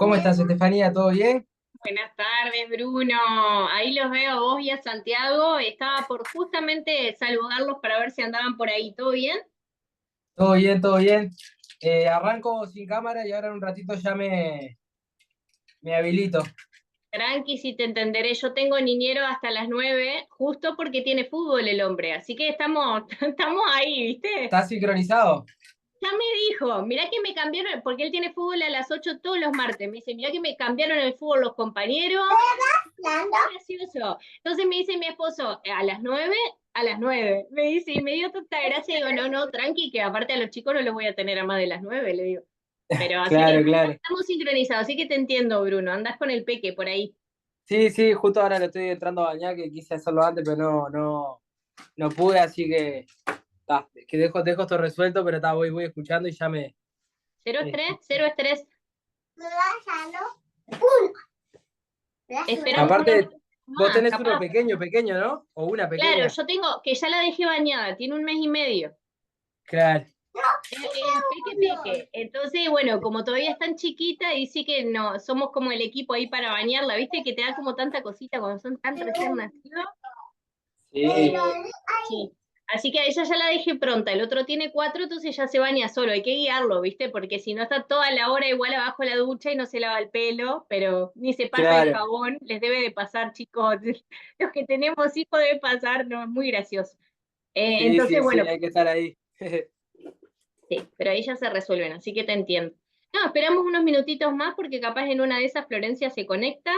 ¿Cómo estás, Estefanía? ¿Todo bien? Buenas tardes, Bruno. Ahí los veo a vos y a Santiago. Estaba por justamente saludarlos para ver si andaban por ahí. ¿Todo bien? Todo bien, todo bien. Arranco sin cámara y ahora en un ratito ya me habilito. Tranqui, si te entenderé. Yo tengo niñero hasta las 9, justo porque tiene fútbol el hombre. Así que estamos, estamos ahí, ¿viste? ¿Estás sincronizado? Ya me dijo, mirá que me cambiaron, porque él tiene fútbol a las 8 todos los martes. Me dice, mirá que me cambiaron el fútbol los compañeros. Gracioso. Entonces me dice mi esposo, a las 9, a las 9. Me dice, y me dio tanta gracia, y digo, no, no, tranqui, que aparte a los chicos no los voy a tener a más de las 9, le digo. Pero así que Claro, claro. estamos sincronizados, así que te entiendo, Bruno, andás con el peque por ahí. Sí, sí, justo ahora lo estoy entrando a bañar, que quise hacerlo antes, pero no pude, así que, que dejo esto resuelto, pero voy escuchando y ya Cero eh, estrés, cero estrés. Esperamos unos aparte, minutos vos más, tenés uno capaz. pequeño, pequeño, ¿no? O una Claro, pequeña. yo tengo, que ya la dejé bañada, tiene un mes y medio. Claro. Es peque peque. Entonces, bueno, como todavía es tan chiquita, y sí que no, somos como el equipo ahí para bañarla, ¿viste? Que te da como tanta cosita cuando son tan recién nacidos. Sí. Eh, sí. Así que a ella ya la dejé pronta. El otro tiene 4, entonces ya se baña solo. Hay que guiarlo, ¿viste? Porque si no está toda la hora igual abajo de la ducha y no se lava el pelo, pero ni se pasa el Claro. jabón. Les debe de pasar, chicos. Los que tenemos hijos debe pasar, no, es muy gracioso. Sí, Entonces, sí, sí, bueno, hay que estar ahí. sí, pero ahí ya se resuelven, así que te entiendo. No, esperamos unos minutitos más porque capaz en una de esas Florencia se conecta.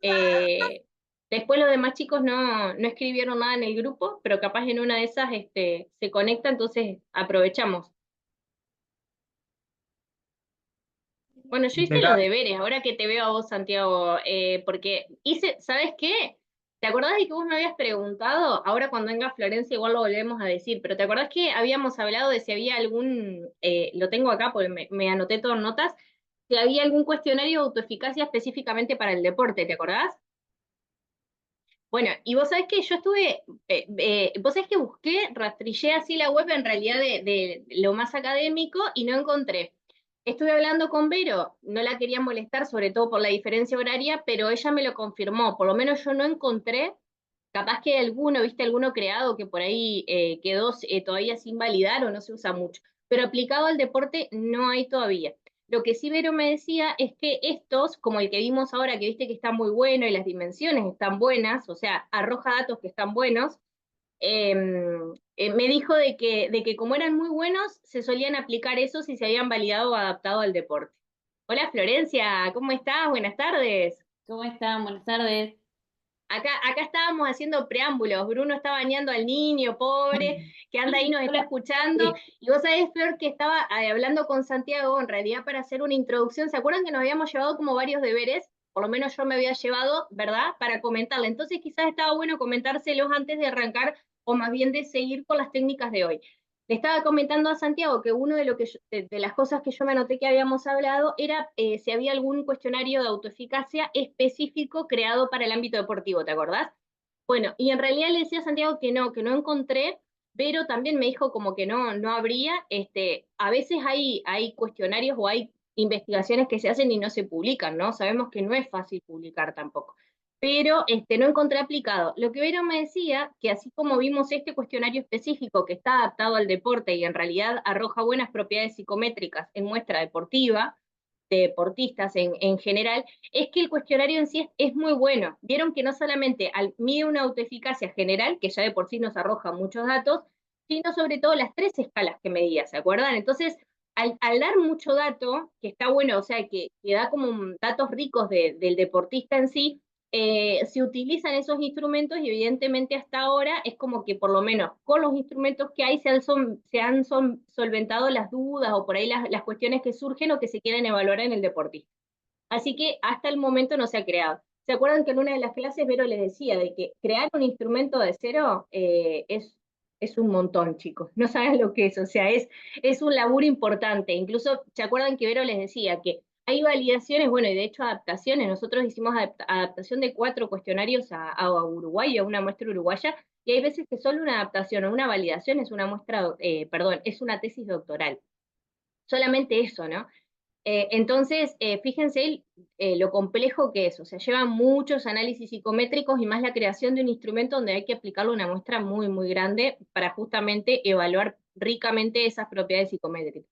Eh, Después los demás chicos no escribieron nada en el grupo, pero capaz en una de esas se conecta, entonces aprovechamos. Bueno, yo hice los Impecable. deberes, ahora que te veo a vos, Santiago, porque hice, ¿sabes qué? ¿Te acordás de que vos me habías preguntado? Ahora cuando venga Florencia igual lo volvemos a decir, pero ¿te acordás que habíamos hablado de si había algún, lo tengo acá porque me anoté todo en notas, si había algún cuestionario de autoeficacia específicamente para el deporte, ¿te acordás? Bueno, y vos sabés que yo estuve, vos sabés que busqué, rastrillé así la web en realidad de lo más académico y no encontré. Estuve hablando con Vero, no la quería molestar, sobre todo por la diferencia horaria, pero ella me lo confirmó. Por lo menos yo no encontré, capaz que alguno, viste, alguno creado que por ahí quedó todavía sin validar o no se usa mucho. Pero aplicado al deporte no hay todavía. Lo que sí Vero me decía es que estos, como el que vimos ahora, que viste que está muy bueno y las dimensiones están buenas, o sea, arroja datos que están buenos, eh, me dijo de que como eran muy buenos, se solían aplicar esos si se habían validado o adaptado al deporte. Hola Florencia, ¿cómo estás? Buenas tardes. ¿Cómo están? Buenas tardes. Acá estábamos haciendo preámbulos. Bruno está bañando al niño, pobre, que anda ahí, nos está Hola. escuchando. Sí, Y vos sabés, Flor, que estaba hablando con Santiago, en realidad para hacer una introducción. ¿Se acuerdan que nos habíamos llevado como varios deberes? Por lo menos yo me había llevado, ¿verdad? Para comentarle. Entonces quizás estaba bueno comentárselos antes de arrancar, o más bien de seguir con las técnicas de hoy. Le estaba comentando a Santiago que uno de, lo que de las cosas que yo me anoté que habíamos hablado era si había algún cuestionario de autoeficacia específico creado para el ámbito deportivo, ¿te acordás? Bueno, y en realidad le decía a Santiago que no encontré, pero también me dijo como que no habría. A veces hay cuestionarios o hay investigaciones que se hacen y no se publican, ¿no? Sabemos que no es fácil publicar tampoco, pero no encontré aplicado. Lo que Vero me decía, que así como vimos este cuestionario específico que está adaptado al deporte y en realidad arroja buenas propiedades psicométricas en muestra deportiva, de deportistas en general, es que el cuestionario en sí es muy bueno. Vieron que no solamente mide una autoeficacia general, que ya de por sí nos arroja muchos datos, sino sobre todo las 3 escalas que medía, ¿se acuerdan? Entonces, al dar mucho dato, que está bueno, o sea, que da como datos ricos del deportista en sí, se utilizan esos instrumentos y evidentemente hasta ahora es como que por lo menos con los instrumentos que hay se han solventado las dudas o por ahí las cuestiones que surgen o que se quieren evaluar en el deportista. Así que hasta el momento no se ha creado. ¿Se acuerdan que en una de las clases Vero les decía de que crear un instrumento de cero es un montón, chicos? No saben lo que es, o sea, es un laburo importante. Incluso, ¿se acuerdan que Vero les decía que hay validaciones, bueno, y de hecho adaptaciones? Nosotros hicimos adaptación de 4 cuestionarios a Uruguay, a una muestra uruguaya, y hay veces que solo una adaptación o una validación es una muestra, perdón, es una tesis doctoral. Solamente eso, ¿no? Entonces, fíjense lo complejo que es, o sea, lleva muchos análisis psicométricos y más la creación de un instrumento donde hay que aplicarle una muestra muy, muy grande para justamente evaluar ricamente esas propiedades psicométricas.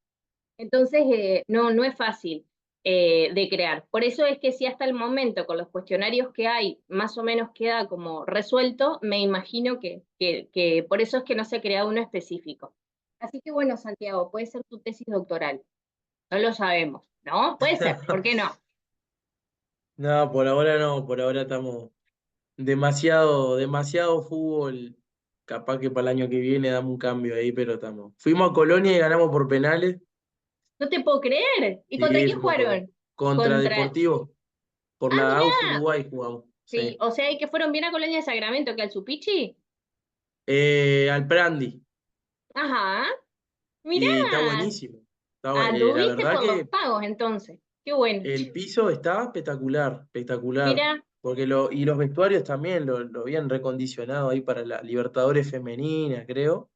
Entonces, no es fácil de crear. Por eso es que si hasta el momento con los cuestionarios que hay más o menos queda como resuelto, me imagino que por eso es que no se ha creado uno específico. Así que bueno, Santiago, puede ser tu tesis doctoral. No lo sabemos, ¿no? Puede ser, ¿por qué no? No, por ahora no, por ahora estamos demasiado fútbol. Capaz que para el año que viene damos un cambio ahí, pero estamos. Fuimos a Colonia y ganamos por penales. No te puedo creer. ¿Y contra Sí, quién fuimos a Colonia. fueron? Contra Contra... Deportivo, por Ah, la AUF mirá. Uruguay jugamos. Sí, Sí. o sea, ¿y que fueron bien a Colonia de Sacramento que al Supichi? Al Prandi. Ajá, mirá. Y está buenísimo. La Anduviste verdad por los que pagos entonces. Qué bueno. el piso está espectacular, espectacular. Mirá, Y los vestuarios también lo habían recondicionado ahí para la Libertadores femenina, creo.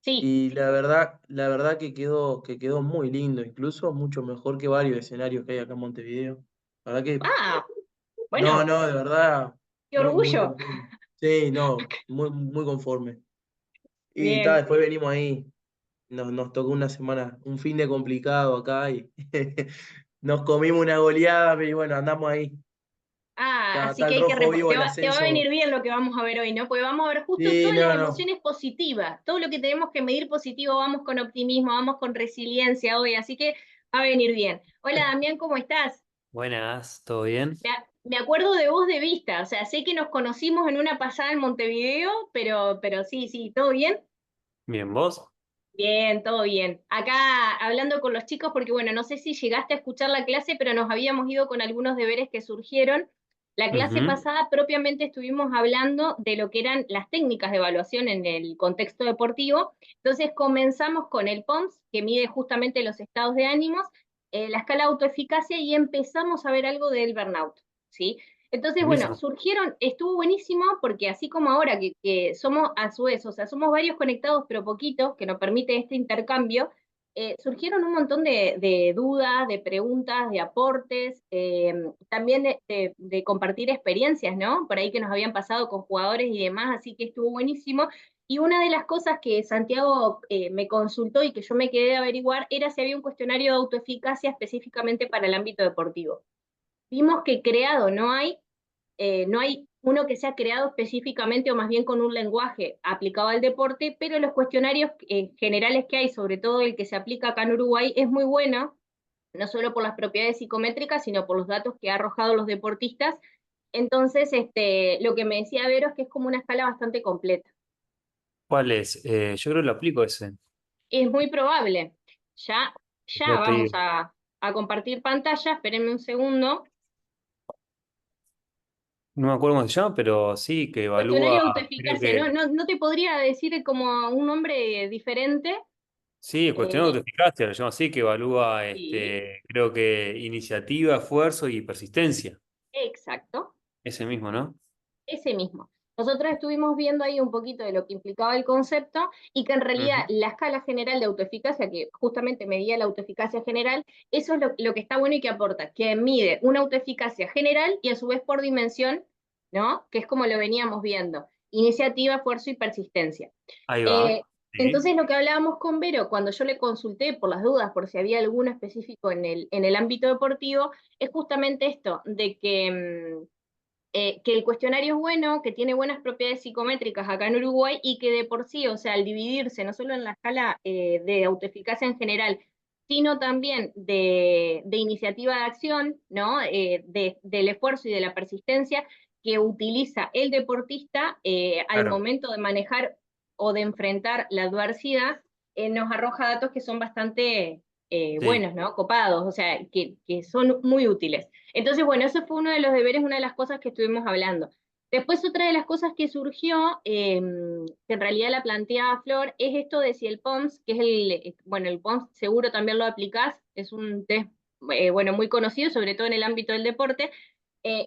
sí. Y la verdad que quedó muy lindo, incluso mucho mejor que varios escenarios que hay acá en Montevideo. La verdad que, Ah, no, bueno, no, de verdad, qué muy orgullo. conforme. Sí, no, muy conforme. Y Bien. después venimos ahí, nos tocó una semana, un fin de complicado acá y nos comimos una goleada, pero bueno, andamos ahí. Ah, así Está que el hay que rojo vivo, el te va a venir ascenso. bien lo que vamos a ver hoy, ¿no? Porque vamos a ver justo Sí, todas las no, no. emociones positivas, todo lo que tenemos que medir positivo, vamos con optimismo, vamos con resiliencia hoy, así que va a venir bien. Hola Damián, ¿cómo estás? Buenas, ¿todo bien? Me acuerdo de vos de vista, o sea, sé que nos conocimos en una pasada en Montevideo, pero sí, sí, ¿todo bien? Bien, ¿vos? Bien, todo bien. Acá hablando con los chicos, porque bueno, no sé si llegaste a escuchar la clase, pero nos habíamos ido con algunos deberes que surgieron. La clase Ujú. pasada propiamente estuvimos hablando de lo que eran las técnicas de evaluación en el contexto deportivo. Entonces comenzamos con el POMS, que mide justamente los estados de ánimos, la escala de autoeficacia y empezamos a ver algo del burnout, ¿sí? Entonces, bueno, Buenísimo. estuvo buenísimo porque así como ahora que somos a su vez, o sea, somos varios conectados pero poquitos, que nos permite este intercambio, surgieron un montón de dudas, de preguntas, de aportes, también de compartir experiencias, ¿no? Por ahí que nos habían pasado con jugadores y demás, así que estuvo buenísimo. Y una de las cosas que Santiago me consultó y que yo me quedé a averiguar era si había un cuestionario de autoeficacia específicamente para el ámbito deportivo. Vimos que creado no hay uno que sea creado específicamente o más bien con un lenguaje aplicado al deporte, pero los cuestionarios generales que hay, sobre todo el que se aplica acá en Uruguay, es muy bueno, no solo por las propiedades psicométricas, sino por los datos que ha arrojado los deportistas. Entonces, lo que me decía Vero es que es como una escala bastante completa. ¿Cuál es? Yo creo que lo aplico ese. Es muy probable. Ya, ya Ya te vamos digo. a compartir pantalla, espérenme un segundo. No me acuerdo cómo se llama, pero sí, que Cuestionario evalúa, de creo autoeficacia, que, no te podría decir como un nombre diferente. sí, el cuestionario Eh, de autoeficacia, lo llamo así, que evalúa, sí, creo que iniciativa, esfuerzo y persistencia. exacto, Ese mismo, ¿no? ese mismo. Nosotros estuvimos viendo ahí un poquito de lo que implicaba el concepto y que en realidad Ujú. la escala general de autoeficacia, que justamente medía la autoeficacia general, eso es lo que está bueno y que aporta, que mide una autoeficacia general y a su vez por dimensión, ¿no? Que es como lo veníamos viendo, iniciativa, esfuerzo y persistencia. Ahí va. Eh, Sí. entonces lo que hablábamos con Vero, cuando yo le consulté por las dudas, por si había alguno específico en el ámbito deportivo, es justamente esto, de que el cuestionario es bueno, que tiene buenas propiedades psicométricas acá en Uruguay y que de por sí, o sea, al dividirse no solo en la escala de autoeficacia en general, sino también de iniciativa de acción, ¿no? Del esfuerzo y de la persistencia que utiliza el deportista al Claro. momento de manejar o de enfrentar la adversidad, nos arroja datos que son bastante Sí. buenos, ¿no? Copados, o sea, que son muy útiles. Entonces, bueno, eso fue uno de los deberes, una de las cosas que estuvimos hablando. Después, otra de las cosas que surgió, que en realidad la planteaba Flor, es esto de si el POMS, que es bueno, el POMS seguro también lo aplicás, es un test, bueno, muy conocido, sobre todo en el ámbito del deporte,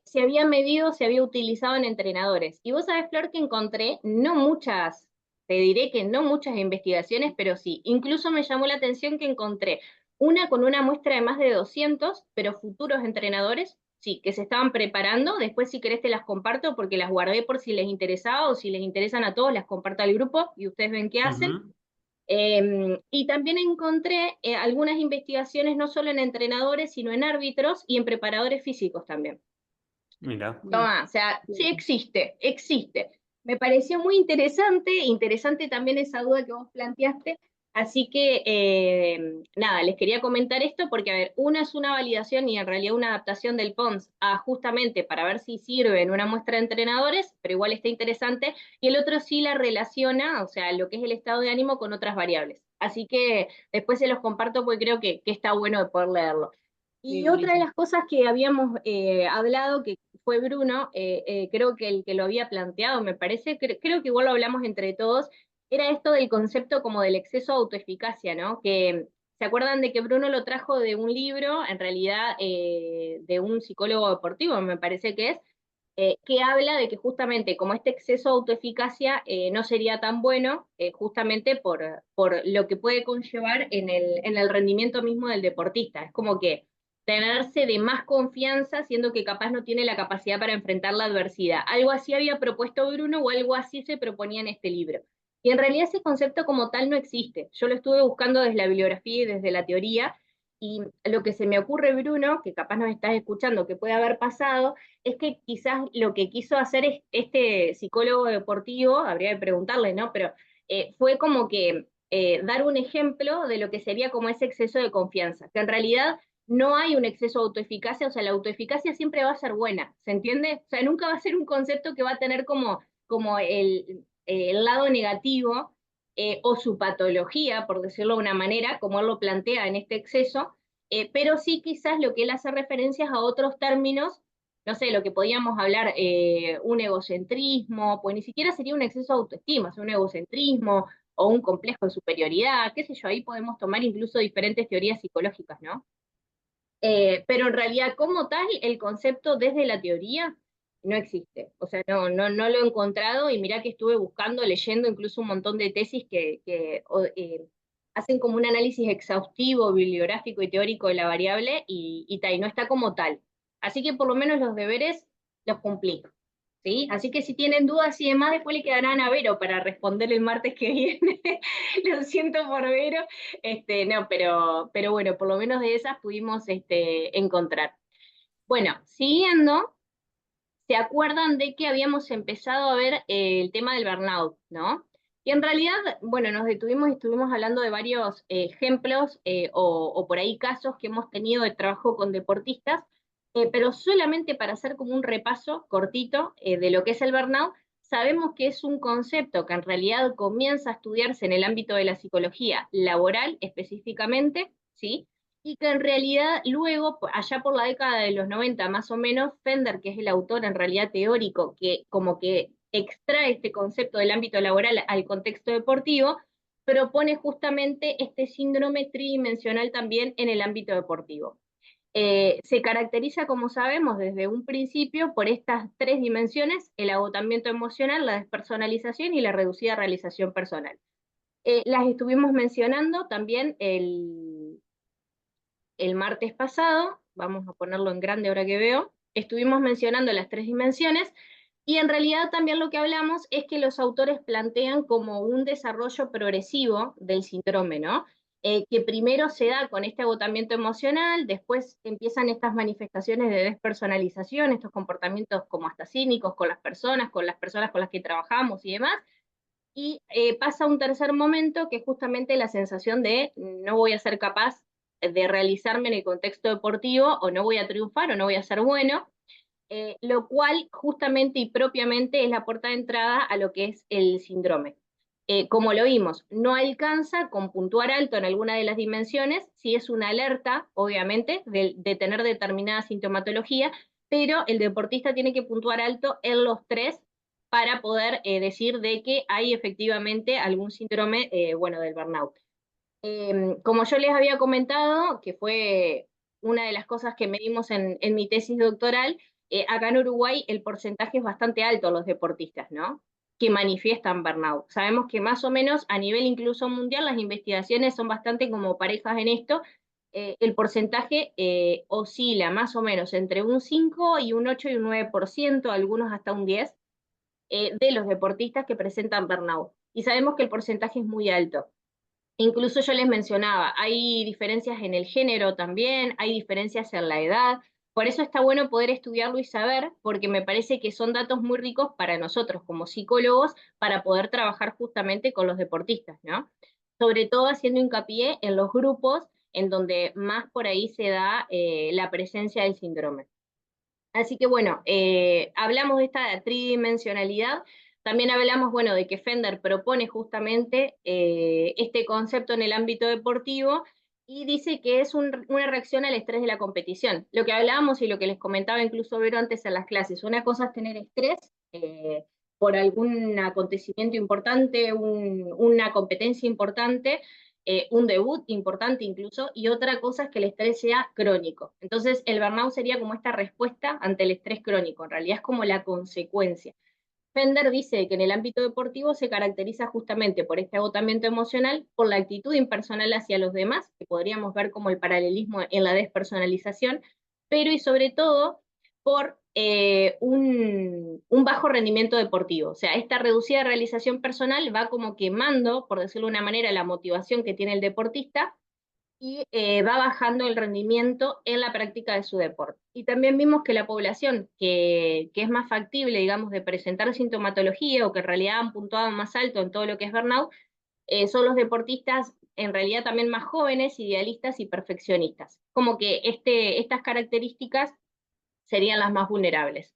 se había medido, se había utilizado en entrenadores. Y vos sabés, Flor, que encontré no muchas, te diré que no muchas investigaciones, pero sí, incluso me llamó la atención que encontré una con una muestra de más de 200, pero futuros entrenadores, sí, que se estaban preparando. Después, si querés, te las comparto porque las guardé por si les interesaba o si les interesan a todos, las comparto al grupo y ustedes ven qué hacen. Ujú. Y también encontré algunas investigaciones no solo en entrenadores, sino en árbitros y en preparadores físicos también. Mira. Toma, o sea, sí existe, existe. Me pareció muy interesante, interesante también esa duda que vos planteaste, así que nada, les quería comentar esto porque, a ver, una es una validación y en realidad una adaptación del PONS a justamente para ver si sirve en una muestra de entrenadores, pero igual está interesante, y el otro sí la relaciona, o sea, lo que es el estado de ánimo con otras variables. Así que después se los comparto porque creo que está bueno de poder leerlo. Sí, Y otra de buenísimo. las cosas que habíamos hablado, que fue Bruno, creo que el que lo había planteado, me parece, creo que igual lo hablamos entre todos, era esto del concepto como del exceso de autoeficacia, ¿no? Que se acuerdan de que Bruno lo trajo de un libro, en realidad de un psicólogo deportivo, me parece que habla de que justamente como este exceso de autoeficacia no sería tan bueno, justamente por lo que puede conllevar en el rendimiento mismo del deportista. Es como que tenerse de más confianza, siendo que capaz no tiene la capacidad para enfrentar la adversidad. Algo así había propuesto Bruno o algo así se proponía en este libro. Y en realidad ese concepto como tal no existe. Yo lo estuve buscando desde la bibliografía y desde la teoría, y lo que se me ocurre, Bruno, que capaz nos estás escuchando, que puede haber pasado, es que quizás lo que quiso hacer este psicólogo deportivo, habría que preguntarle, ¿no? Pero fue como que dar un ejemplo de lo que sería como ese exceso de confianza, que en realidad no hay un exceso de autoeficacia, o sea, la autoeficacia siempre va a ser buena, ¿se entiende? O sea, nunca va a ser un concepto que va a tener como el lado negativo o su patología, por decirlo de una manera, como él lo plantea en este exceso, pero sí quizás lo que él hace referencias a otros términos, no sé, lo que podíamos hablar, un egocentrismo, pues ni siquiera sería un exceso de autoestima, es un egocentrismo o un complejo de superioridad, qué sé yo, ahí podemos tomar incluso diferentes teorías psicológicas, ¿no? Pero en realidad, como tal, el concepto desde la teoría no existe. O sea, no lo he encontrado y mirá que estuve buscando, leyendo incluso un montón de tesis que hacen como un análisis exhaustivo, bibliográfico y teórico de la variable y no está como tal. Así que por lo menos los deberes los cumplí. ¿Sí? Así que si tienen dudas y demás, después le quedarán a Vero para responder el martes que viene. Lo siento por Vero, no, pero bueno, por lo menos de esas pudimos encontrar. Bueno, siguiendo, ¿se acuerdan de que habíamos empezado a ver el tema del burnout, ¿no? Y en realidad, bueno, nos detuvimos y estuvimos hablando de varios ejemplos o por ahí casos que hemos tenido de trabajo con deportistas, pero solamente para hacer como un repaso cortito de lo que es el burnout, sabemos que es un concepto que en realidad comienza a estudiarse en el ámbito de la psicología laboral específicamente, ¿sí? Y que en realidad luego, allá por la década de los 90 más o menos, Fender, que es el autor en realidad teórico, que como que extrae este concepto del ámbito laboral al contexto deportivo, propone justamente este síndrome tridimensional también en el ámbito deportivo. Se caracteriza, como sabemos, desde un principio por estas tres dimensiones: el agotamiento emocional, la despersonalización y la reducida realización personal. Las estuvimos mencionando también el martes pasado, vamos a ponerlo en grande ahora que veo, estuvimos mencionando las tres dimensiones y en realidad también lo que hablamos es que los autores plantean como un desarrollo progresivo del síndrome, ¿no? Que primero se da con este agotamiento emocional, después empiezan estas manifestaciones de despersonalización, estos comportamientos como hasta cínicos con las personas con las que trabajamos y demás, y pasa un tercer momento que es justamente la sensación de no voy a ser capaz de realizarme en el contexto deportivo, o no voy a triunfar, o no voy a ser bueno, lo cual justamente y propiamente es la puerta de entrada a lo que es el síndrome. Como lo vimos, no alcanza con puntuar alto en alguna de las dimensiones, si es una alerta, obviamente, de tener determinada sintomatología, pero el deportista tiene que puntuar alto en los tres para poder decir de que hay efectivamente algún síndrome, bueno, del burnout. Como yo les había comentado, que fue una de las cosas que medimos en mi tesis doctoral, acá en Uruguay el porcentaje es bastante alto los deportistas, ¿no? Que manifiestan burnout. Sabemos que más o menos a nivel incluso mundial las investigaciones son bastante como parejas en esto, el porcentaje oscila más o menos entre un 5 y un 8 y un 9%, algunos hasta un 10%, de los deportistas que presentan burnout. Y sabemos que el porcentaje es muy alto. Incluso yo les mencionaba, hay diferencias en el género también, hay diferencias en la edad, por eso está bueno poder estudiarlo y saber, porque me parece que son datos muy ricos para nosotros como psicólogos para poder trabajar justamente con los deportistas, ¿no? Sobre todo haciendo hincapié en los grupos en donde más por ahí se da la presencia del síndrome. Así que bueno, hablamos de esta tridimensionalidad, también hablamos, bueno, de que Fender propone justamente este concepto en el ámbito deportivo y dice que es una reacción al estrés de la competición. Lo que hablábamos y lo que les comentaba incluso Vero antes en las clases, una cosa es tener estrés por algún acontecimiento importante, una competencia importante, un debut importante incluso, y otra cosa es que el estrés sea crónico. Entonces, el burnout sería como esta respuesta ante el estrés crónico, en realidad es como la consecuencia. Fender dice que en el ámbito deportivo se caracteriza justamente por este agotamiento emocional, por la actitud impersonal hacia los demás, que podríamos ver como el paralelismo en la despersonalización, pero y sobre todo por un bajo rendimiento deportivo. O sea, esta reducida realización personal va como quemando, por decirlo de una manera, la motivación que tiene el deportista y va bajando el rendimiento en la práctica de su deporte. Y también vimos que la población que es más factible, digamos, de presentar sintomatología o que en realidad han puntuado más alto en todo lo que es burnout, son los deportistas en realidad también más jóvenes, idealistas y perfeccionistas. Como que estas características serían las más vulnerables.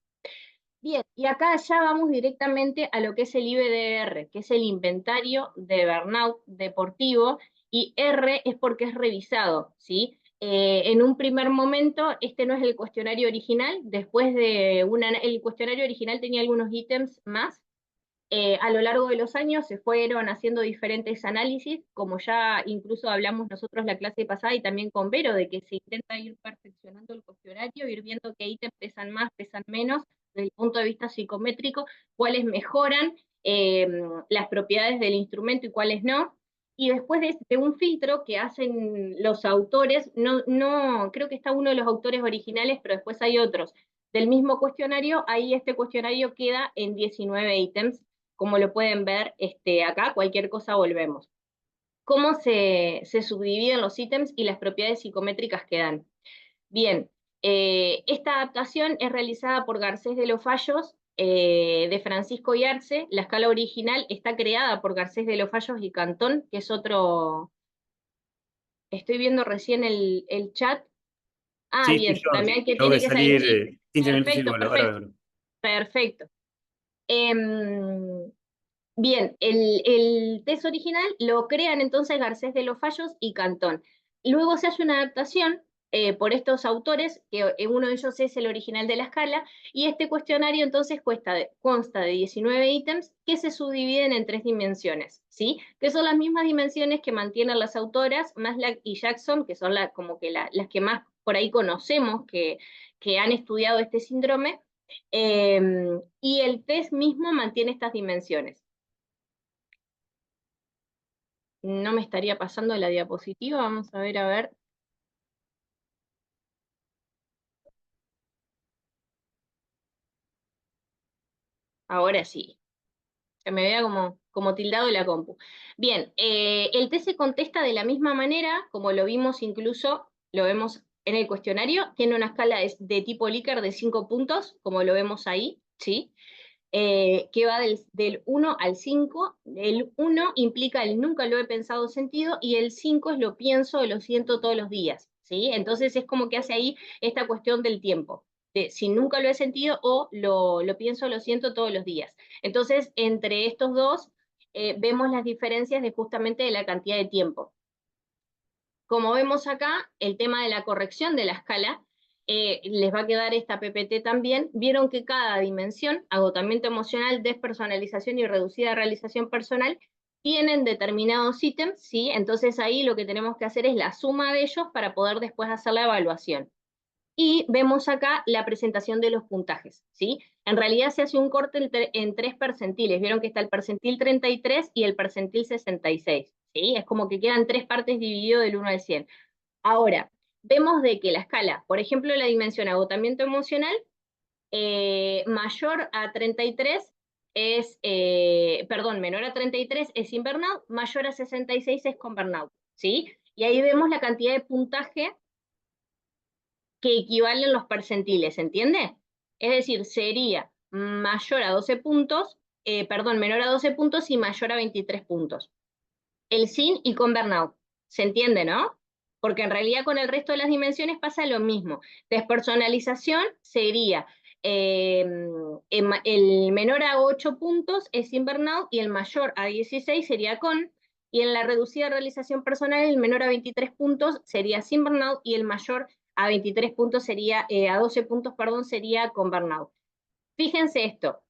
Bien, y acá ya vamos directamente a lo que es el IBDR, que es el inventario de burnout deportivo, y R es porque es revisado, ¿sí? En un primer momento, este no es el cuestionario original, después de el cuestionario original tenía algunos ítems más, a lo largo de los años se fueron haciendo diferentes análisis, como ya incluso hablamos nosotros la clase pasada y también con Vero, de que se intenta ir perfeccionando el cuestionario, ir viendo qué ítems pesan más, pesan menos, desde el punto de vista psicométrico, cuáles mejoran las propiedades del instrumento y cuáles no. Y después de un filtro que hacen los autores, no, creo que está uno de los autores originales, pero después hay otros del mismo cuestionario, ahí este cuestionario queda en 19 ítems, como lo pueden ver acá, cualquier cosa volvemos. ¿Cómo se subdividen los ítems y las propiedades psicométricas que dan? Bien, esta adaptación es realizada por Garcés de los Fallos, de Francisco y Arce. La escala original está creada por Garcés de los Fallos y Cantón, que es otro... Estoy viendo recién el chat. Ah, Sí, sí, bien, también que tengo que tiene que salir. salir Sí, 15 minutos y perfecto, vuelvo. Ahora perfecto, vengo. perfecto. Bien, el test original lo crean entonces Garcés de los Fallos y Cantón. Luego se hace una adaptación por estos autores, que uno de ellos es el original de la escala, y este cuestionario entonces consta de 19 ítems que se subdividen en 3 dimensiones, ¿sí? Que son las mismas dimensiones que mantienen las autoras, Maslach y Jackson, que son como que las que más por ahí conocemos, que han estudiado este síndrome, y el test mismo mantiene estas dimensiones. No me estaría pasando la diapositiva, vamos a ver, a ver. Ahora sí, se me vea como tildado la compu. Bien, el test se contesta de la misma manera, como lo vimos incluso, lo vemos en el cuestionario, tiene una escala de tipo Likert de 5 puntos, como lo vemos ahí, ¿sí? Que va del 1 al 5. El 1 implica el nunca lo he pensado o sentido, y el 5 es lo pienso o lo siento todos los días, ¿sí? Entonces es como que hace ahí esta cuestión del tiempo, de si nunca lo he sentido o lo pienso o lo siento todos los días. Entonces, entre estos dos, vemos las diferencias de justamente de la cantidad de tiempo. Como vemos acá, el tema de la corrección de la escala, les va a quedar esta PPT también. Vieron que cada dimensión, agotamiento emocional, despersonalización y reducida realización personal, tienen determinados ítems, ¿sí? Entonces ahí lo que tenemos que hacer es la suma de ellos para poder después hacer la evaluación. Y vemos acá la presentación de los puntajes, ¿sí? En realidad se hace un corte en 3 percentiles. Vieron que está el percentil 33 y el percentil 66, ¿sí? Es como que quedan 3 partes dividido del 1 al 100. Ahora, vemos de que la escala, por ejemplo, la dimensión agotamiento emocional, mayor a 33 es, perdón, menor a 33 es sin burnout, mayor a 66 es con burnout, ¿sí? Y ahí vemos la cantidad de puntaje que equivalen los percentiles, ¿entiende? Es decir, sería mayor a 12 puntos, perdón, menor a 12 puntos y mayor a 23 puntos. El sin y con burnout, ¿se entiende, no? Porque en realidad con el resto de las dimensiones pasa lo mismo. Despersonalización sería el menor a 8 puntos es sin burnout y el mayor a 16 sería con, y en la reducida realización personal el menor a 23 puntos sería sin burnout y el mayor a 23 puntos sería, a 12 puntos, perdón, sería con burnout. Fíjense esto,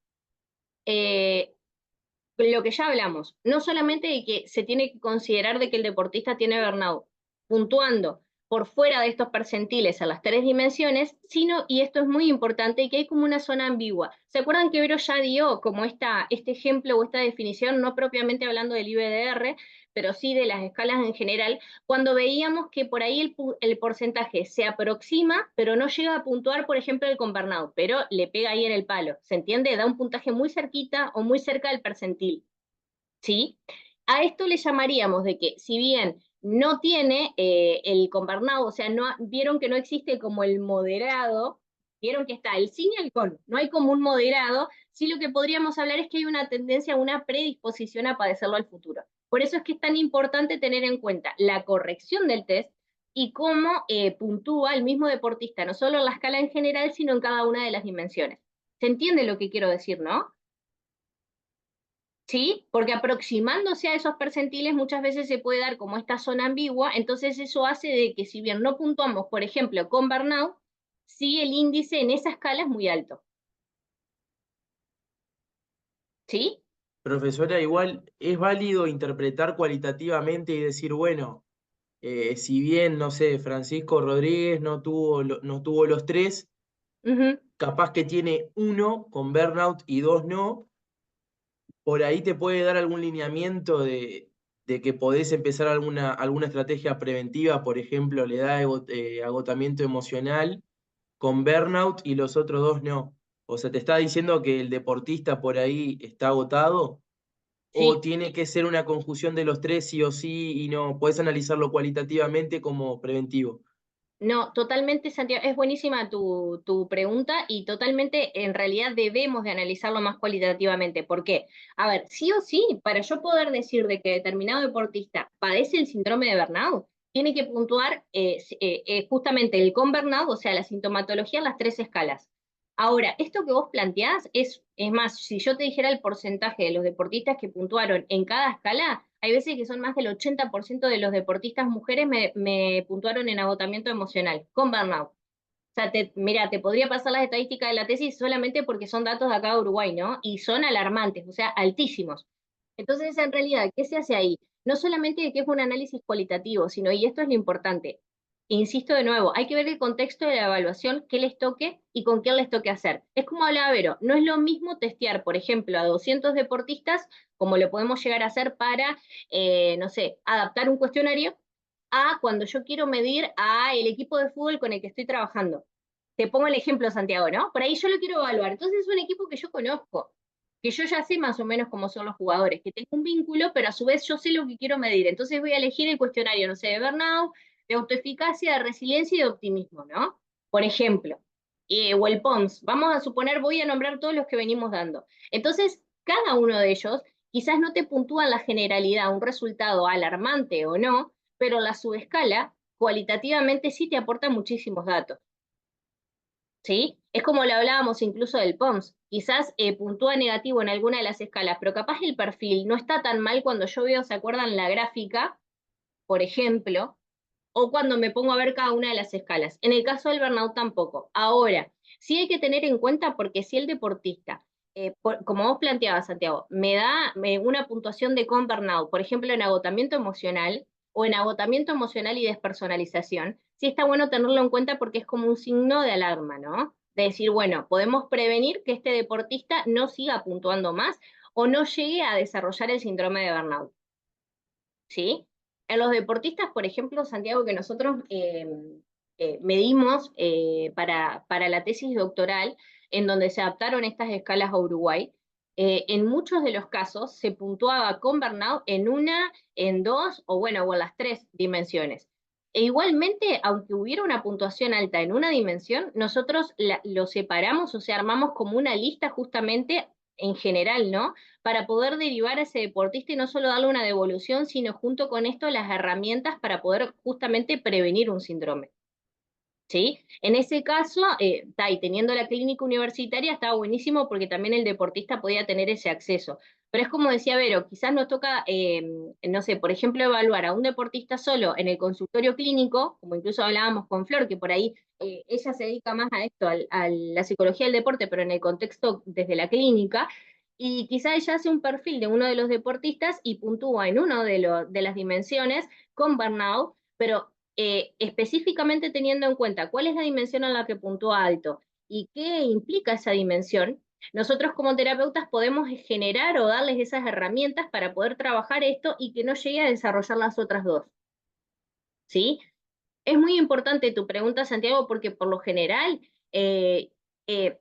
lo que ya hablamos, no solamente de que se tiene que considerar de que el deportista tiene burnout, puntuando por fuera de estos percentiles a las 3 dimensiones, sino, y esto es muy importante, que hay como una zona ambigua. ¿Se acuerdan que Vero ya dio como este ejemplo o esta definición, no propiamente hablando del IBDR, pero sí de las escalas en general, cuando veíamos que por ahí el porcentaje se aproxima, pero no llega a puntuar, por ejemplo, el con burnout, pero le pega ahí en el palo, ¿se entiende? Da un puntaje muy cerquita o muy cerca del percentil, ¿sí? A esto le llamaríamos de que, si bien no tiene el con burnout, o sea, no, vieron que no existe como el moderado, vieron que está el sin y el con, no hay como un moderado, sí lo que podríamos hablar es que hay una tendencia, una predisposición a padecerlo al futuro. Por eso es que es tan importante tener en cuenta la corrección del test y cómo puntúa el mismo deportista, no solo en la escala en general, sino en cada una de las dimensiones. ¿Se entiende lo que quiero decir, no? ¿Sí? Porque aproximándose a esos percentiles muchas veces se puede dar como esta zona ambigua, entonces eso hace de que si bien no puntuamos, por ejemplo, con burnout, sí el índice en esa escala es muy alto. ¿Sí? Profesora, igual es válido interpretar cualitativamente y decir, bueno, si bien, no sé, Francisco Rodríguez no tuvo los tres, Ujú. capaz que tiene uno con burnout y dos no, por ahí te puede dar algún lineamiento de que podés empezar alguna estrategia preventiva, por ejemplo, le da agotamiento emocional con burnout y los otros dos no. O sea, ¿te está diciendo que el deportista por ahí está agotado? ¿O Sí. tiene que ser una conjunción de los tres sí o sí y no? Podés analizarlo cualitativamente como preventivo. No, totalmente, Santiago, es buenísima tu pregunta y totalmente en realidad debemos de analizarlo más cualitativamente. ¿Por qué? A ver, sí o sí, para yo poder decir de que determinado deportista padece el síndrome de burnout, tiene que puntuar justamente el con burnout, o sea, la sintomatología en las 3 escalas. Ahora, esto que vos planteás es más, si yo te dijera el porcentaje de los deportistas que puntuaron en cada escala, hay veces que son más del 80% de los deportistas mujeres me puntuaron en agotamiento emocional, con burnout. O sea, mira, te podría pasar las estadísticas de la tesis solamente porque son datos de acá de Uruguay, ¿no? Y son alarmantes, o sea, altísimos. Entonces, en realidad, ¿qué se hace ahí? No solamente de que es un análisis cualitativo, sino, y esto es lo importante, insisto de nuevo, hay que ver el contexto de la evaluación, qué les toque y con quién les toque hacer. Es como hablaba Vero, no es lo mismo testear, por ejemplo, a 200 deportistas, como lo podemos llegar a hacer para, no sé, adaptar un cuestionario, a cuando yo quiero medir a el equipo de fútbol con el que estoy trabajando. Te pongo el ejemplo, Santiago, ¿no? Por ahí yo lo quiero evaluar. Entonces es un equipo que yo conozco, que yo ya sé más o menos cómo son los jugadores, que tengo un vínculo, pero a su vez yo sé lo que quiero medir. Entonces voy a elegir el cuestionario, no sé, de burnout, de autoeficacia, de resiliencia y de optimismo, ¿no? Por ejemplo. O el POMS. Vamos a suponer, voy a nombrar todos los que venimos dando. Entonces, cada uno de ellos quizás no te puntúa en la generalidad un resultado alarmante o no, pero la subescala cualitativamente sí te aporta muchísimos datos. ¿Sí? Es como lo hablábamos incluso del POMS. Quizás puntúa negativo en alguna de las escalas, pero capaz el perfil no está tan mal cuando yo veo, ¿se acuerdan la gráfica? Por ejemplo, o cuando me pongo a ver cada una de las escalas. En el caso del burnout tampoco. Ahora, sí hay que tener en cuenta porque si el deportista, como vos planteabas, Santiago, me da una puntuación de con burnout, por ejemplo, en agotamiento emocional o en agotamiento emocional y despersonalización, sí está bueno tenerlo en cuenta porque es como un signo de alarma, ¿no? De decir, bueno, podemos prevenir que este deportista no siga puntuando más o no llegue a desarrollar el síndrome de burnout. ¿Sí? En los deportistas, por ejemplo, Santiago, que nosotros medimos para la tesis doctoral, en donde se adaptaron estas escalas a Uruguay, en muchos de los casos se puntuaba con burnout en una, en dos o bueno, o en las tres dimensiones. E igualmente, aunque hubiera una puntuación alta en una dimensión, nosotros lo separamos, o sea, armamos como una lista justamente en general, ¿no? Para poder derivar a ese deportista y no solo darle una devolución, sino junto con esto las herramientas para poder justamente prevenir un síndrome. ¿Sí? En ese caso, y teniendo la clínica universitaria estaba buenísimo porque también el deportista podía tener ese acceso. Pero es como decía Vero, quizás nos toca, no sé, por ejemplo, evaluar a un deportista solo en el consultorio clínico, como incluso hablábamos con Flor, que por ahí ella se dedica más a esto, a la psicología del deporte, pero en el contexto desde la clínica, y quizás ella hace un perfil de uno de los deportistas y puntúa en uno de las dimensiones con burnout, pero específicamente teniendo en cuenta cuál es la dimensión en la que puntúa alto y qué implica esa dimensión, nosotros como terapeutas podemos generar o darles esas herramientas para poder trabajar esto y que no llegue a desarrollar las otras dos. ¿Sí? Es muy importante tu pregunta, Santiago, porque por lo general eh, eh,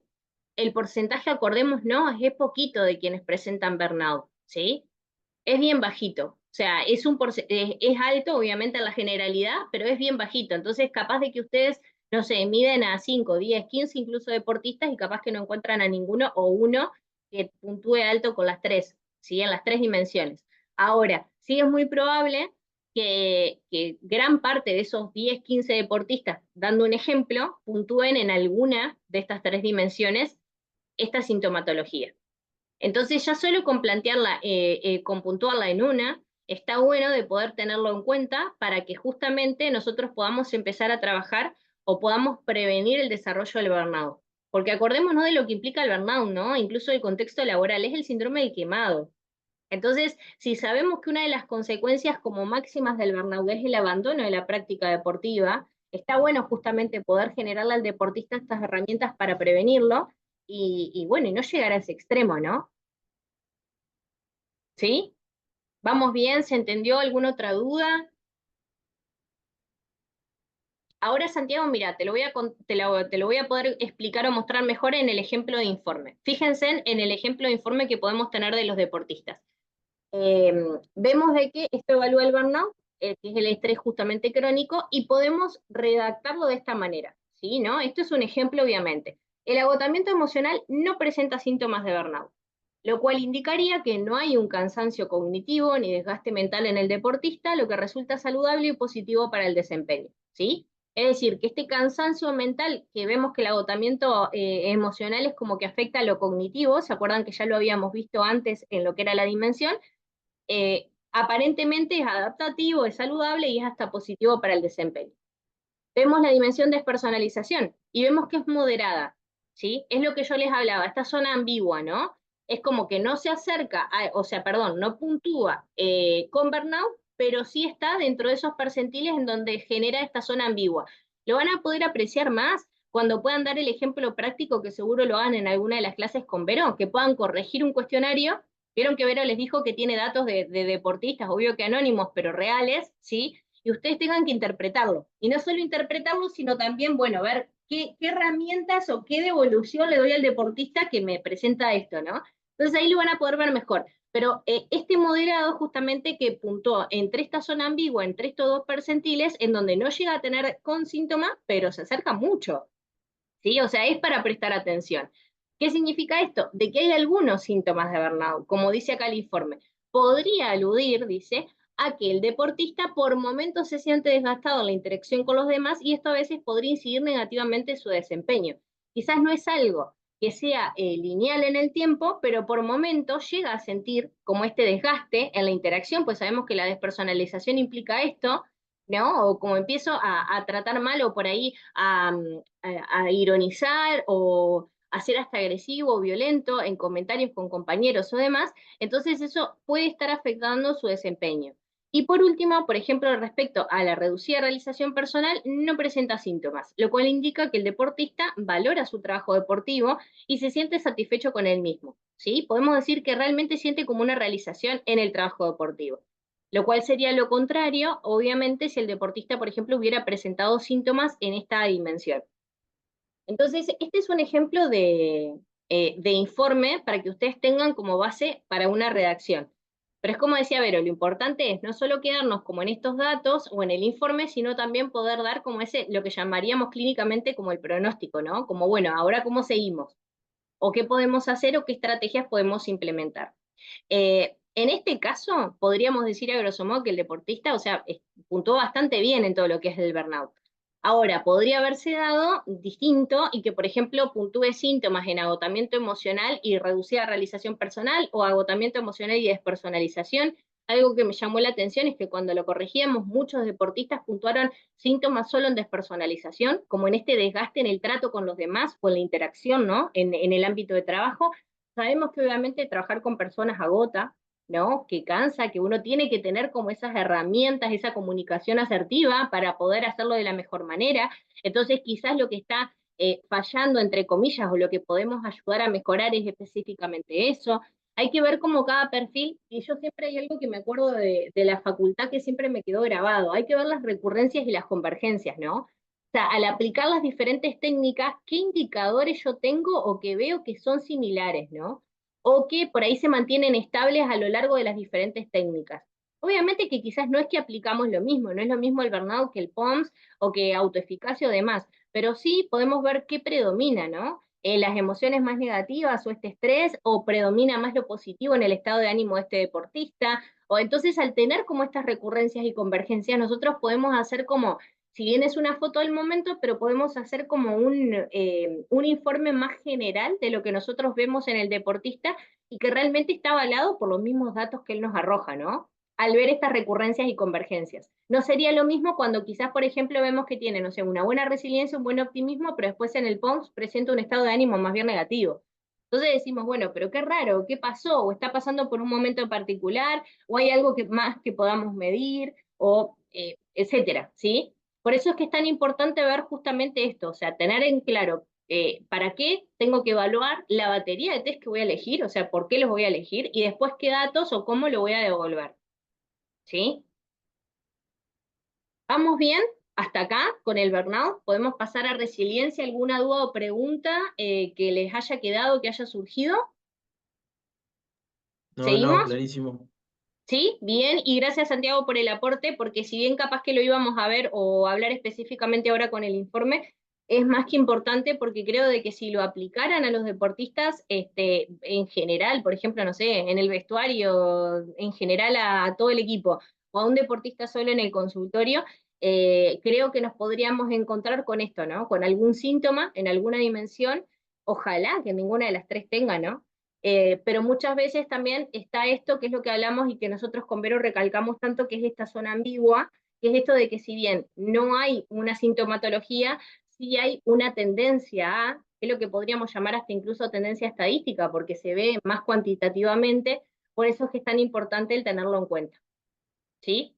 el porcentaje, acordemos, no, es poquito de quienes presentan burnout, ¿sí? Es bien bajito. O sea, es alto, obviamente, en la generalidad, pero es bien bajito. Entonces, capaz de que ustedes, no sé, miden a 5, 10, 15 incluso deportistas y capaz que no encuentran a ninguno o uno que puntúe alto con las tres, ¿sí? En las tres dimensiones. Ahora, sí es muy probable que gran parte de esos 10, 15 deportistas, dando un ejemplo, puntúen en alguna de estas tres dimensiones esta sintomatología. Entonces ya solo con plantearla, con puntuarla en una, está bueno de poder tenerlo en cuenta para que justamente nosotros podamos empezar a trabajar o podamos prevenir el desarrollo del burnout. Porque acordémonos de lo que implica el burnout, ¿no? Incluso el contexto laboral, es el síndrome del quemado. Entonces, si sabemos que una de las consecuencias como máximas del burnout es el abandono de la práctica deportiva, está bueno justamente poder generarle al deportista estas herramientas para prevenirlo y bueno, y no llegar a ese extremo, ¿no? ¿Sí? ¿Vamos bien? ¿Se entendió alguna otra duda? Ahora, Santiago, mira, te lo voy a poder explicar o mostrar mejor en el ejemplo de informe. Fíjense en el ejemplo de informe que podemos tener de los deportistas. Eh, Vemos de que esto evalúa el burnout, que es el estrés justamente crónico, y podemos redactarlo de esta manera, ¿sí? ¿No? Esto es un ejemplo, obviamente. El agotamiento emocional no presenta síntomas de burnout, lo cual indicaría que no hay un cansancio cognitivo ni desgaste mental en el deportista, lo que resulta saludable y positivo para el desempeño, ¿sí? Es decir, que este cansancio mental, que vemos que el agotamiento emocional es como que afecta a lo cognitivo, ¿se acuerdan que ya lo habíamos visto antes en lo que era la dimensión? Aparentemente es adaptativo, es saludable y es hasta positivo para el desempeño. Vemos la dimensión de despersonalización y vemos que es moderada, ¿sí? Es lo que yo les hablaba, esta zona ambigua, ¿no? Es como que no se acerca, o sea, perdón, no puntúa con burnout, pero sí está dentro de esos percentiles en donde genera esta zona ambigua. Lo van a poder apreciar más cuando puedan dar el ejemplo práctico, que seguro lo hagan en alguna de las clases con Vero, que puedan corregir un cuestionario. Vieron que Vero les dijo que tiene datos de deportistas, obvio que anónimos, pero reales, ¿sí? Y ustedes tengan que interpretarlo. Y no solo interpretarlo, sino también, bueno, ver qué herramientas o qué devolución le doy al deportista que me presenta esto, ¿no? Entonces ahí lo van a poder ver mejor. Pero este moderado justamente que puntuó entre esta zona ambigua, entre estos dos percentiles, en donde no llega a tener con síntoma, pero se acerca mucho, ¿sí? O sea, es para prestar atención. ¿Qué significa esto? De que hay algunos síntomas de burnout, como dice acá el informe. Podría aludir, dice, a que el deportista por momentos se siente desgastado en la interacción con los demás y esto a veces podría incidir negativamente en su desempeño. Quizás no es algo que sea lineal en el tiempo, pero por momentos llega a sentir como este desgaste en la interacción, pues sabemos que la despersonalización implica esto, ¿no? O como empiezo a tratar mal o por ahí a ironizar o a ser hasta agresivo o violento en comentarios con compañeros o demás, entonces eso puede estar afectando su desempeño. Y por último, por ejemplo, respecto a la reducida realización personal, no presenta síntomas, lo cual indica que el deportista valora su trabajo deportivo y se siente satisfecho con él mismo, ¿sí? Podemos decir que realmente siente como una realización en el trabajo deportivo. lo cual sería lo contrario, obviamente, si el deportista, por ejemplo, hubiera presentado síntomas en esta dimensión. Entonces, este es un ejemplo de informe para que ustedes tengan como base para una redacción. Pero es como decía Vero, lo importante es no solo quedarnos como en estos datos o en el informe, sino también poder dar como ese, lo que llamaríamos clínicamente como el pronóstico, ¿no? Como, bueno, ahora cómo seguimos, o qué podemos hacer o qué estrategias podemos implementar. En este caso, podríamos decir a grosso modo que el deportista, o sea, puntuó bastante bien en todo lo que es el burnout. Ahora, podría haberse dado distinto y que, por ejemplo, puntúe síntomas en agotamiento emocional y reducida realización personal o agotamiento emocional y despersonalización. Algo que me llamó la atención es que cuando lo corregíamos, muchos deportistas puntuaron síntomas solo en despersonalización, como en este desgaste en el trato con los demás o en la interacción, ¿no? En el ámbito de trabajo. Sabemos que obviamente trabajar con personas agota, ¿no? Que cansa, que uno tiene que tener como esas herramientas, esa comunicación asertiva para poder hacerlo de la mejor manera. Entonces, quizás lo que está fallando, entre comillas, o lo que podemos ayudar a mejorar es específicamente eso. Hay que ver como cada perfil, y yo siempre hay algo que me acuerdo de la facultad que siempre me quedó grabado, hay que ver las recurrencias y las convergencias, ¿no? O sea, al aplicar las diferentes técnicas, ¿qué indicadores yo tengo o que veo que son similares, ¿no? O que por ahí se mantienen estables a lo largo de las diferentes técnicas. Obviamente que quizás no es que aplicamos lo mismo, no es lo mismo el burnout que el POMS o que autoeficacia o demás, pero sí podemos ver qué predomina, ¿no? Las emociones más negativas o este estrés, o predomina más lo positivo en el estado de ánimo de este deportista, o entonces al tener como estas recurrencias y convergencias, nosotros podemos hacer como, si bien es una foto del momento, pero podemos hacer como un informe más general de lo que nosotros vemos en el deportista y que realmente está avalado por los mismos datos que él nos arroja, ¿no? Al ver estas recurrencias y convergencias. No sería lo mismo cuando quizás, por ejemplo, vemos que tiene, no sé, una buena resiliencia, un buen optimismo, pero después en el POMS presenta un estado de ánimo más bien negativo. Entonces decimos, bueno, pero qué raro, ¿qué pasó? ¿O está pasando por un momento en particular? ¿O hay algo más que podamos medir? O etcétera, ¿sí? Por eso es que es tan importante ver justamente esto, o sea, tener en claro para qué tengo que evaluar la batería de test que voy a elegir, o sea, por qué los voy a elegir, y después qué datos o cómo lo voy a devolver, ¿sí? ¿Vamos bien hasta acá con el burnout? ¿Podemos pasar a resiliencia? ¿Alguna duda o pregunta que les haya quedado, que haya surgido? No, no, ¿Seguimos? clarísimo. ¿Sí? Bien, y gracias Santiago por el aporte, porque si bien capaz que lo íbamos a ver o hablar específicamente ahora con el informe, es más que importante porque creo de que si lo aplicaran a los deportistas, en general, por ejemplo, no sé, en el vestuario, en general a todo el equipo, o a un deportista solo en el consultorio, creo que nos podríamos encontrar con esto, ¿no? Con algún síntoma en alguna dimensión, ojalá que ninguna de las tres tenga, ¿no? Pero muchas veces también está esto, que es lo que hablamos y que nosotros con Vero recalcamos tanto, que es esta zona ambigua, que es esto de que si bien no hay una sintomatología, sí hay una tendencia a, que es lo que podríamos llamar hasta incluso tendencia estadística, porque se ve más cuantitativamente, por eso es que es tan importante el tenerlo en cuenta. ¿Sí?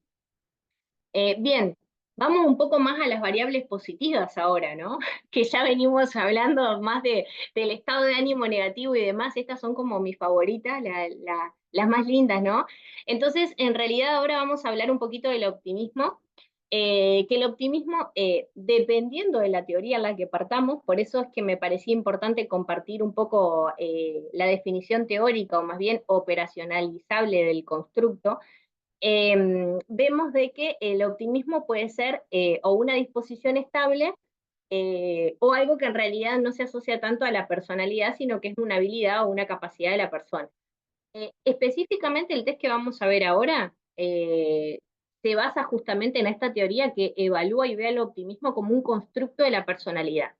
Bien, vamos un poco más a las variables positivas ahora, ¿no? Que ya venimos hablando más del estado de ánimo negativo y demás, estas son como mis favoritas, las más lindas, ¿no? Entonces, en realidad ahora vamos a hablar un poquito del optimismo, que el optimismo, dependiendo de la teoría en la que partamos, por eso es que me parecía importante compartir un poco la definición teórica o más bien operacionalizable del constructo, vemos de que el optimismo puede ser o una disposición estable o algo que en realidad no se asocia tanto a la personalidad, sino que es una habilidad o una capacidad de la persona. Específicamente el test que vamos a ver ahora se basa justamente en esta teoría que evalúa y ve al optimismo como un constructo de la personalidad.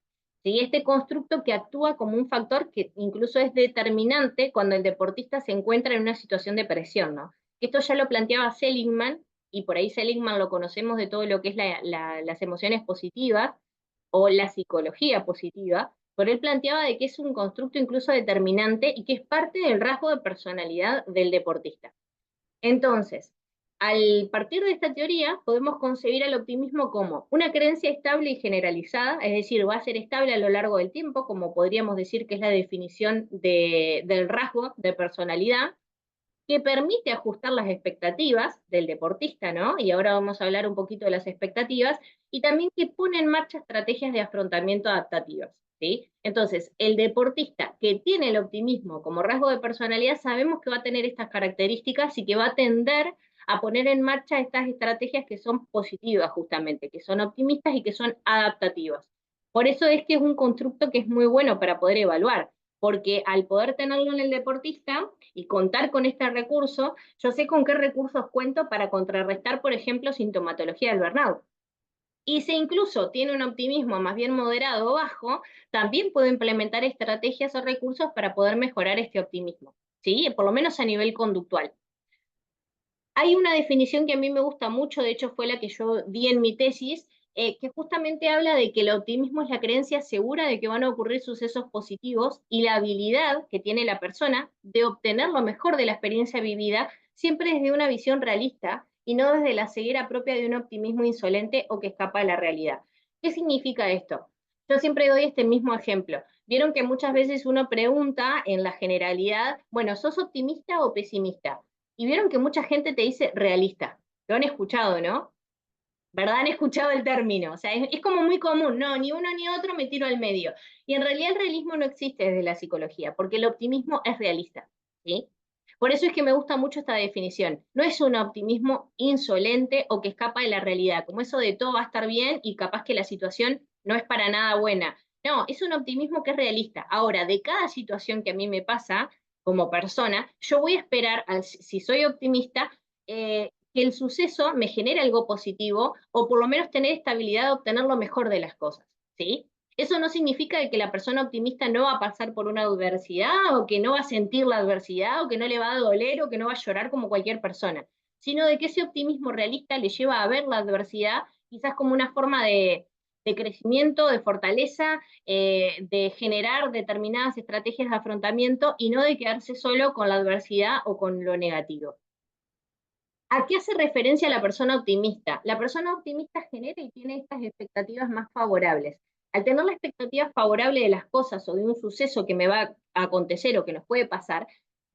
¿Sí? Este constructo que actúa como un factor que incluso es determinante cuando el deportista se encuentra en una situación de presión, ¿no? Esto ya lo planteaba Seligman, y por ahí Seligman lo conocemos de todo lo que es las emociones positivas o la psicología positiva, pero él planteaba de que es un constructo incluso determinante y que es parte del rasgo de personalidad del deportista. Entonces, al partir de esta teoría, podemos concebir al optimismo como una creencia estable y generalizada, es decir, va a ser estable a lo largo del tiempo, como podríamos decir que es la definición del rasgo de personalidad, que permite ajustar las expectativas del deportista, ¿no? Y ahora vamos a hablar un poquito de las expectativas, y también que pone en marcha estrategias de afrontamiento adaptativas, ¿sí? Entonces, el deportista que tiene el optimismo como rasgo de personalidad, sabemos que va a tener estas características y que va a tender a poner en marcha estas estrategias que son positivas justamente, que son optimistas y que son adaptativas. Por eso es que es un constructo que es muy bueno para poder evaluar, porque al poder tenerlo en el deportista y contar con este recurso, yo sé con qué recursos cuento para contrarrestar, por ejemplo, sintomatología del burnout. Y si incluso tiene un optimismo más bien moderado o bajo, también puedo implementar estrategias o recursos para poder mejorar este optimismo, ¿sí? Por lo menos a nivel conductual. Hay una definición que a mí me gusta mucho, de hecho fue la que yo di en mi tesis, que justamente habla de que el optimismo es la creencia segura de que van a ocurrir sucesos positivos y la habilidad que tiene la persona de obtener lo mejor de la experiencia vivida, siempre desde una visión realista y no desde la ceguera propia de un optimismo insolente o que escapa de la realidad. ¿Qué significa esto? Yo siempre doy este mismo ejemplo. Vieron que muchas veces uno pregunta en la generalidad, bueno, ¿sos optimista o pesimista? Y vieron que mucha gente te dice realista. Lo han escuchado, ¿no? ¿Verdad? Han escuchado el término. O sea, es como muy común. No, ni uno ni otro, me tiro al medio. Y en realidad el realismo no existe desde la psicología, porque el optimismo es realista, ¿sí? Por eso es que me gusta mucho esta definición. No es un optimismo insolente o que escapa de la realidad, como eso de todo va a estar bien y capaz que la situación no es para nada buena. No, es un optimismo que es realista. Ahora, de cada situación que a mí me pasa como persona, yo voy a esperar, si soy optimista, que el suceso me genere algo positivo o por lo menos tener estabilidad de obtener lo mejor de las cosas, ¿sí? Eso no significa que la persona optimista no va a pasar por una adversidad o que no va a sentir la adversidad o que no le va a doler o que no va a llorar como cualquier persona, sino de que ese optimismo realista le lleva a ver la adversidad quizás como una forma de crecimiento, de fortaleza, de generar determinadas estrategias de afrontamiento y no de quedarse solo con la adversidad o con lo negativo. ¿A qué hace referencia la persona optimista? La persona optimista genera y tiene estas expectativas más favorables. Al tener la expectativa favorable de las cosas o de un suceso que me va a acontecer o que nos puede pasar,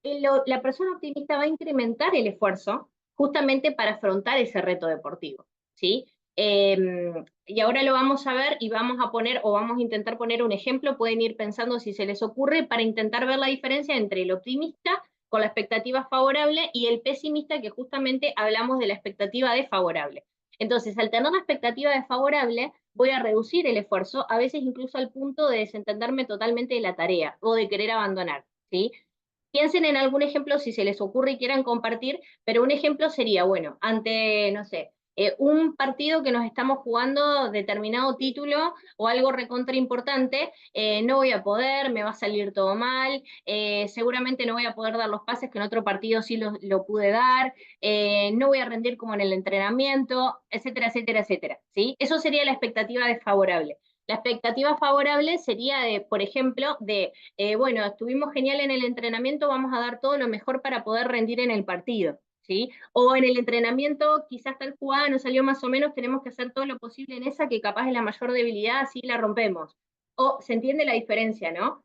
la persona optimista va a incrementar el esfuerzo justamente para afrontar ese reto deportivo, ¿sí? Y ahora lo vamos a ver y vamos a poner o vamos a intentar poner un ejemplo, pueden ir pensando si se les ocurre para intentar ver la diferencia entre el optimista con la expectativa favorable y el pesimista que justamente hablamos de la expectativa desfavorable. Entonces, al tener la expectativa desfavorable, voy a reducir el esfuerzo, a veces incluso al punto de desentenderme totalmente de la tarea o de querer abandonar, ¿sí? Piensen en algún ejemplo si se les ocurre y quieran compartir, pero un ejemplo sería, bueno, ante, no sé, un partido que nos estamos jugando determinado título o algo recontra importante, no voy a poder, me va a salir todo mal, seguramente no voy a poder dar los pases que en otro partido sí lo pude dar, no voy a rendir como en el entrenamiento, etcétera, etcétera, etcétera, ¿sí? Eso sería la expectativa desfavorable. La expectativa favorable sería, de, por ejemplo, de bueno, estuvimos genial en el entrenamiento, vamos a dar todo lo mejor para poder rendir en el partido, ¿sí? O en el entrenamiento, quizás tal jugada no salió más o menos, tenemos que hacer todo lo posible en esa, que capaz es la mayor debilidad, así la rompemos. O se entiende la diferencia, ¿no?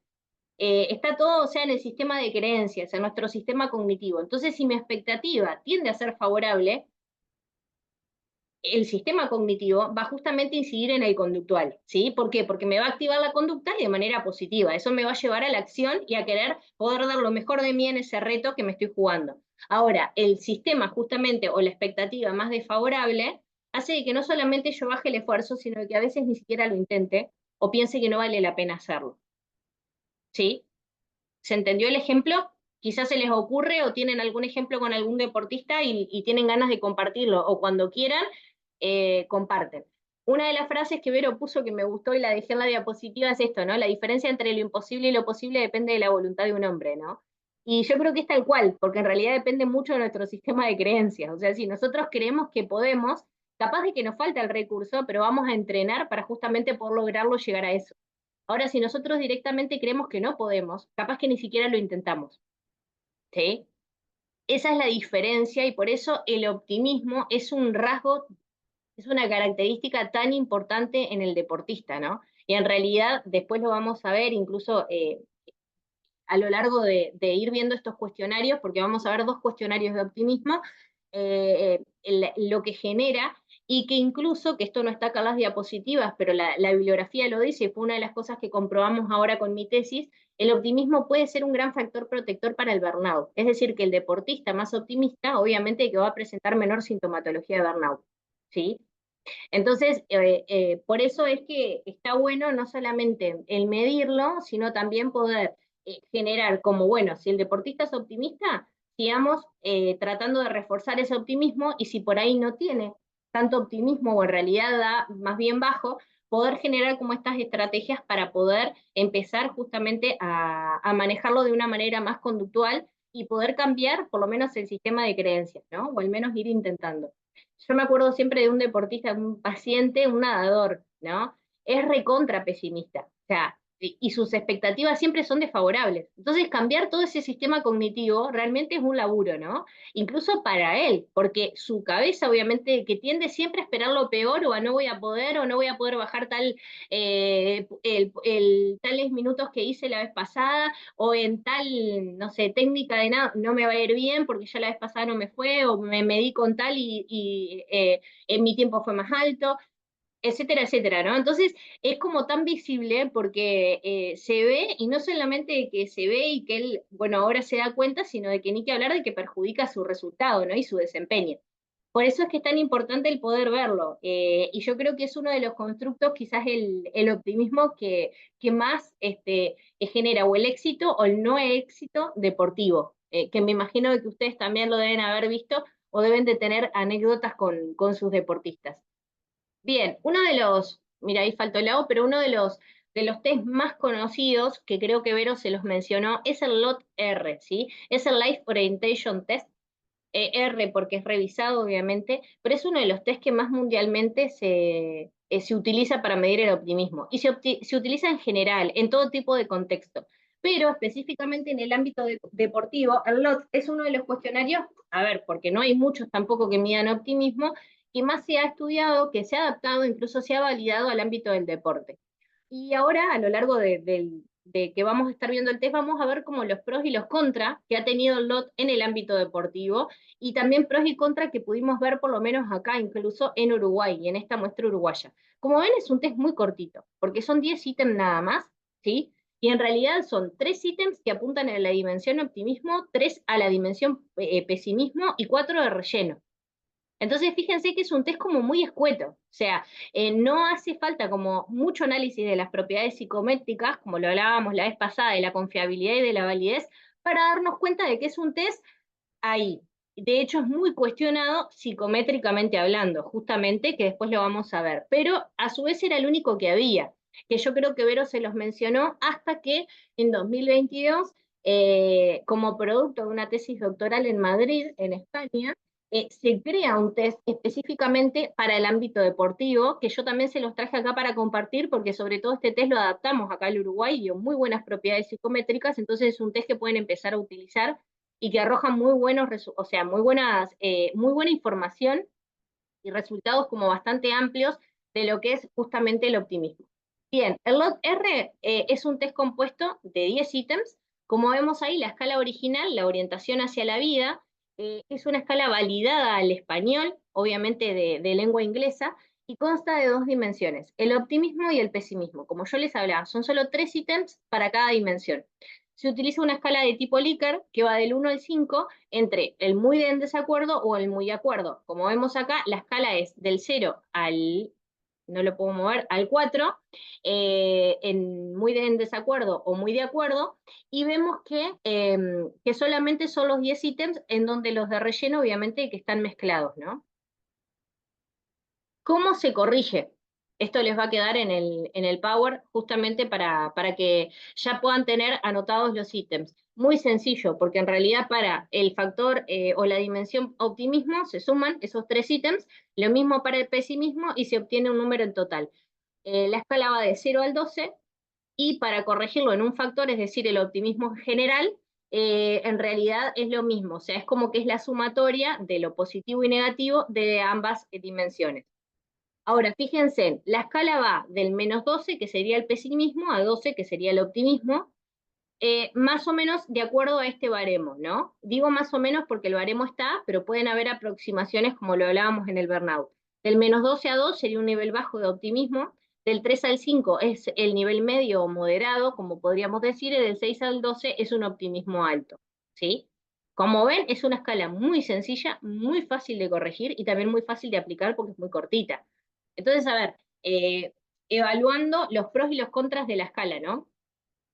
Está todo, o sea, en el sistema de creencias, en nuestro sistema cognitivo. Entonces, si mi expectativa tiende a ser favorable, el sistema cognitivo va justamente a incidir en el conductual, ¿sí? ¿Por qué? Porque me va a activar la conducta y de manera positiva. Eso me va a llevar a la acción y a querer poder dar lo mejor de mí en ese reto que me estoy jugando. Ahora, el sistema justamente o la expectativa más desfavorable hace que no solamente yo baje el esfuerzo, sino que a veces ni siquiera lo intente o piense que no vale la pena hacerlo, ¿sí? ¿Se entendió el ejemplo? Quizás se les ocurre o tienen algún ejemplo con algún deportista y tienen ganas de compartirlo, o cuando quieran, comparten. Una de las frases que Vero puso que me gustó y la dejé en la diapositiva es esto, ¿no? La diferencia entre lo imposible y lo posible depende de la voluntad de un hombre, ¿no? Y yo creo que es tal cual, porque en realidad depende mucho de nuestro sistema de creencias. O sea, si nosotros creemos que podemos, capaz de que nos falta el recurso, pero vamos a entrenar para justamente poder lograrlo, llegar a eso. Ahora, si nosotros directamente creemos que no podemos, capaz que ni siquiera lo intentamos, ¿sí? Esa es la diferencia y por eso el optimismo es un rasgo, es una característica tan importante en el deportista, ¿no? Y en realidad, después lo vamos a ver, incluso a lo largo de ir viendo estos cuestionarios, porque vamos a ver 2 cuestionarios de optimismo, lo que genera, y que incluso, que esto no está acá en las diapositivas, pero la bibliografía lo dice, y fue una de las cosas que comprobamos ahora con mi tesis, el optimismo puede ser un gran factor protector para el burnout. Es decir, que el deportista más optimista, obviamente que va a presentar menor sintomatología de burnout, ¿sí? Entonces, por eso es que está bueno no solamente el medirlo, sino también poder generar como, bueno, si el deportista es optimista, sigamos tratando de reforzar ese optimismo, y si por ahí no tiene tanto optimismo o en realidad da más bien bajo, poder generar como estas estrategias para poder empezar justamente a manejarlo de una manera más conductual y poder cambiar por lo menos el sistema de creencias, ¿no? O al menos ir intentando. Yo me acuerdo siempre de un deportista, un paciente, un nadador, ¿no? Es recontra pesimista, o sea, y sus expectativas siempre son desfavorables. Entonces, cambiar todo ese sistema cognitivo realmente es un laburo, ¿no? Incluso para él, porque su cabeza, obviamente, que tiende siempre a esperar lo peor, o a no voy a poder, o no voy a poder bajar tales minutos que hice la vez pasada, o en tal, no sé, técnica de nada, no me va a ir bien porque ya la vez pasada no me fue, o me medí con tal y en mi tiempo fue más alto, etcétera, etcétera, ¿no? Entonces es como tan visible porque se ve, y no solamente que se ve y que él, bueno, ahora se da cuenta, sino de que ni que hablar de que perjudica su resultado, ¿no? Y su desempeño. Por eso es que es tan importante el poder verlo, y yo creo que es uno de los constructos, quizás el optimismo que más genera o el éxito o el no éxito deportivo, que me imagino que ustedes también lo deben haber visto o deben de tener anécdotas con sus deportistas. Bien, uno de los, mira, ahí faltó el lado, pero uno de los test más conocidos, que creo que Vero se los mencionó, es el LOT-R, ¿sí? Es el Life Orientation Test, R porque es revisado, obviamente, pero es uno de los test que más mundialmente se utiliza para medir el optimismo. Y se utiliza en general, en todo tipo de contexto. Pero específicamente en el ámbito deportivo, el LOT es uno de los cuestionarios, a ver, porque no hay muchos tampoco que midan optimismo, que más se ha estudiado, que se ha adaptado, incluso se ha validado al ámbito del deporte. Y ahora, a lo largo de que vamos a estar viendo el test, vamos a ver como los pros y los contras que ha tenido el LOT en el ámbito deportivo, y también pros y contras que pudimos ver por lo menos acá, incluso en Uruguay, y en esta muestra uruguaya. Como ven, es un test muy cortito, porque son 10 ítems nada más, ¿sí? Y en realidad son 3 ítems que apuntan a la dimensión optimismo, 3 a la dimensión pesimismo y 4 de relleno. Entonces, fíjense que es un test como muy escueto, o sea, no hace falta como mucho análisis de las propiedades psicométricas, como lo hablábamos la vez pasada, de la confiabilidad y de la validez, para darnos cuenta de que es un test ahí. De hecho, es muy cuestionado psicométricamente hablando, justamente, que después lo vamos a ver, pero a su vez era el único que había, que yo creo que Vero se los mencionó hasta que en 2022, como producto de una tesis doctoral en Madrid, en España, se crea un test específicamente para el ámbito deportivo, que yo también se los traje acá para compartir, porque sobre todo este test lo adaptamos acá al Uruguay y con muy buenas propiedades psicométricas, entonces es un test que pueden empezar a utilizar y que arroja muy buenos, o sea, muy buena información y resultados como bastante amplios de lo que es justamente el optimismo. Bien, el LOT-R es un test compuesto de 10 ítems. Como vemos ahí, la escala original, la orientación hacia la vida, es una escala validada al español, obviamente de lengua inglesa, y consta de 2 dimensiones, el optimismo y el pesimismo. Como yo les hablaba, son solo 3 ítems para cada dimensión. Se utiliza una escala de tipo Likert que va del 1 al 5, entre el muy en desacuerdo o el muy de acuerdo. Como vemos acá, la escala es del 0 al, no lo puedo mover, al 4, en muy en desacuerdo o muy de acuerdo, y vemos que solamente son los 10 ítems en donde los de relleno obviamente que están mezclados, ¿no? ¿Cómo se corrige? Esto les va a quedar en el Power justamente para que ya puedan tener anotados los ítems. Muy sencillo, porque en realidad para el factor o la dimensión optimismo se suman esos 3 ítems, lo mismo para el pesimismo y se obtiene un número en total. La escala va de 0 al 12 y para corregirlo en un factor, es decir, el optimismo general, en realidad es lo mismo, o sea, es como que es la sumatoria de lo positivo y negativo de ambas dimensiones. Ahora, fíjense, la escala va del -12, que sería el pesimismo, a 12, que sería el optimismo. más o menos de acuerdo a este baremo, ¿no? Digo más o menos porque el baremo está, pero pueden haber aproximaciones como lo hablábamos en el burnout. Del -12 a 2 sería un nivel bajo de optimismo, del 3 al 5 es el nivel medio o moderado, como podríamos decir, y del 6 al 12 es un optimismo alto, ¿sí? Como ven, es una escala muy sencilla, muy fácil de corregir y también muy fácil de aplicar porque es muy cortita. Entonces, a ver, evaluando los pros y los contras de la escala, ¿no?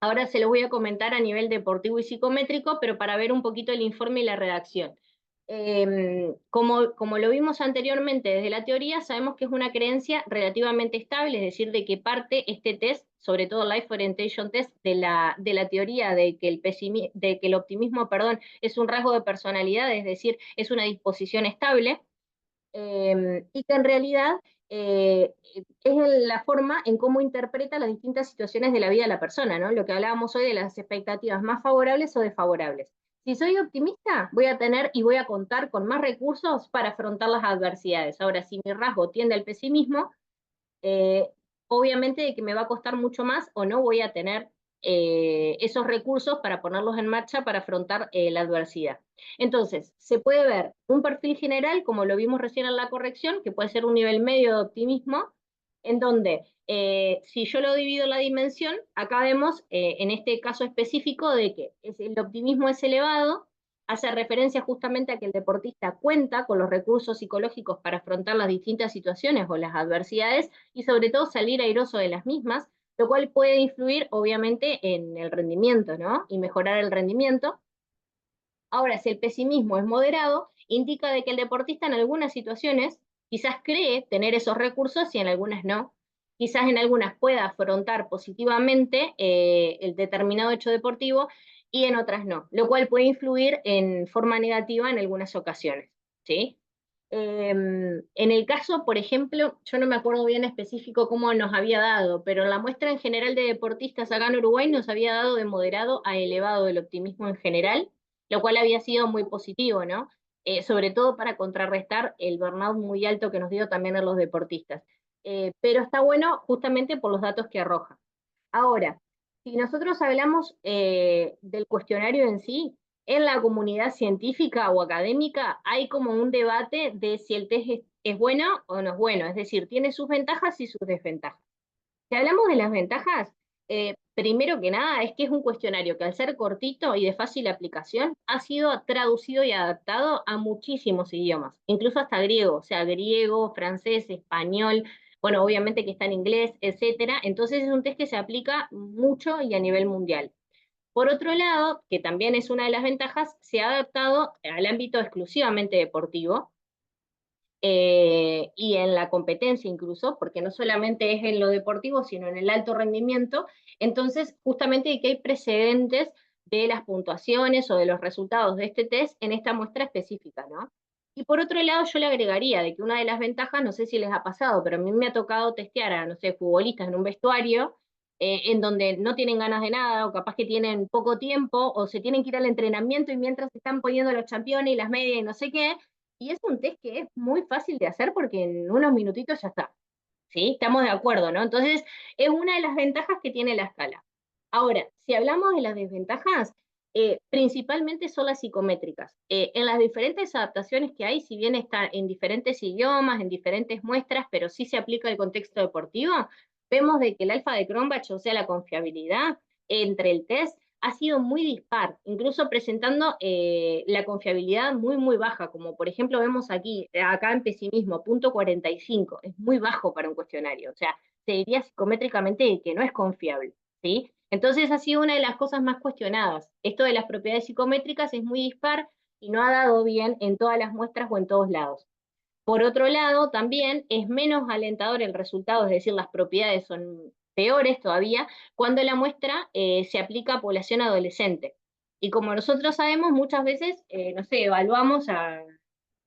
Ahora se lo voy a comentar a nivel deportivo y psicométrico, pero para ver un poquito el informe y la redacción. Como lo vimos anteriormente desde la teoría, sabemos que es una creencia relativamente estable, es decir, de que parte este test, sobre todo el Life Orientation Test, de la teoría de que el optimismo, perdón, es un rasgo de personalidad, es decir, es una disposición estable, y que en realidad es la forma en cómo interpreta las distintas situaciones de la vida de la persona, ¿no? Lo que hablábamos hoy de las expectativas más favorables o desfavorables. Si soy optimista, voy a tener y voy a contar con más recursos para afrontar las adversidades. Ahora, si mi rasgo tiende al pesimismo, eh, obviamente de que me va a costar mucho más o no voy a tener esos recursos para ponerlos en marcha para afrontar la adversidad. Entonces, se puede ver un perfil general, como lo vimos recién en la corrección, que puede ser un nivel medio de optimismo, en donde si yo lo divido en la dimensión, acá vemos en este caso específico de que el optimismo es elevado, hace referencia justamente a que el deportista cuenta con los recursos psicológicos para afrontar las distintas situaciones o las adversidades y sobre todo salir airoso de las mismas, lo cual puede influir obviamente en el rendimiento, ¿no? Y mejorar el rendimiento. Ahora, si el pesimismo es moderado, indica de que el deportista en algunas situaciones quizás cree tener esos recursos y en algunas no. Quizás en algunas pueda afrontar positivamente el determinado hecho deportivo y en otras no, lo cual puede influir en forma negativa en algunas ocasiones, ¿sí? En el caso, por ejemplo, yo no me acuerdo bien específico cómo nos había dado, pero en la muestra en general de deportistas acá en Uruguay nos había dado de moderado a elevado el optimismo en general, lo cual había sido muy positivo, ¿no? Sobre todo para contrarrestar el burnout muy alto que nos dio también a los deportistas. Pero está bueno justamente por los datos que arroja. Ahora, si nosotros hablamos del cuestionario en sí, en la comunidad científica o académica hay como un debate de si el test es bueno o no es bueno, es decir, tiene sus ventajas y sus desventajas. Si hablamos de las ventajas, primero que nada es que es un cuestionario que al ser cortito y de fácil aplicación ha sido traducido y adaptado a muchísimos idiomas, incluso hasta griego, o sea, griego, francés, español, bueno, obviamente que está en inglés, etcétera. Entonces es un test que se aplica mucho y a nivel mundial. Por otro lado, que también es una de las ventajas, se ha adaptado al ámbito exclusivamente deportivo, y en la competencia incluso, porque no solamente es en lo deportivo, sino en el alto rendimiento. Entonces, justamente que hay precedentes de las puntuaciones o de los resultados de este test en esta muestra específica, ¿no? Y por otro lado, yo le agregaría de que una de las ventajas, no sé si les ha pasado, pero a mí me ha tocado testear a, no sé, futbolistas en un vestuario, en donde no tienen ganas de nada, o capaz que tienen poco tiempo, o se tienen que ir al entrenamiento y mientras se están poniendo los championes y las medias y no sé qué, y es un test que es muy fácil de hacer porque en unos minutitos ya está. ¿Sí? Estamos de acuerdo, ¿no? Entonces, es una de las ventajas que tiene la escala. Ahora, si hablamos de las desventajas, principalmente son las psicométricas. En las diferentes adaptaciones que hay, si bien está en diferentes idiomas, en diferentes muestras, pero sí se aplica al contexto deportivo, vemos de que el alfa de Cronbach, o sea, la confiabilidad entre el test, ha sido muy dispar, incluso presentando la confiabilidad muy, muy baja, como por ejemplo vemos aquí, acá en pesimismo, punto 45, es muy bajo para un cuestionario, o sea, se diría psicométricamente que no es confiable, ¿sí? Entonces ha sido una de las cosas más cuestionadas. Esto de las propiedades psicométricas es muy dispar y no ha dado bien en todas las muestras o en todos lados. Por otro lado, también es menos alentador el resultado, es decir, las propiedades son peores todavía, cuando la muestra se aplica a población adolescente. Y como nosotros sabemos, muchas veces, no sé, evaluamos a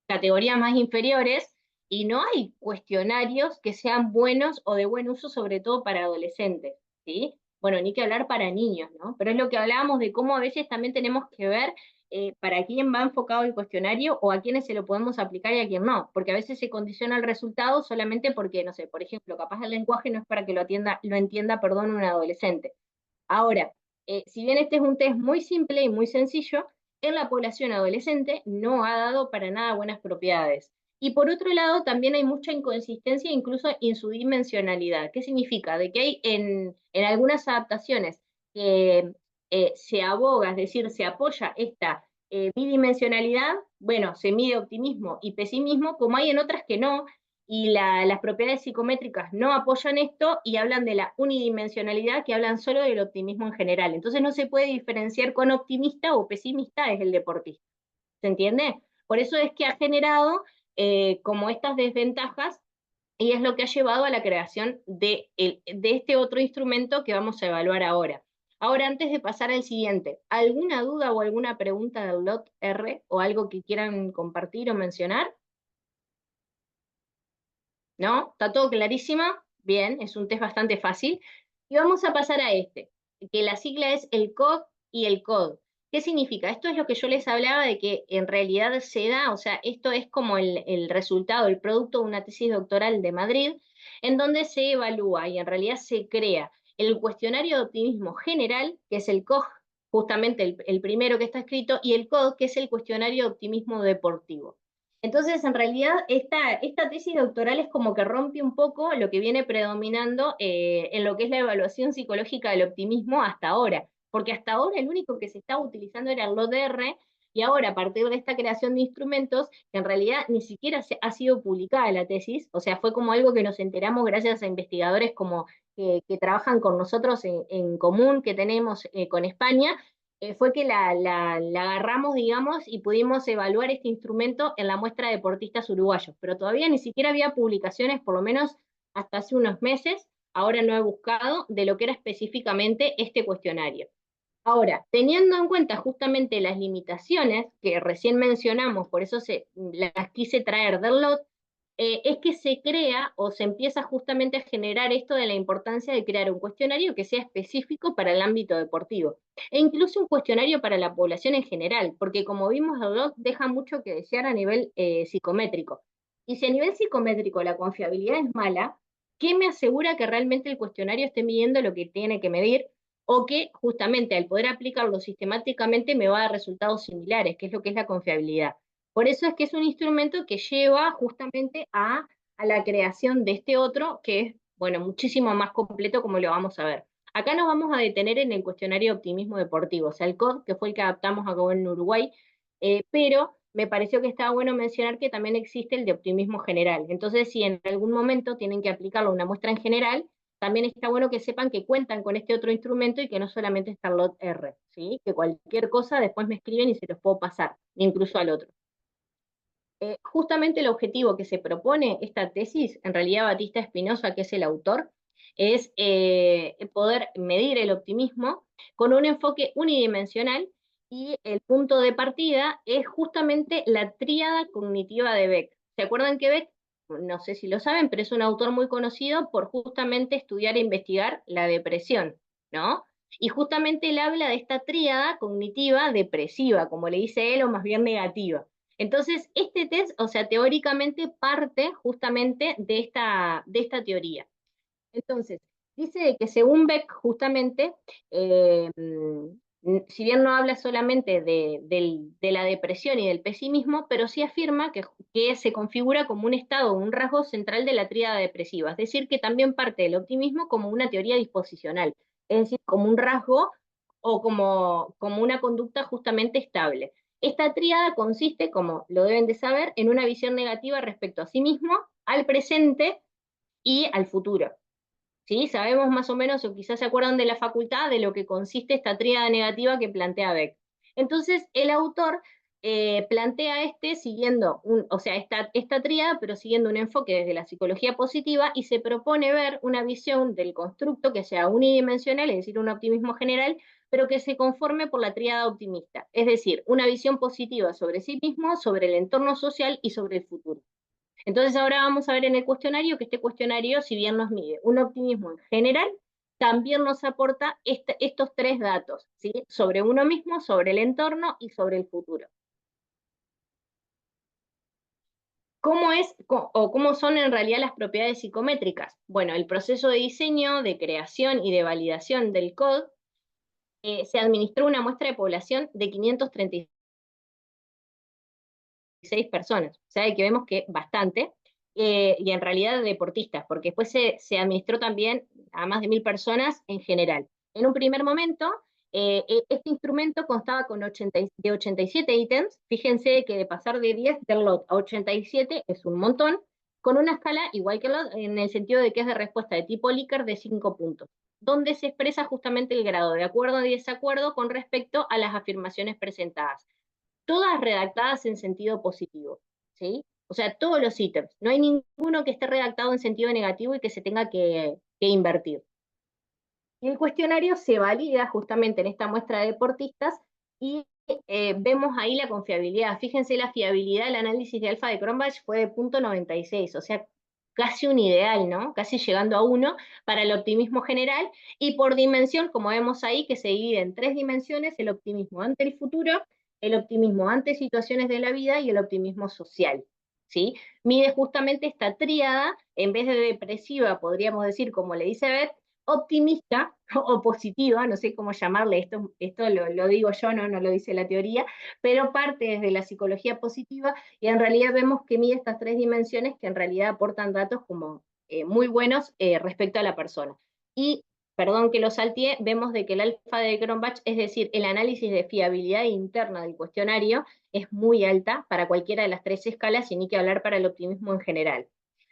categorías más inferiores y no hay cuestionarios que sean buenos o de buen uso, sobre todo para adolescentes, ¿sí? Bueno, ni que hablar para niños, ¿no? Pero es lo que hablábamos de cómo a veces también tenemos que ver para quién va enfocado el cuestionario o a quiénes se lo podemos aplicar y a quién no, porque a veces se condiciona el resultado solamente porque, no sé, por ejemplo, capaz el lenguaje no es para que lo entienda, perdón, un adolescente. Ahora, Si bien este es un test muy simple y muy sencillo, en la población adolescente no ha dado para nada buenas propiedades. Y por otro lado, también hay mucha inconsistencia, incluso en su dimensionalidad. ¿Qué significa? De que hay en algunas adaptaciones que se aboga, es decir, se apoya esta bidimensionalidad, bueno, se mide optimismo y pesimismo, como hay en otras que no, y las propiedades psicométricas no apoyan esto y hablan de la unidimensionalidad, que hablan solo del optimismo en general. Entonces no se puede diferenciar con optimista o pesimista es el deportista. ¿Se entiende? Por eso es que ha generado como estas desventajas y es lo que ha llevado a la creación de este otro instrumento que vamos a evaluar ahora. Ahora, antes de pasar al siguiente, ¿alguna duda o alguna pregunta del LOT R o algo que quieran compartir o mencionar? ¿No? ¿Está todo clarísimo? Bien, es un test bastante fácil. Y vamos a pasar a este, que la sigla es el COD y el COD. ¿Qué significa? Esto es lo que yo les hablaba de que en realidad se da, o sea, esto es como el resultado, el producto de una tesis doctoral de Madrid, en donde se evalúa y en realidad se crea el cuestionario de optimismo general, que es el COG, justamente el primero que está escrito, y el COD, que es el cuestionario de optimismo deportivo. Entonces, en realidad, esta tesis doctoral es como que rompe un poco lo que viene predominando en lo que es la evaluación psicológica del optimismo hasta ahora, porque hasta ahora el único que se estaba utilizando era el LODR, y ahora a partir de esta creación de instrumentos, que en realidad ni siquiera ha sido publicada la tesis, o sea, fue como algo que nos enteramos gracias a investigadores como que trabajan con nosotros en común que tenemos con España, fue que la agarramos, digamos, y pudimos evaluar este instrumento en la muestra de deportistas uruguayos, pero todavía ni siquiera había publicaciones, por lo menos hasta hace unos meses, ahora no he buscado, de lo que era específicamente este cuestionario. Ahora, teniendo en cuenta justamente las limitaciones que recién mencionamos, por eso las quise traer del LOT, es que se crea o se empieza justamente a generar esto de la importancia de crear un cuestionario que sea específico para el ámbito deportivo, e incluso un cuestionario para la población en general, porque como vimos, el LOT deja mucho que desear a nivel psicométrico. Y si a nivel psicométrico la confiabilidad es mala, ¿qué me asegura que realmente el cuestionario esté midiendo lo que tiene que medir? O que justamente al poder aplicarlo sistemáticamente me va a dar resultados similares, que es lo que es la confiabilidad. Por eso es que es un instrumento que lleva justamente a la creación de este otro, que es, bueno, muchísimo más completo como lo vamos a ver. Acá nos vamos a detener en el cuestionario de optimismo deportivo, o sea, el COD, que fue el que adaptamos acá en Uruguay, pero me pareció que estaba bueno mencionar que también existe el de optimismo general. Entonces, si en algún momento tienen que aplicarlo a una muestra en general, también está bueno que sepan que cuentan con este otro instrumento y que no solamente está el LOT R, ¿sí? Que cualquier cosa después me escriben y se los puedo pasar, incluso al otro. Justamente el objetivo que se propone esta tesis, en realidad Batista Espinosa, que es el autor, es poder medir el optimismo con un enfoque unidimensional, y el punto de partida es justamente la tríada cognitiva de Beck. ¿Se acuerdan que Beck, no sé si lo saben, pero es un autor muy conocido por justamente estudiar e investigar la depresión, ¿no? Y justamente él habla de esta tríada cognitiva depresiva, como le dice él, o más bien negativa. Entonces, este test, o sea, teóricamente parte justamente de esta teoría. Entonces, dice que según Beck, justamente, si bien no habla solamente de la depresión y del pesimismo, pero sí afirma que se configura como un estado, un rasgo central de la tríada depresiva, es decir, que también parte del optimismo como una teoría disposicional, es decir, como un rasgo o como una conducta justamente estable. Esta tríada consiste, como lo deben de saber, en una visión negativa respecto a sí mismo, al presente y al futuro. ¿Sí? Sabemos más o menos, o quizás se acuerdan de la facultad, de lo que consiste esta tríada negativa que plantea Beck. Entonces, el autor plantea siguiendo, o sea, esta tríada, pero siguiendo un enfoque desde la psicología positiva, y se propone ver una visión del constructo que sea unidimensional, es decir, un optimismo general, pero que se conforme por la tríada optimista, es decir, una visión positiva sobre sí mismo, sobre el entorno social y sobre el futuro. Entonces ahora vamos a ver en el cuestionario que este cuestionario, si bien nos mide un optimismo en general, también nos aporta estos tres datos, ¿sí? Sobre uno mismo, sobre el entorno y sobre el futuro. ¿Cómo son en realidad las propiedades psicométricas? Bueno, el proceso de diseño, de creación y de validación del COD se administró una muestra de población de 536 personas, o sea, que vemos que bastante, y en realidad deportistas, porque después se administró también a más de 1000 personas en general. En un primer momento, este instrumento constaba de 87 ítems, fíjense que de pasar de 10 del lot a 87 es un montón, con una escala igual que el lot, en el sentido de que es de respuesta de tipo Likert de 5 puntos, donde se expresa justamente el grado de acuerdo o desacuerdo con respecto a las afirmaciones presentadas, todas redactadas en sentido positivo, ¿sí? O sea, todos los ítems, no hay ninguno que esté redactado en sentido negativo y que se tenga que invertir. Y el cuestionario se valida justamente en esta muestra de deportistas y vemos ahí la confiabilidad. Fíjense la fiabilidad del análisis de alfa de Cronbach fue de 0.96, o sea, casi un ideal, ¿no? Casi llegando a 1 para el optimismo general, y por dimensión, como vemos ahí, que se divide en 3 dimensiones: el optimismo ante el futuro, el optimismo ante situaciones de la vida y el optimismo social, ¿sí? Mide justamente esta tríada, en vez de depresiva, podríamos decir, como le dice Beth, optimista o positiva, no sé cómo llamarle, esto lo digo yo, no lo dice la teoría, pero parte desde la psicología positiva, y en realidad vemos que mide estas 3 dimensiones que en realidad aportan datos como muy buenos respecto a la persona. Y, perdón que lo salteé, vemos de que el alfa de Cronbach, es decir, el análisis de fiabilidad interna del cuestionario, es muy alta para cualquiera de las 3 escalas, y ni que hablar para el optimismo en general.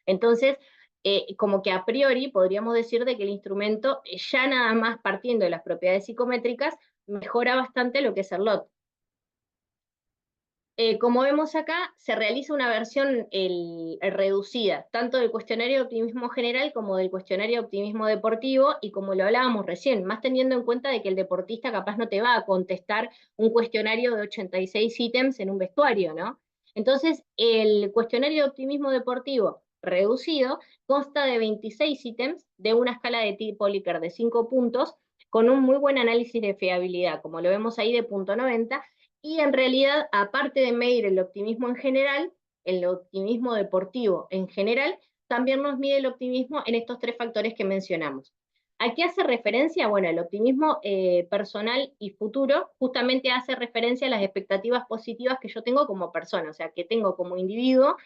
Entonces, como que a priori podríamos decir de que el instrumento, ya nada más partiendo de las propiedades psicométricas, mejora bastante lo que es el LOT. Como vemos acá, se realiza una versión reducida, tanto del cuestionario de optimismo general como del cuestionario de optimismo deportivo, y como lo hablábamos recién, más teniendo en cuenta de que el deportista capaz no te va a contestar un cuestionario de 86 ítems en un vestuario, ¿no? Entonces, el cuestionario de optimismo deportivo reducido consta de 26 ítems de una escala de tipo Likert de 5 puntos, con un muy buen análisis de fiabilidad, como lo vemos ahí, de 0.90, y en realidad, aparte de medir el optimismo en general, el optimismo deportivo en general, también nos mide el optimismo en estos 3 factores que mencionamos. ¿A qué hace referencia? Bueno, el optimismo personal y futuro justamente hace referencia a las expectativas positivas que yo tengo como persona, o sea, que tengo como individuo,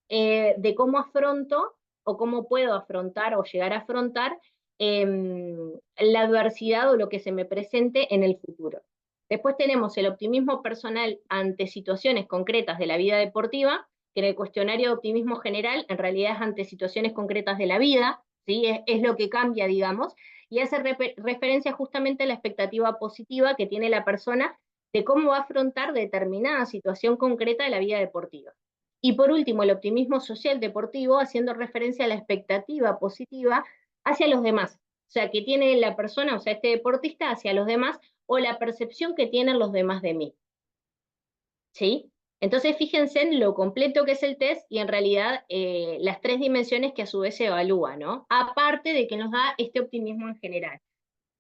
de cómo afronto o cómo puedo afrontar o llegar a afrontar la adversidad o lo que se me presente en el futuro. Después tenemos el optimismo personal ante situaciones concretas de la vida deportiva, que en el cuestionario de optimismo general en realidad es ante situaciones concretas de la vida, ¿sí? Es lo que cambia, digamos, y hace referencia justamente a la expectativa positiva que tiene la persona de cómo va a afrontar determinada situación concreta de la vida deportiva. Y por último, el optimismo social deportivo, haciendo referencia a la expectativa positiva hacia los demás, o sea, que tiene la persona, o sea, este deportista hacia los demás, o la percepción que tienen los demás de mí, ¿sí? Entonces fíjense en lo completo que es el test, y en realidad las 3 dimensiones que a su vez se evalúa, ¿no? Aparte de que nos da este optimismo en general.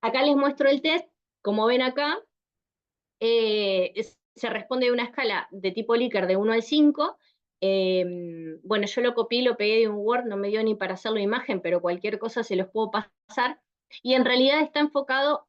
Acá les muestro el test, como ven acá, se responde de una escala de tipo Likert de 1 al 5, bueno, yo lo copié y lo pegué de un Word, no me dio ni para hacerlo imagen, pero cualquier cosa se los puedo pasar, y en realidad está enfocado,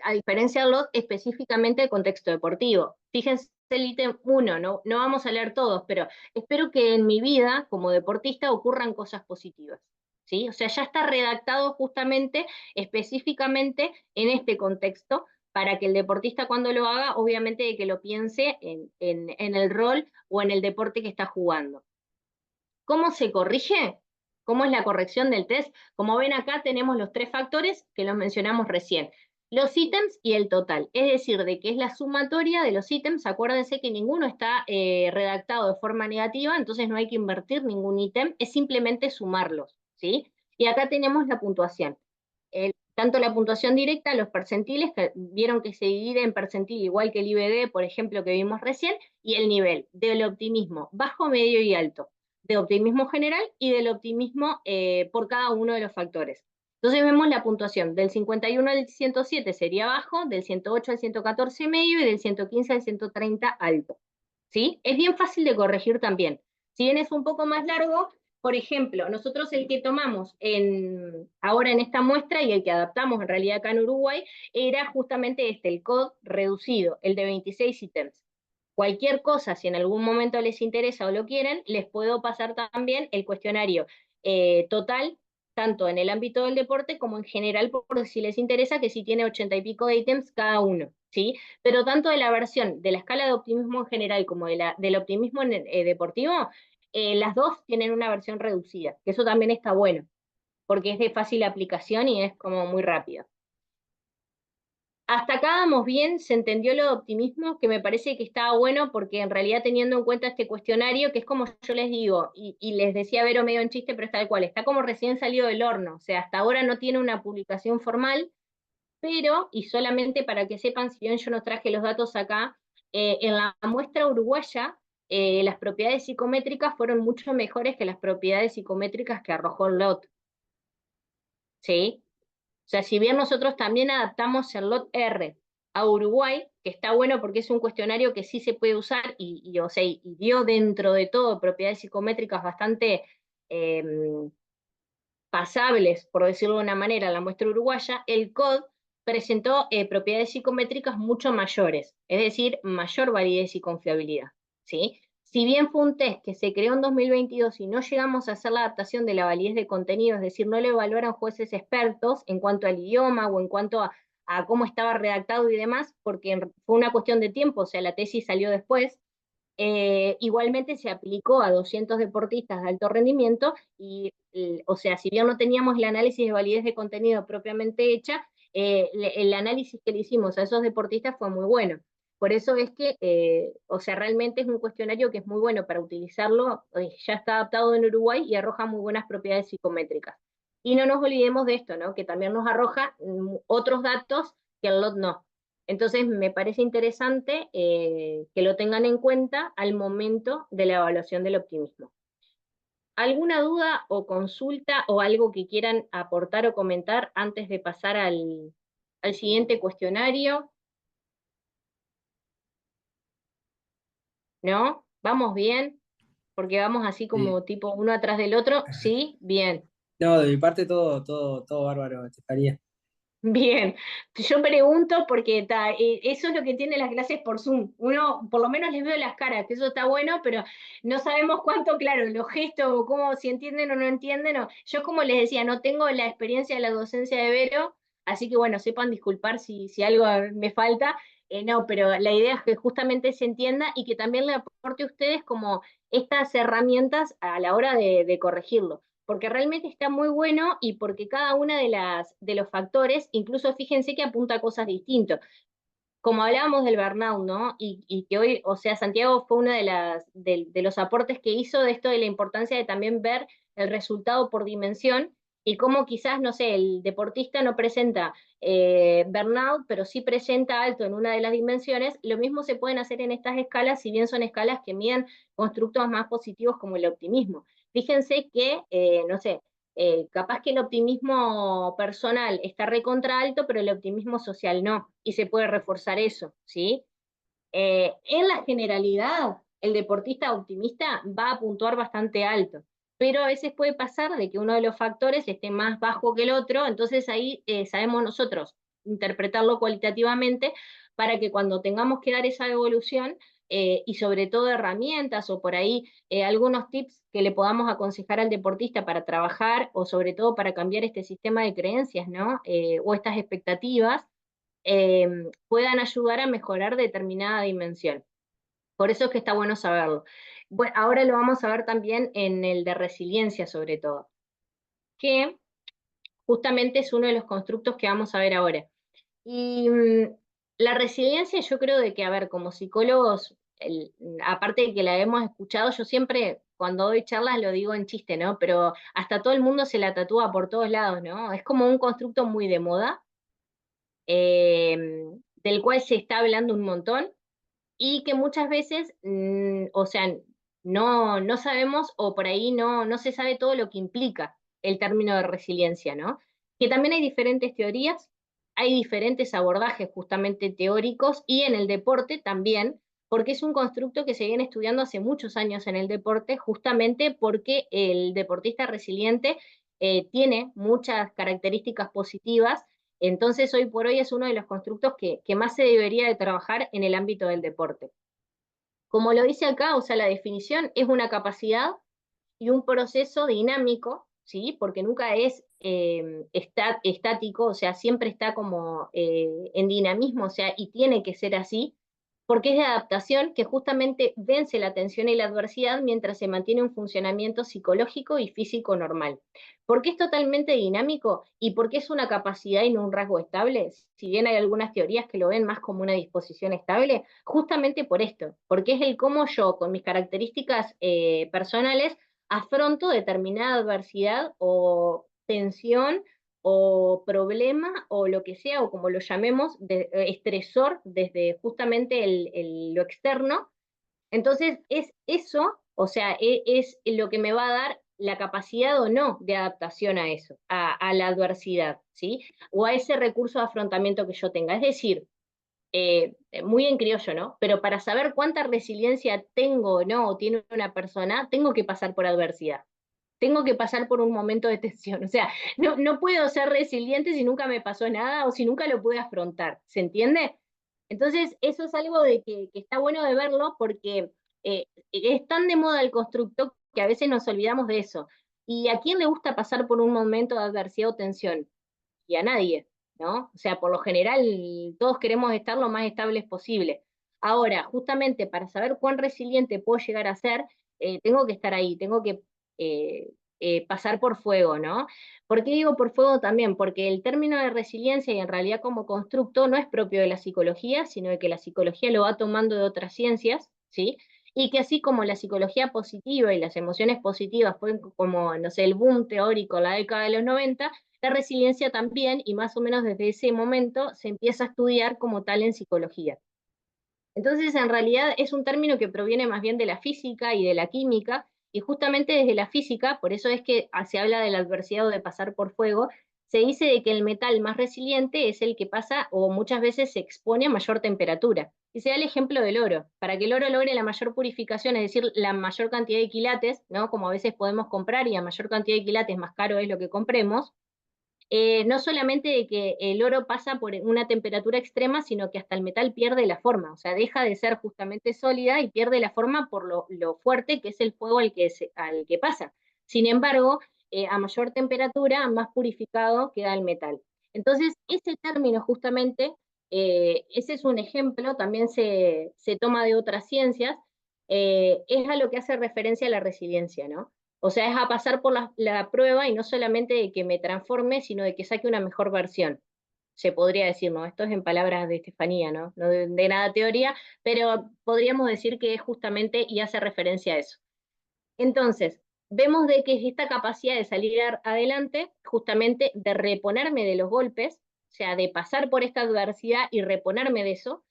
a diferenciarlos específicamente del contexto deportivo. Fíjense el ítem 1, no vamos a leer todos, pero espero que en mi vida como deportista ocurran cosas positivas, ¿sí? O sea, ya está redactado justamente, específicamente en este contexto, para que el deportista cuando lo haga, obviamente que lo piense en el rol o en el deporte que está jugando. ¿Cómo se corrige? ¿Cómo es la corrección del test? Como ven acá tenemos los 3 factores que los mencionamos recién: los ítems y el total, es decir, de que es la sumatoria de los ítems. Acuérdense que ninguno está redactado de forma negativa, entonces no hay que invertir ningún ítem, es simplemente sumarlos, ¿sí? Y acá tenemos la puntuación. Tanto la puntuación directa, los percentiles, que vieron que se divide en percentil igual que el IBD, por ejemplo, que vimos recién, y el nivel del optimismo bajo, medio y alto, de optimismo general y del optimismo por cada uno de los factores. Entonces vemos la puntuación: del 51 al 107 sería bajo, del 108 al 114 medio, y del 115 al 130 alto, ¿sí? Es bien fácil de corregir también. Si bien es un poco más largo, Por ejemplo, nosotros el que tomamos ahora en esta muestra y el que adaptamos en realidad acá en Uruguay era justamente el COD reducido, el de 26 ítems. Cualquier cosa, si en algún momento les interesa o lo quieren, les puedo pasar también el cuestionario total, tanto en el ámbito del deporte como en general, por si les interesa, que sí tiene 80 y pico de ítems cada uno, ¿sí? Pero tanto de la versión de la escala de optimismo en general como del optimismo deportivo, las dos tienen una versión reducida, que eso también está bueno, porque es de fácil aplicación y es como muy rápido. Hasta acá vamos bien, se entendió lo de optimismo, que me parece que estaba bueno, porque en realidad teniendo en cuenta este cuestionario, que es como yo les digo, y les decía Vero medio en chiste, pero es tal cual, está como recién salido del horno, o sea, hasta ahora no tiene una publicación formal, pero, y solamente para que sepan, si bien yo no traje los datos acá, en la muestra uruguaya, las propiedades psicométricas fueron mucho mejores que las propiedades psicométricas que arrojó el LOT, ¿sí? O sea, si bien nosotros también adaptamos el LOT R a Uruguay, que está bueno porque es un cuestionario que sí se puede usar o sea, y dio dentro de todo propiedades psicométricas bastante eh, pasables, por decirlo de una manera, la muestra uruguaya, el COD presentó propiedades psicométricas mucho mayores, es decir, mayor validez y confiabilidad, ¿sí? Si bien fue un test que se creó en 2022 y no llegamos a hacer la adaptación de la validez de contenido, es decir, no le evaluaron jueces expertos en cuanto al idioma o en cuanto a cómo estaba redactado y demás, porque fue una cuestión de tiempo, o sea, la tesis salió después, igualmente se aplicó a 200 deportistas de alto rendimiento y, o sea, si bien no teníamos el análisis de validez de contenido propiamente hecha, el análisis que le hicimos a esos deportistas fue muy bueno. Por eso es que, o sea, realmente es un cuestionario que es muy bueno para utilizarlo, ya está adaptado en Uruguay y arroja muy buenas propiedades psicométricas. Y no nos olvidemos de esto, ¿no? Que también nos arroja otros datos que el LOT no. Entonces, me parece interesante que lo tengan en cuenta al momento de la evaluación del optimismo. ¿Alguna duda o consulta o algo que quieran aportar o comentar antes de pasar al siguiente cuestionario? ¿No? ¿Vamos bien? Porque vamos así Sí. como tipo uno atrás del otro. ¿Sí? Bien. No, de mi parte todo bárbaro, Estefanía. Bien, yo pregunto porque eso es lo que tiene las clases por Zoom. Uno, por lo menos les veo las caras, que eso está bueno, pero no sabemos cuánto, claro, los gestos, o cómo, si entienden o no entienden. Yo, como les decía, no tengo la experiencia de la docencia de Vero, así que bueno, sepan disculpar si algo me falta. No, pero la idea es que justamente se entienda y que también le aporte a ustedes como estas herramientas a la hora de corregirlo, porque realmente está muy bueno y porque cada una de los factores, incluso fíjense que apunta a cosas distintas. Como hablábamos del burnout, ¿no? Y que hoy, o sea, Santiago fue uno de los aportes que hizo de esto de la importancia de también ver el resultado por dimensión y cómo quizás, no sé, el deportista no presenta burnout, pero sí presenta alto en una de las dimensiones. Lo mismo se pueden hacer en estas escalas, si bien son escalas que miden constructos más positivos como el optimismo. Fíjense que, no sé, capaz que el optimismo personal está recontra alto, pero el optimismo social no, y se puede reforzar eso, ¿sí? En la generalidad, el deportista optimista va a puntuar bastante alto, pero a veces puede pasar de que uno de los factores esté más bajo que el otro, entonces ahí sabemos nosotros interpretarlo cualitativamente para que cuando tengamos que dar esa evolución y sobre todo herramientas o por ahí algunos tips que le podamos aconsejar al deportista para trabajar o sobre todo para cambiar este sistema de creencias, ¿no? O estas expectativas, puedan ayudar a mejorar determinada dimensión. Por eso es que está bueno saberlo. Bueno, ahora lo vamos a ver también en el de resiliencia sobre todo, que justamente es uno de los constructos que vamos a ver ahora. Y la resiliencia yo creo de que, a ver, como psicólogos, aparte de que la hemos escuchado, yo siempre cuando doy charlas lo digo en chiste, ¿no? Pero hasta todo el mundo se la tatúa por todos lados, ¿no? Es como un constructo muy de moda, del cual se está hablando un montón y que muchas veces, o sea, no sabemos o por ahí no se sabe todo lo que implica el término de resiliencia, ¿no? Que también hay diferentes teorías, hay diferentes abordajes justamente teóricos y en el deporte también porque es un constructo que se viene estudiando hace muchos años en el deporte, justamente porque el deportista resiliente tiene muchas características positivas, entonces hoy por hoy es uno de los constructos que más se debería de trabajar en el ámbito del deporte. Como lo dice acá, o sea, la definición es una capacidad y un proceso dinámico, ¿sí? Porque nunca es estático, o sea, siempre está como en dinamismo, o sea, y tiene que ser así, porque es de adaptación que justamente vence la tensión y la adversidad mientras se mantiene un funcionamiento psicológico y físico normal. ¿Por qué es totalmente dinámico? ¿Y por qué es una capacidad y no un rasgo estable? Si bien hay algunas teorías que lo ven más como una disposición estable, justamente por esto, porque es el cómo yo, con mis características personales, afronto determinada adversidad o tensión o problema o lo que sea, o como lo llamemos, estresor desde justamente lo externo. Entonces es eso, o sea, es lo que me va a dar la capacidad o no de adaptación a eso, a la adversidad, ¿sí? O a ese recurso de afrontamiento que yo tenga. Es decir, muy en criollo, ¿no? Pero para saber cuánta resiliencia tengo o no, o tiene una persona, tengo que pasar por adversidad. Tengo que pasar por un momento de tensión. O sea, no puedo ser resiliente si nunca me pasó nada o si nunca lo pude afrontar. ¿Se entiende? Entonces, eso es algo de que está bueno de verlo porque es tan de moda el constructo que a veces nos olvidamos de eso. ¿Y a quién le gusta pasar por un momento de adversidad o tensión? Y a nadie, ¿no? O sea, por lo general todos queremos estar lo más estables posible. Ahora, justamente para saber cuán resiliente puedo llegar a ser, tengo que estar ahí, tengo que eh, pasar por fuego, ¿no? ¿Por qué digo por fuego también? Porque el término de resiliencia y en realidad como constructo no es propio de la psicología, sino de que la psicología lo va tomando de otras ciencias, ¿sí? Y que así como la psicología positiva y las emociones positivas fueron como, no sé, el boom teórico en la década de los 90, la resiliencia también, y más o menos desde ese momento, se empieza a estudiar como tal en psicología. Entonces, en realidad es un término que proviene más bien de la física y de la química, y justamente desde la física, por eso es que se habla de la adversidad o de pasar por fuego, se dice de que el metal más resiliente es el que pasa o muchas veces se expone a mayor temperatura. Y se da el ejemplo del oro. Para que el oro logre la mayor purificación, es decir, la mayor cantidad de quilates, ¿no? Como a veces podemos comprar y a mayor cantidad de quilates más caro es lo que compremos, no solamente de que el oro pasa por una temperatura extrema, sino que hasta el metal pierde la forma, o sea, deja de ser justamente sólida y pierde la forma por lo fuerte que es el fuego al que pasa. Sin embargo, a mayor temperatura, más purificado queda el metal. Entonces, ese término justamente, ese es un ejemplo, también se toma de otras ciencias, es a lo que hace referencia a la resiliencia, ¿no? O sea, es a pasar por la prueba y no solamente de que me transforme, sino de que saque una mejor versión. Se podría decir, ¿no? Esto es en palabras de Estefanía, ¿no? No de nada teoría, pero podríamos decir que es justamente y hace referencia a eso. Entonces, vemos de que es esta capacidad de salir adelante, justamente de reponerme de los golpes, o sea, de pasar por esta adversidad y reponerme de eso,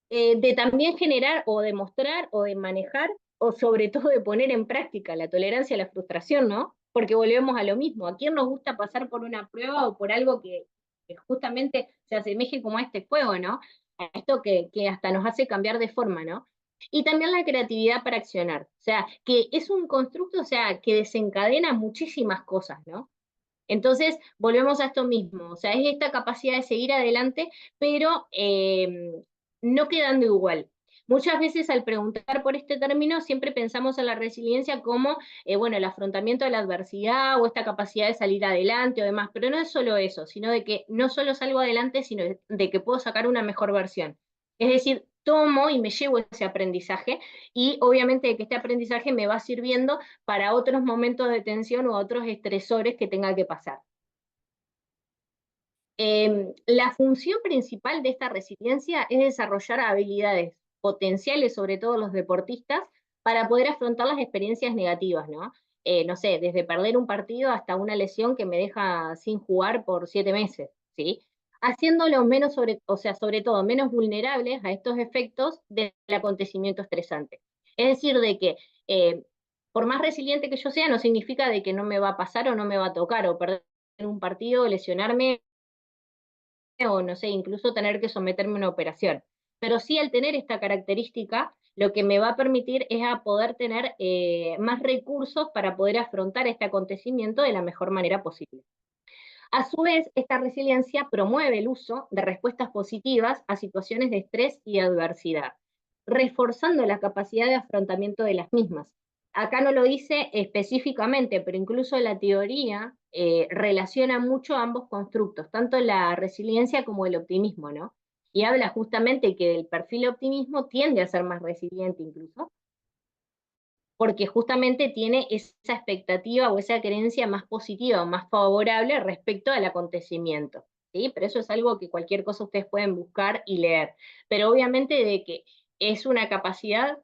de también generar o demostrar o de manejar o sobre todo de poner en práctica la tolerancia a la frustración, ¿no? Porque volvemos a lo mismo. ¿A quién nos gusta pasar por una prueba o por algo que justamente se asemeje como a este juego, ¿no? A esto que hasta nos hace cambiar de forma, ¿no? Y también la creatividad para accionar. O sea, que es un constructo, o sea, que desencadena muchísimas cosas, ¿no? Entonces, volvemos a esto mismo, o sea, es esta capacidad de seguir adelante, pero no quedando igual. Muchas veces al preguntar por este término siempre pensamos en la resiliencia como, bueno, el afrontamiento de la adversidad o esta capacidad de salir adelante o demás, pero no es solo eso, sino de que no solo salgo adelante, sino de que puedo sacar una mejor versión. Es decir, tomo y me llevo ese aprendizaje y obviamente que este aprendizaje me va sirviendo para otros momentos de tensión o otros estresores que tenga que pasar. La función principal de esta resiliencia es desarrollar habilidades potenciales, sobre todo los deportistas, para poder afrontar las experiencias negativas, ¿no? No sé, desde perder un partido hasta una lesión que me deja sin jugar por 7 meses, ¿sí? Haciéndolo menos, o sea, sobre todo, menos vulnerables a estos efectos del acontecimiento estresante. Es decir, de que por más resiliente que yo sea, no significa de que no me va a pasar o no me va a tocar, o perder un partido, lesionarme, o no sé, incluso tener que someterme a una operación. Pero sí al tener esta característica, lo que me va a permitir es a poder tener más recursos para poder afrontar este acontecimiento de la mejor manera posible. A su vez, esta resiliencia promueve el uso de respuestas positivas a situaciones de estrés y adversidad, reforzando la capacidad de afrontamiento de las mismas. Acá no lo dice específicamente, pero incluso la teoría relaciona mucho ambos constructos, tanto la resiliencia como el optimismo, ¿no? Y habla justamente que el perfil optimismo tiende a ser más resiliente incluso, porque justamente tiene esa expectativa o esa creencia más positiva o más favorable respecto al acontecimiento, ¿sí? Pero eso es algo que cualquier cosa ustedes pueden buscar y leer. Pero obviamente de que es una capacidad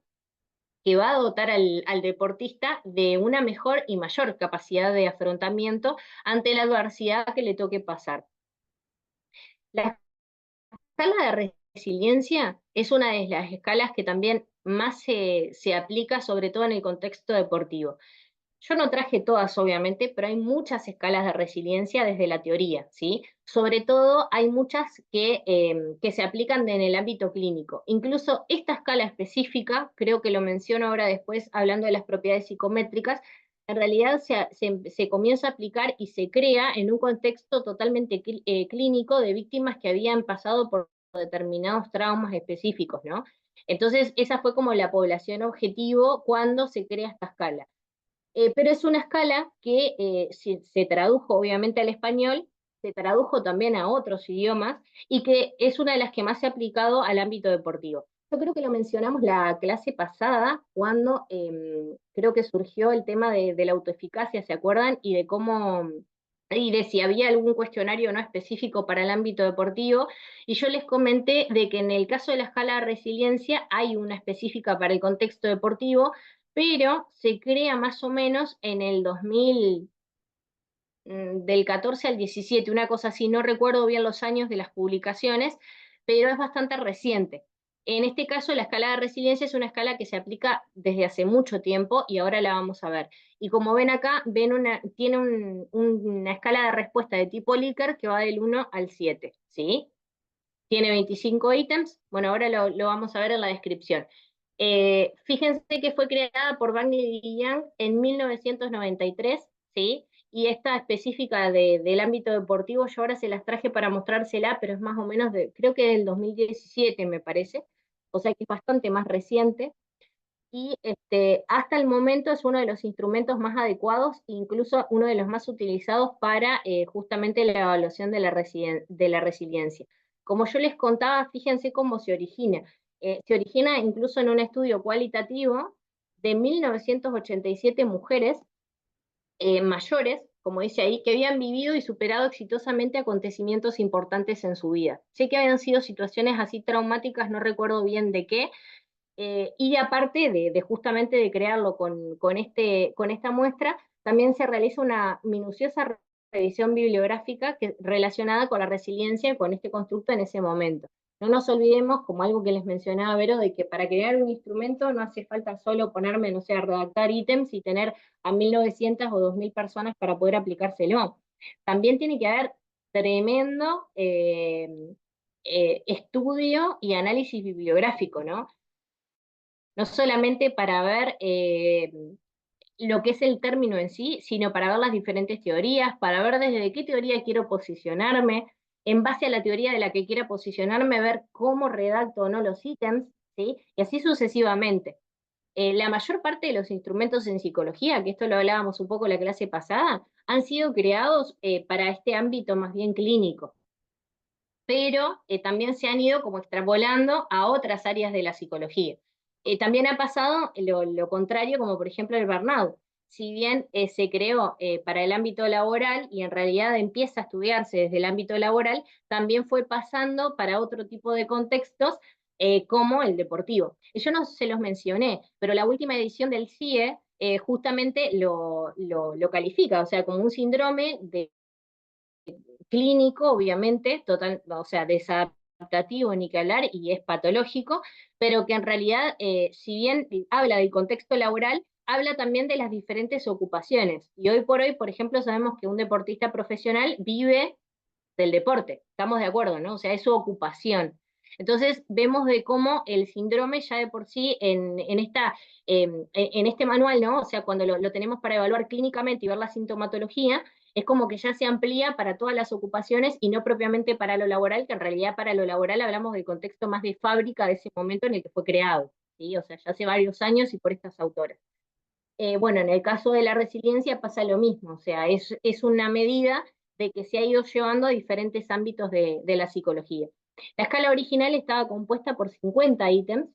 que va a dotar al deportista de una mejor y mayor capacidad de afrontamiento ante la adversidad que le toque pasar. La escala de resiliencia es una de las escalas que también más se aplica, sobre todo en el contexto deportivo. Yo no traje todas, obviamente, pero hay muchas escalas de resiliencia desde la teoría, ¿sí? Sobre todo hay muchas que se aplican en el ámbito clínico. Incluso esta escala específica, creo que lo menciono ahora después hablando de las propiedades psicométricas, en realidad se comienza a aplicar y se crea en un contexto totalmente clínico de víctimas que habían pasado por determinados traumas específicos, ¿no? Entonces, esa fue como la población objetivo cuando se crea esta escala. Pero es una escala que se tradujo obviamente al español, se tradujo también a otros idiomas y que es una de las que más se ha aplicado al ámbito deportivo. Yo creo que lo mencionamos la clase pasada cuando creo que surgió el tema de la autoeficacia, ¿se acuerdan? Y de cómo, y de si había algún cuestionario no específico para el ámbito deportivo, y yo les comenté de que en el caso de la escala de resiliencia hay una específica para el contexto deportivo, pero se crea más o menos en el 2000, del 14 al 17, una cosa así, no recuerdo bien los años de las publicaciones, pero es bastante reciente. En este caso, la escala de resiliencia es una escala que se aplica desde hace mucho tiempo y ahora la vamos a ver. Y como ven acá, tiene una escala de respuesta de tipo Likert que va del 1 al 7, ¿sí? Tiene 25 ítems, bueno, ahora lo vamos a ver en la descripción. Fíjense que fue creada por Bagnell y Young en 1993, ¿sí? Y esta específica del ámbito deportivo, yo ahora se las traje para mostrársela, pero es más o menos creo que del 2017 me parece, o sea que es bastante más reciente, y hasta el momento es uno de los instrumentos más adecuados, incluso uno de los más utilizados para justamente la evaluación de la resiliencia. Como yo les contaba, fíjense cómo se origina. Se origina incluso en un estudio cualitativo de 1987 mujeres mayores, como dice ahí, que habían vivido y superado exitosamente acontecimientos importantes en su vida. Sé que habían sido situaciones así traumáticas, no recuerdo bien de qué, y aparte de justamente de crearlo con esta muestra, también se realiza una minuciosa revisión bibliográfica relacionada con la resiliencia con este constructo en ese momento. No nos olvidemos, como algo que les mencionaba Vero, de que para crear un instrumento no hace falta solo ponerme, no sé, a redactar ítems y tener a 1900 o 2000 personas para poder aplicárselo. También tiene que haber tremendo estudio y análisis bibliográfico, ¿no? No solamente para ver lo que es el término en sí, sino para ver las diferentes teorías, para ver desde qué teoría quiero posicionarme, en base a la teoría de la que quiera posicionarme, ver cómo redacto o no los ítems, ¿sí? Y así sucesivamente. La mayor parte de los instrumentos en psicología, que esto lo hablábamos un poco en la clase pasada, han sido creados para este ámbito más bien clínico, pero también se han ido como extrapolando a otras áreas de la psicología. También ha pasado lo contrario, como por ejemplo el burnout. Si bien se creó para el ámbito laboral y en realidad empieza a estudiarse desde el ámbito laboral, también fue pasando para otro tipo de contextos como el deportivo. Yo no se los mencioné, pero la última edición del CIE justamente lo califica, o sea, como un síndrome clínico, obviamente, total, o sea, desadaptativo ni que hablar, y es patológico, pero que en realidad, si bien habla del contexto laboral, habla también de las diferentes ocupaciones. Y hoy por hoy, por ejemplo, sabemos que un deportista profesional vive del deporte, estamos de acuerdo, ¿no? O sea, es su ocupación. Entonces vemos de cómo el síndrome ya de por sí en este manual, ¿no? O sea, cuando lo tenemos para evaluar clínicamente y ver la sintomatología, es como que ya se amplía para todas las ocupaciones y no propiamente para lo laboral, que en realidad para lo laboral hablamos del contexto más de fábrica de ese momento en el que fue creado, ¿sí? O sea, ya hace varios años y por estas autoras. Bueno, en el caso de la resiliencia pasa lo mismo, o sea, es una medida de que se ha ido llevando a diferentes ámbitos de la psicología. La escala original estaba compuesta por 50 ítems,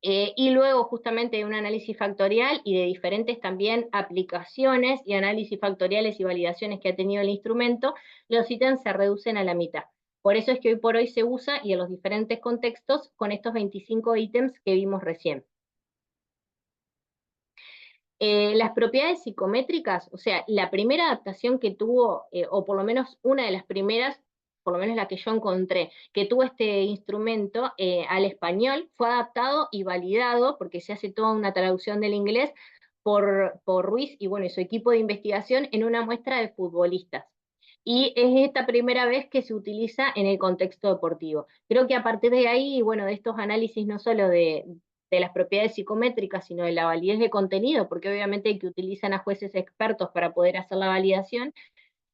y luego justamente de un análisis factorial y de diferentes también aplicaciones y análisis factoriales y validaciones que ha tenido el instrumento, los ítems se reducen a la mitad. Por eso es que hoy por hoy se usa y en los diferentes contextos con estos 25 ítems que vimos recién. Las propiedades psicométricas, o sea, la primera adaptación que tuvo, o por lo menos una de las primeras, por lo menos la que yo encontré, que tuvo este instrumento al español, fue adaptado y validado, porque se hace toda una traducción del inglés, por Ruiz y bueno, y su equipo de investigación en una muestra de futbolistas. Y es esta primera vez que se utiliza en el contexto deportivo. Creo que a partir de ahí, bueno, de estos análisis no solo de las propiedades psicométricas, sino de la validez de contenido, porque obviamente hay que utilizan a jueces expertos para poder hacer la validación,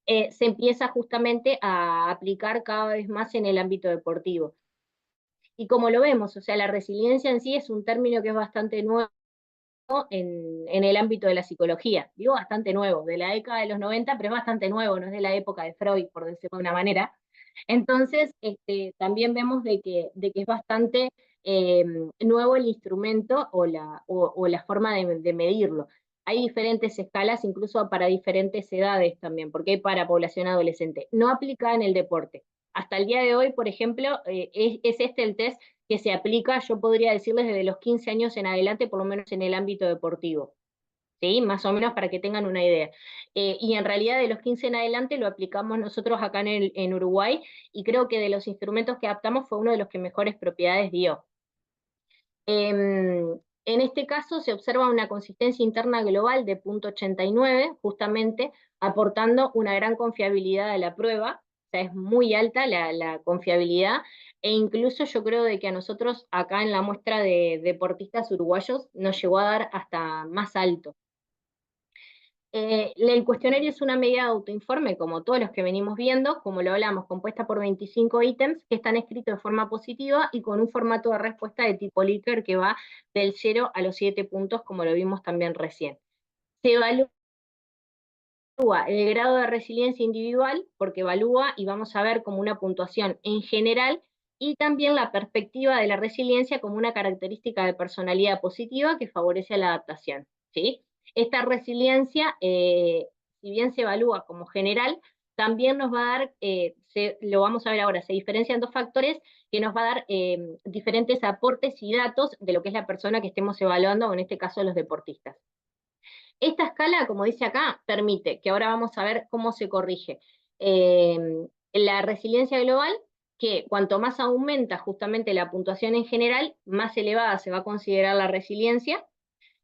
se empieza justamente a aplicar cada vez más en el ámbito deportivo. Y como lo vemos, o sea, la resiliencia en sí es un término que es bastante nuevo en el ámbito de la psicología. Digo bastante nuevo, de la década de los 90, pero es bastante nuevo, no es de la época de Freud, por decirlo de una manera. Entonces, también vemos de que es bastante nuevo el instrumento o la forma de medirlo. Hay diferentes escalas, incluso para diferentes edades también, porque hay para población adolescente. No aplica en el deporte. Hasta el día de hoy, por ejemplo, es este el test que se aplica, yo podría decirles, desde los 15 años en adelante, por lo menos en el ámbito deportivo. ¿Sí? Más o menos para que tengan una idea. Y en realidad de los 15 en adelante lo aplicamos nosotros acá en Uruguay, y creo que de los instrumentos que adaptamos fue uno de los que mejores propiedades dio. En este caso se observa una consistencia interna global de 0.89, justamente aportando una gran confiabilidad a la prueba, o sea, es muy alta la confiabilidad, e incluso yo creo de que a nosotros acá en la muestra de deportistas uruguayos nos llegó a dar hasta más alto. El cuestionario es una medida de autoinforme, como todos los que venimos viendo, como lo hablamos, compuesta por 25 ítems que están escritos de forma positiva y con un formato de respuesta de tipo Likert que va del 0 a los 7 puntos, como lo vimos también recién. Se evalúa el grado de resiliencia individual, porque evalúa y vamos a ver como una puntuación en general, y también la perspectiva de la resiliencia como una característica de personalidad positiva que favorece la adaptación, ¿sí? Esta resiliencia, si bien se evalúa como general, también nos va a dar, lo vamos a ver ahora, se diferencian dos factores que nos va a dar diferentes aportes y datos de lo que es la persona que estemos evaluando, o en este caso los deportistas. Esta escala, como dice acá, permite, que ahora vamos a ver cómo se corrige, la resiliencia global, que cuanto más aumenta justamente la puntuación en general, más elevada se va a considerar la resiliencia,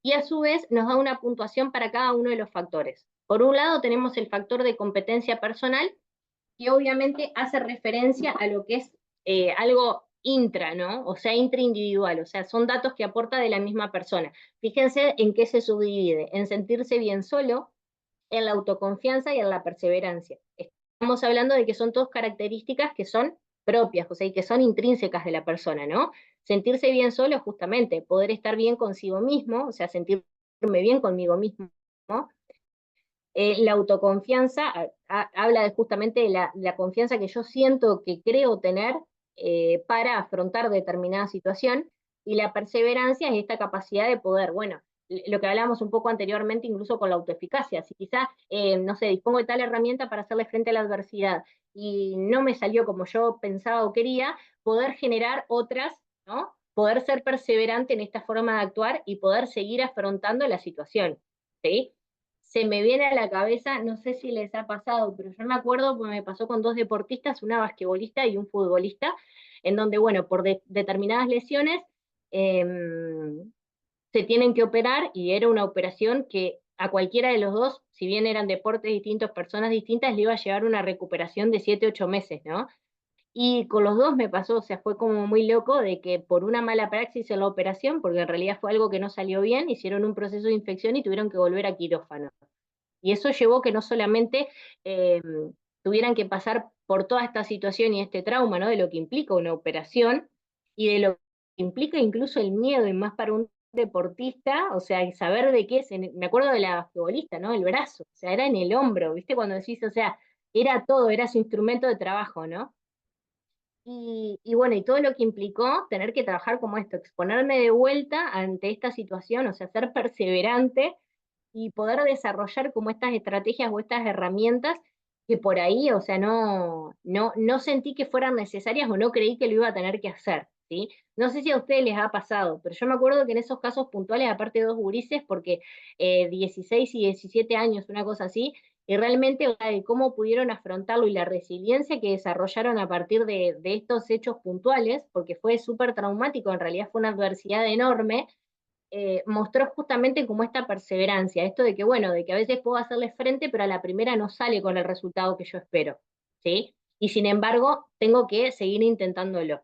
y a su vez nos da una puntuación para cada uno de los factores. Por un lado tenemos el factor de competencia personal, que obviamente hace referencia a lo que es algo intra, ¿no? O sea, intraindividual, o sea, son datos que aporta de la misma persona. Fíjense en qué se subdivide, en sentirse bien solo, en la autoconfianza y en la perseverancia. Estamos hablando de que son todas características que son propias, o sea, y que son intrínsecas de la persona, ¿no? Sentirse bien solo, justamente, poder estar bien consigo mismo, o sea, sentirme bien conmigo mismo, ¿no? La autoconfianza habla de justamente de la confianza que yo siento que creo tener para afrontar determinada situación, y la perseverancia es esta capacidad de poder, bueno, lo que hablábamos un poco anteriormente, incluso con la autoeficacia, si quizá, no sé, dispongo de tal herramienta para hacerle frente a la adversidad y no me salió como yo pensaba o quería, poder generar otras, ¿no? Poder ser perseverante en esta forma de actuar y poder seguir afrontando la situación, ¿sí? Se me viene a la cabeza, no sé si les ha pasado, pero yo me acuerdo, porque me pasó con dos deportistas, una basquetbolista y un futbolista, en donde, bueno, por determinadas lesiones se tienen que operar, y era una operación que a cualquiera de los dos, si bien eran deportes distintos, personas distintas, le iba a llevar una recuperación de 7, 8 meses, ¿no? Y con los dos me pasó, o sea, fue como muy loco de que por una mala praxis en la operación, porque en realidad fue algo que no salió bien, hicieron un proceso de infección y tuvieron que volver a quirófano. Y eso llevó que no solamente eh, tuvieran que pasar por toda esta situación y este trauma, ¿no? De lo que implica una operación y de lo que implica incluso el miedo, y más para un deportista, o sea, y saber de qué es, me acuerdo de la basquetbolista, ¿no? El brazo, o sea, era en el hombro, ¿viste? Cuando decís, o sea, era todo, era su instrumento de trabajo, ¿no? Y bueno, y todo lo que implicó tener que trabajar como esto, exponerme de vuelta ante esta situación, o sea, ser perseverante y poder desarrollar como estas estrategias o estas herramientas que por ahí, o sea, no sentí que fueran necesarias o no creí que lo iba a tener que hacer, ¿sí? No sé si a ustedes les ha pasado, pero yo me acuerdo que en esos casos puntuales, aparte de dos gurises, porque 16 y 17 años, una cosa así, y realmente, o sea, de cómo pudieron afrontarlo y la resiliencia que desarrollaron a partir de estos hechos puntuales, porque fue súper traumático, en realidad fue una adversidad enorme, mostró justamente como esta perseverancia, esto de que, bueno, de que a veces puedo hacerle frente, pero a la primera no sale con el resultado que yo espero, ¿sí? Y sin embargo, tengo que seguir intentándolo.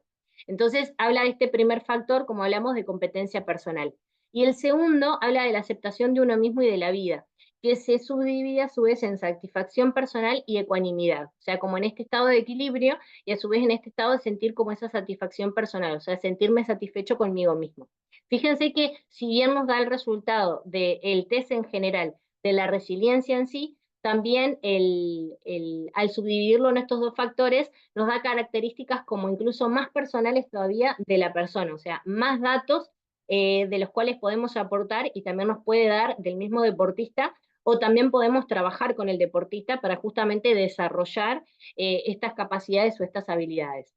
Entonces, habla de este primer factor, como hablamos, de competencia personal. Y el segundo habla de la aceptación de uno mismo y de la vida, que se subdivide a su vez en satisfacción personal y ecuanimidad, o sea, como en este estado de equilibrio y a su vez en este estado de sentir como esa satisfacción personal, o sea, sentirme satisfecho conmigo mismo. Fíjense que si bien nos da el resultado del test en general, de la resiliencia en sí, también al subdividirlo en estos dos factores nos da características como incluso más personales todavía de la persona, o sea, más datos de los cuales podemos aportar y también nos puede dar del mismo deportista o también podemos trabajar con el deportista para justamente desarrollar estas capacidades o estas habilidades.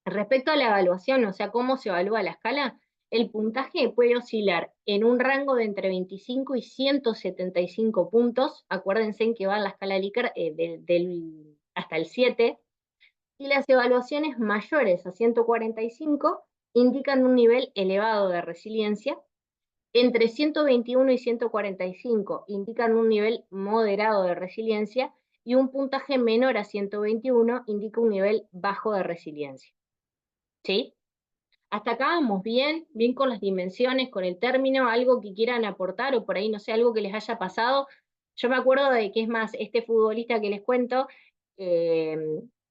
Respecto a la evaluación, o sea, cómo se evalúa la escala, el puntaje puede oscilar en un rango de entre 25 y 175 puntos. Acuérdense en que va en la escala Likert hasta el 7. Y las evaluaciones mayores a 145 indican un nivel elevado de resiliencia. Entre 121 y 145 indican un nivel moderado de resiliencia. Y un puntaje menor a 121 indica un nivel bajo de resiliencia. ¿Sí? Hasta acá vamos bien, bien con las dimensiones, con el término, algo que quieran aportar o por ahí, no sé, algo que les haya pasado. Yo me acuerdo de que es más, este futbolista que les cuento, eh,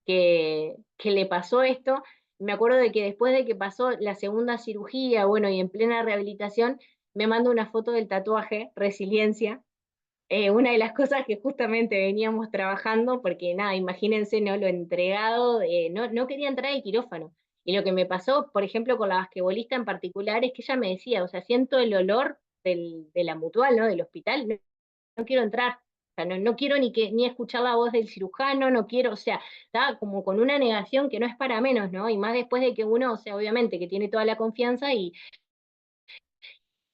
que le pasó esto, me acuerdo de que después de que pasó la segunda cirugía, bueno, y en plena rehabilitación, me manda una foto del tatuaje, resiliencia, una de las cosas que justamente veníamos trabajando, porque nada, imagínense, ¿no? Lo entregado, no quería entrar al quirófano. Y lo que me pasó, por ejemplo, con la basquetbolista en particular, es que ella me decía, o sea, siento el olor de la mutual, ¿no? Del hospital, no quiero entrar. O sea, no quiero ni escuchar la voz del cirujano, no quiero, o sea, está como con una negación que no es para menos, ¿no? Y más después de que uno, o sea, obviamente que tiene toda la confianza y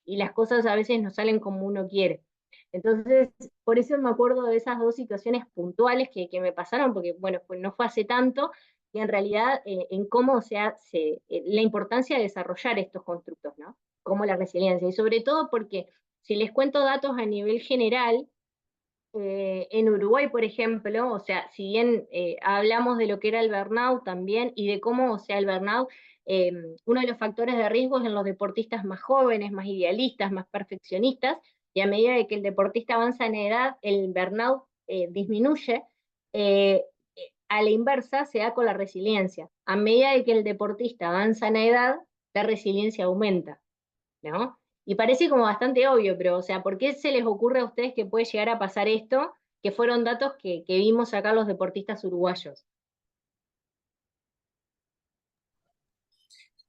las cosas a veces no salen como uno quiere. Entonces, por eso me acuerdo de esas dos situaciones puntuales que me pasaron, porque, bueno, pues no fue hace tanto, y en realidad en cómo, o sea, la importancia de desarrollar estos constructos, ¿no? Como la resiliencia, y sobre todo porque si les cuento datos a nivel general, en Uruguay, por ejemplo, o sea, si bien hablamos de lo que era el burnout también y de cómo, o sea, el burnout, eh, uno de los factores de riesgo es en los deportistas más jóvenes, más idealistas, más perfeccionistas, y a medida de que el deportista avanza en edad, el burnout disminuye. eh, a la inversa se da con la resiliencia. A medida de que el deportista avanza en edad, la resiliencia aumenta, ¿no? Y parece como bastante obvio, pero, o sea, ¿por qué se les ocurre a ustedes que puede llegar a pasar esto? Que fueron datos que vimos acá los deportistas uruguayos.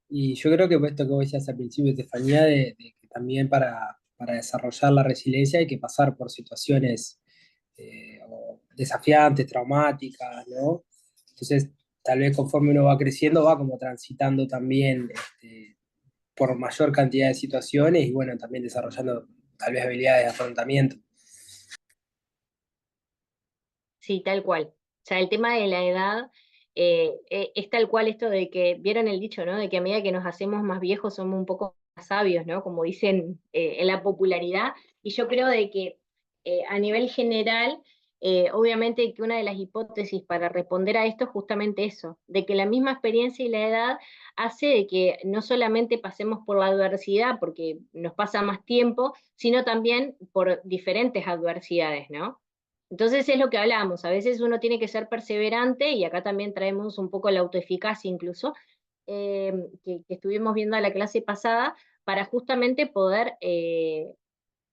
Y yo creo que esto que vos decías al principio, Estefanía, de que también para desarrollar la resiliencia hay que pasar por situaciones o desafiantes, traumáticas, ¿no? Entonces, tal vez conforme uno va creciendo, va como transitando también por mayor cantidad de situaciones y bueno, también desarrollando tal vez habilidades de afrontamiento. Sí, tal cual. O sea, el tema de la edad es tal cual esto de que, vieron el dicho, ¿no? De que a medida que nos hacemos más viejos somos un poco más sabios, ¿no? Como dicen en la popularidad. Y yo creo de que a nivel general Obviamente que una de las hipótesis para responder a esto es justamente eso, de que la misma experiencia y la edad hace de que no solamente pasemos por la adversidad porque nos pasa más tiempo, sino también por diferentes adversidades, ¿no? Entonces es lo que hablamos, a veces uno tiene que ser perseverante y acá también traemos un poco la autoeficacia incluso, que estuvimos viendo en la clase pasada, para justamente poder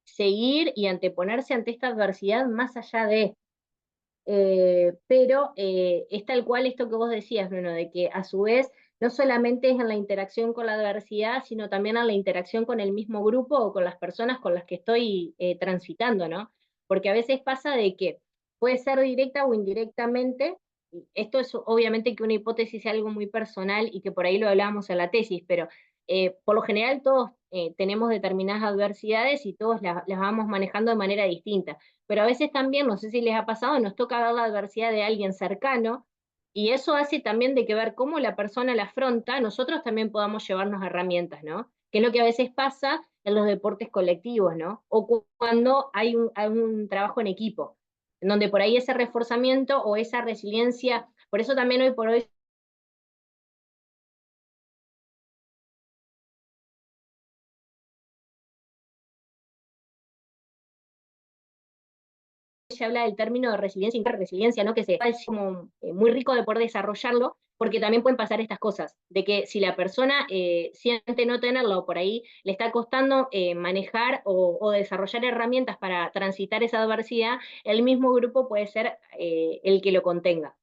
seguir y anteponerse ante esta adversidad más allá de... pero es tal cual esto que vos decías, Bruno, de que a su vez no solamente es en la interacción con la adversidad, sino también en la interacción con el mismo grupo o con las personas con las que estoy transitando, ¿no? Porque a veces pasa de que puede ser directa o indirectamente, y esto es obviamente que una hipótesis es algo muy personal y que por ahí lo hablábamos en la tesis, pero por lo general todos tenemos determinadas adversidades y todos las vamos manejando de manera distinta, pero a veces también, no sé si les ha pasado, nos toca ver la adversidad de alguien cercano y eso hace también de que ver cómo la persona la afronta, nosotros también podamos llevarnos herramientas, ¿no? Que es lo que a veces pasa en los deportes colectivos, ¿no? O cuando hay un trabajo en equipo, en donde por ahí ese reforzamiento o esa resiliencia, por eso también hoy por hoy se habla del término de resiliencia, interresiliencia, ¿no? Que es como muy rico de poder desarrollarlo, porque también pueden pasar estas cosas, de que si la persona siente no tenerlo, o por ahí le está costando manejar o desarrollar herramientas para transitar esa adversidad, el mismo grupo puede ser el que lo contenga.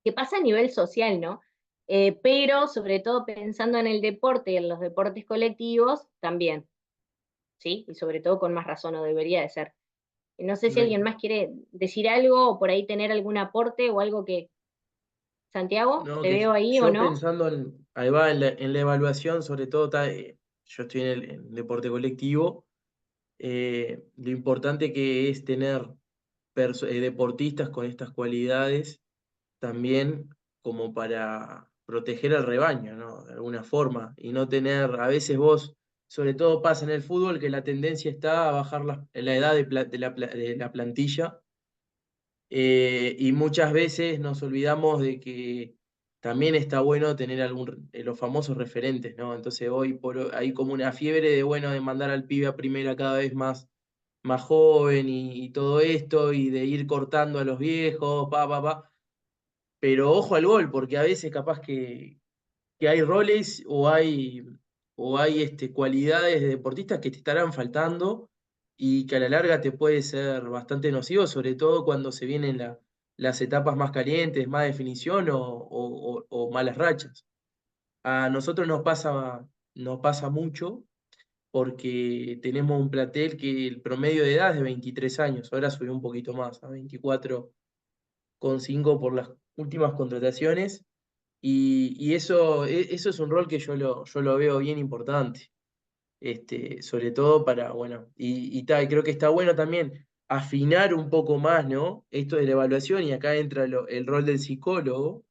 Que pasa a nivel social, ¿no? Pero sobre todo pensando en el deporte y en los deportes colectivos, también, ¿sí? Y sobre todo con más razón, o debería de ser. No sé si alguien más quiere decir algo o por ahí tener algún aporte o algo que... Santiago, No, ¿te que veo ahí o yo no? pensando ahí va, en la evaluación, sobre todo, yo estoy en el deporte colectivo, lo importante que es tener deportistas con estas cualidades también como para proteger al rebaño, ¿no? De alguna forma, y no tener, a veces vos, sobre todo pasa en el fútbol, que la tendencia está a bajar la edad de la plantilla, y muchas veces nos olvidamos de que también está bueno tener los famosos referentes, ¿no? Entonces hoy hay como una fiebre de, bueno, de mandar al pibe a primera cada vez más joven y todo esto, y de ir cortando a los viejos, pa. Pero ojo al gol, porque a veces capaz que hay roles o hay cualidades de deportistas que te estarán faltando y que a la larga te puede ser bastante nocivo, sobre todo cuando se vienen las etapas más calientes, más definición o malas rachas. A nosotros nos pasa mucho porque tenemos un plantel que el promedio de edad es de 23 años, ahora subió un poquito más, a 24,5 por las últimas contrataciones, y eso es un rol que yo lo veo bien importante, sobre todo para, bueno, y creo que está bueno también afinar un poco más, ¿no? Esto de la evaluación, y acá entra el rol del psicólogo,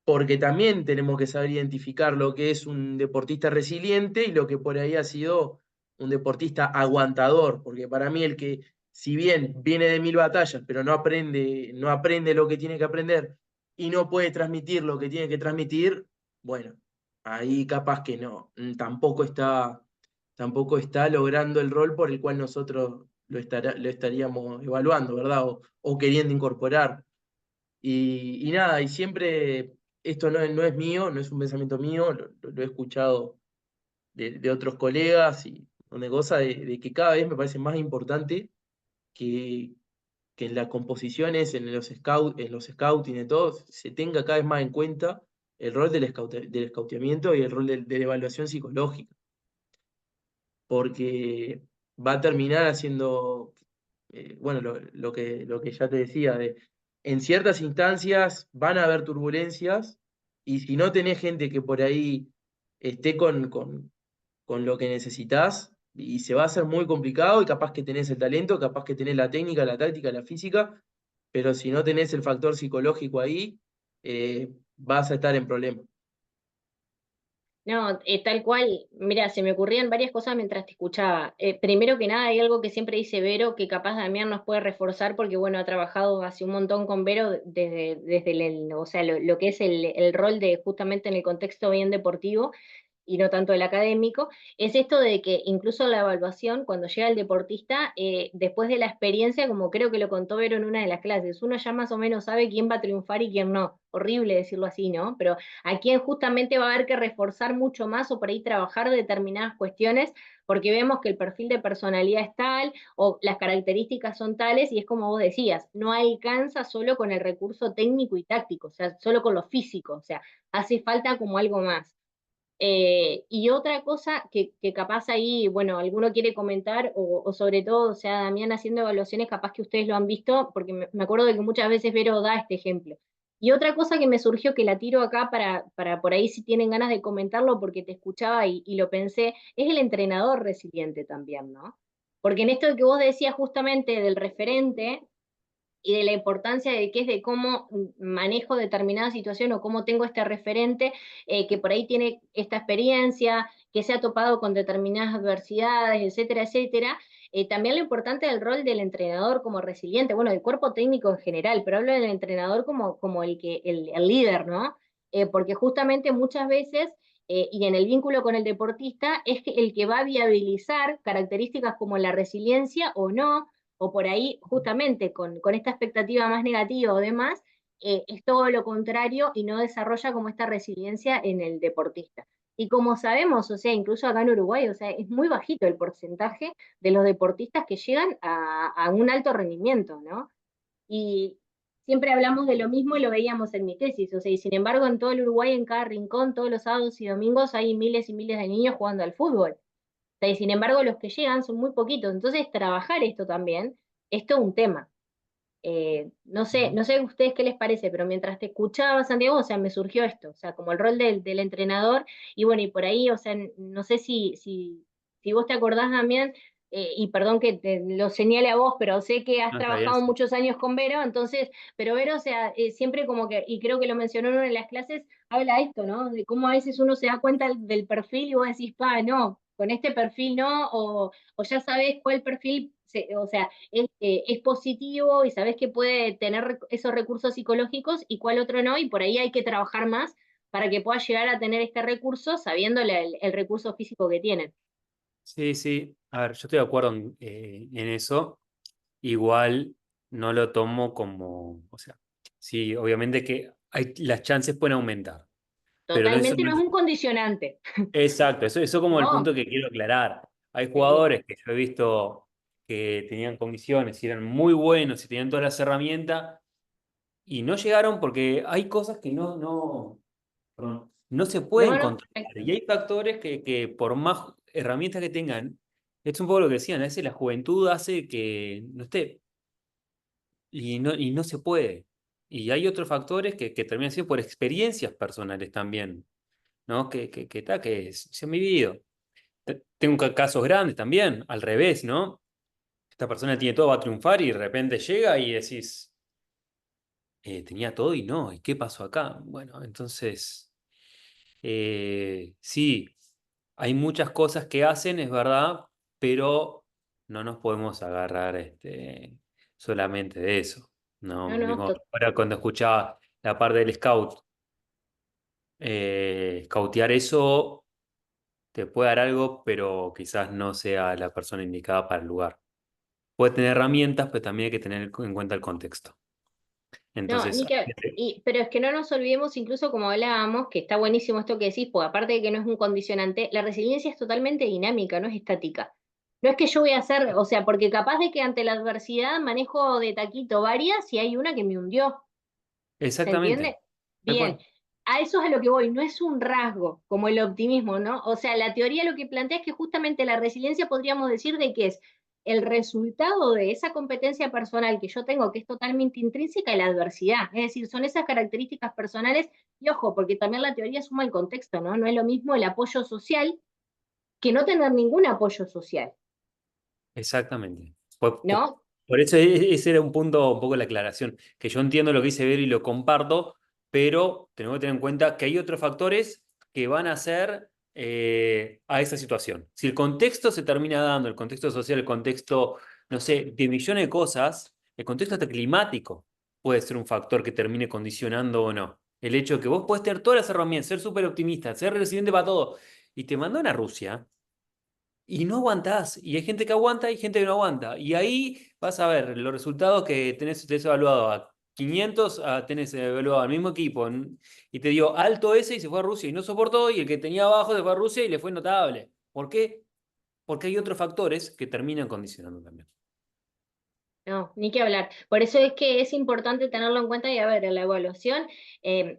porque también tenemos que saber identificar lo que es un deportista resiliente y lo que por ahí ha sido un deportista aguantador, porque para mí el que, si bien viene de 1000 batallas, pero no aprende lo que tiene que aprender y no puede transmitir lo que tiene que transmitir, bueno, ahí capaz que no, tampoco está logrando el rol por el cual nosotros lo estaríamos evaluando, ¿verdad? O queriendo incorporar. Y nada, y siempre, esto no es mío, no es un pensamiento mío, lo he escuchado de otros colegas y una cosa de que cada vez me parece más importante que, que en las composiciones, en los scouting y todo, se tenga cada vez más en cuenta el rol del escautamiento y el rol de la evaluación psicológica, porque va a terminar haciendo, bueno, lo que ya te decía, en ciertas instancias van a haber turbulencias, y si no tenés gente que por ahí esté con lo que necesitas, y se va a hacer muy complicado, y capaz que tenés el talento, capaz que tenés la técnica, la táctica, la física, pero si no tenés el factor psicológico ahí, vas a estar en problemas. No, tal cual. Mira, se me ocurrían varias cosas mientras te escuchaba. Primero que nada, hay algo que siempre dice Vero, que capaz Damián nos puede reforzar, porque bueno, ha trabajado hace un montón con Vero desde o sea, lo que es el rol de justamente en el contexto bien deportivo y no tanto el académico, es esto de que incluso la evaluación, cuando llega el deportista, después de la experiencia, como creo que lo contó Vero en una de las clases, uno ya más o menos sabe quién va a triunfar y quién no. Horrible decirlo así, ¿no? Pero a quién justamente va a haber que reforzar mucho más o por ahí trabajar determinadas cuestiones, porque vemos que el perfil de personalidad es tal o las características son tales y es como vos decías, no alcanza solo con el recurso técnico y táctico, o sea, solo con lo físico, o sea, hace falta como algo más. Y otra cosa que capaz ahí, bueno, alguno quiere comentar, o sobre todo, o sea, Damián haciendo evaluaciones, capaz que ustedes lo han visto, porque me acuerdo de que muchas veces Vero da este ejemplo. Y otra cosa que me surgió, que la tiro acá para por ahí si tienen ganas de comentarlo, porque te escuchaba y lo pensé, es el entrenador resiliente también, ¿no? Porque en esto que vos decías justamente del referente, y de la importancia de qué es de cómo manejo determinada situación o cómo tengo este referente que por ahí tiene esta experiencia, que se ha topado con determinadas adversidades, etcétera, etcétera. También lo importante del rol del entrenador como resiliente, bueno, del cuerpo técnico en general, pero hablo del entrenador como el líder, ¿no? Porque justamente muchas veces y en el vínculo con el deportista es el que va a viabilizar características como la resiliencia o no, o por ahí justamente con esta expectativa más negativa o demás, es todo lo contrario y no desarrolla como esta resiliencia en el deportista. Y como sabemos, o sea, incluso acá en Uruguay, o sea, es muy bajito el porcentaje de los deportistas que llegan a un alto rendimiento, ¿no? Y siempre hablamos de lo mismo y lo veíamos en mi tesis, o sea, y sin embargo en todo el Uruguay, en cada rincón, todos los sábados y domingos hay miles y miles de niños jugando al fútbol sea, y sin embargo, los que llegan son muy poquitos. Entonces, trabajar esto también es todo un tema. No sé a ustedes qué les parece, pero mientras te escuchaba, Santiago, o sea, me surgió esto, o sea, como el rol del entrenador, y bueno, y por ahí, o sea, no sé si vos te acordás también, y perdón que te lo señale a vos, pero sé que has No, está bien, trabajado sí. muchos años con Vero, entonces, pero Vero, o sea, siempre como que, y creo que lo mencionó en una de las clases, habla esto, ¿no? De cómo a veces uno se da cuenta del perfil y vos decís, pa, no, con este perfil no, o ya sabes cuál perfil, o sea, es positivo y sabes que puede tener esos recursos psicológicos y cuál otro no, y por ahí hay que trabajar más para que pueda llegar a tener este recurso sabiendo el recurso físico que tienen. Sí, sí. A ver, yo estoy de acuerdo en eso. Igual no lo tomo como, o sea, sí, obviamente que las chances pueden aumentar, pero eso Totalmente no no es es un condicionante. exacto, eso como el No, punto que quiero aclarar. Hay sí. jugadores que yo he visto que tenían condiciones y eran muy buenos y tenían todas las herramientas y no llegaron porque hay cosas que perdón, no se No, pueden no, controlar. Y hay factores que por más herramientas que tengan, es un poco lo que decían, a veces la juventud hace que no esté y no se puede. Y hay otros factores que terminan siendo por experiencias personales también, ¿no? Se han vivido. Tengo casos grandes también, al revés, ¿no? Esta persona tiene todo, va a triunfar y de repente llega y decís, tenía todo y no, ¿y qué pasó acá? Bueno, entonces, sí, hay muchas cosas que hacen, es verdad, pero no nos podemos agarrar solamente de eso, ¿no? no, no, Ahora cuando escuchaba la parte del scout, scoutear eso te puede dar algo, pero quizás no sea la persona indicada para el lugar. Puede tener herramientas, pero también hay que tener en cuenta el contexto. no, Entonces, ni que, pero es que no nos olvidemos, incluso como hablábamos, que está buenísimo esto que decís, porque aparte de que no es un condicionante, la resiliencia es totalmente dinámica, no es estática. No es que yo voy a hacer, o sea, porque capaz de que ante la adversidad manejo de taquito varias y hay una que me hundió. ¿Se exactamente, entiende? tal Bien, cual. a eso es a lo que voy, no es un rasgo como el optimismo, ¿no? O sea, la teoría lo que plantea es que justamente la resiliencia podríamos decir de que es el resultado de esa competencia personal que yo tengo, que es totalmente intrínseca, y la adversidad. Es decir, son esas características personales, y ojo, porque también la teoría suma el contexto, ¿no? No es lo mismo el apoyo social que no tener ningún apoyo social, Exactamente. ¿no? Por eso ese era un punto, un poco la aclaración, que yo entiendo lo que dice Vero y lo comparto, pero tenemos que tener en cuenta que hay otros factores que van a hacer a esa situación. Si el contexto se termina dando, el contexto social, el contexto, no sé, de millones de cosas, el contexto hasta climático puede ser un factor que termine condicionando o no. El hecho de que vos podés tener todas las herramientas, ser súper optimista, ser resiliente para todo, y te mandan a Rusia y no aguantás. Y hay gente que aguanta y gente que no aguanta. Y ahí vas a ver los resultados que tenés evaluado a 500, tenés evaluado al mismo equipo. Y te dio alto ese y se fue a Rusia y no soportó. Y el que tenía abajo se fue a Rusia y le fue notable. ¿Por qué? Porque hay otros factores que terminan condicionando también. No, ni que hablar. Por eso es que es importante tenerlo en cuenta y a ver, en la evaluación, eh,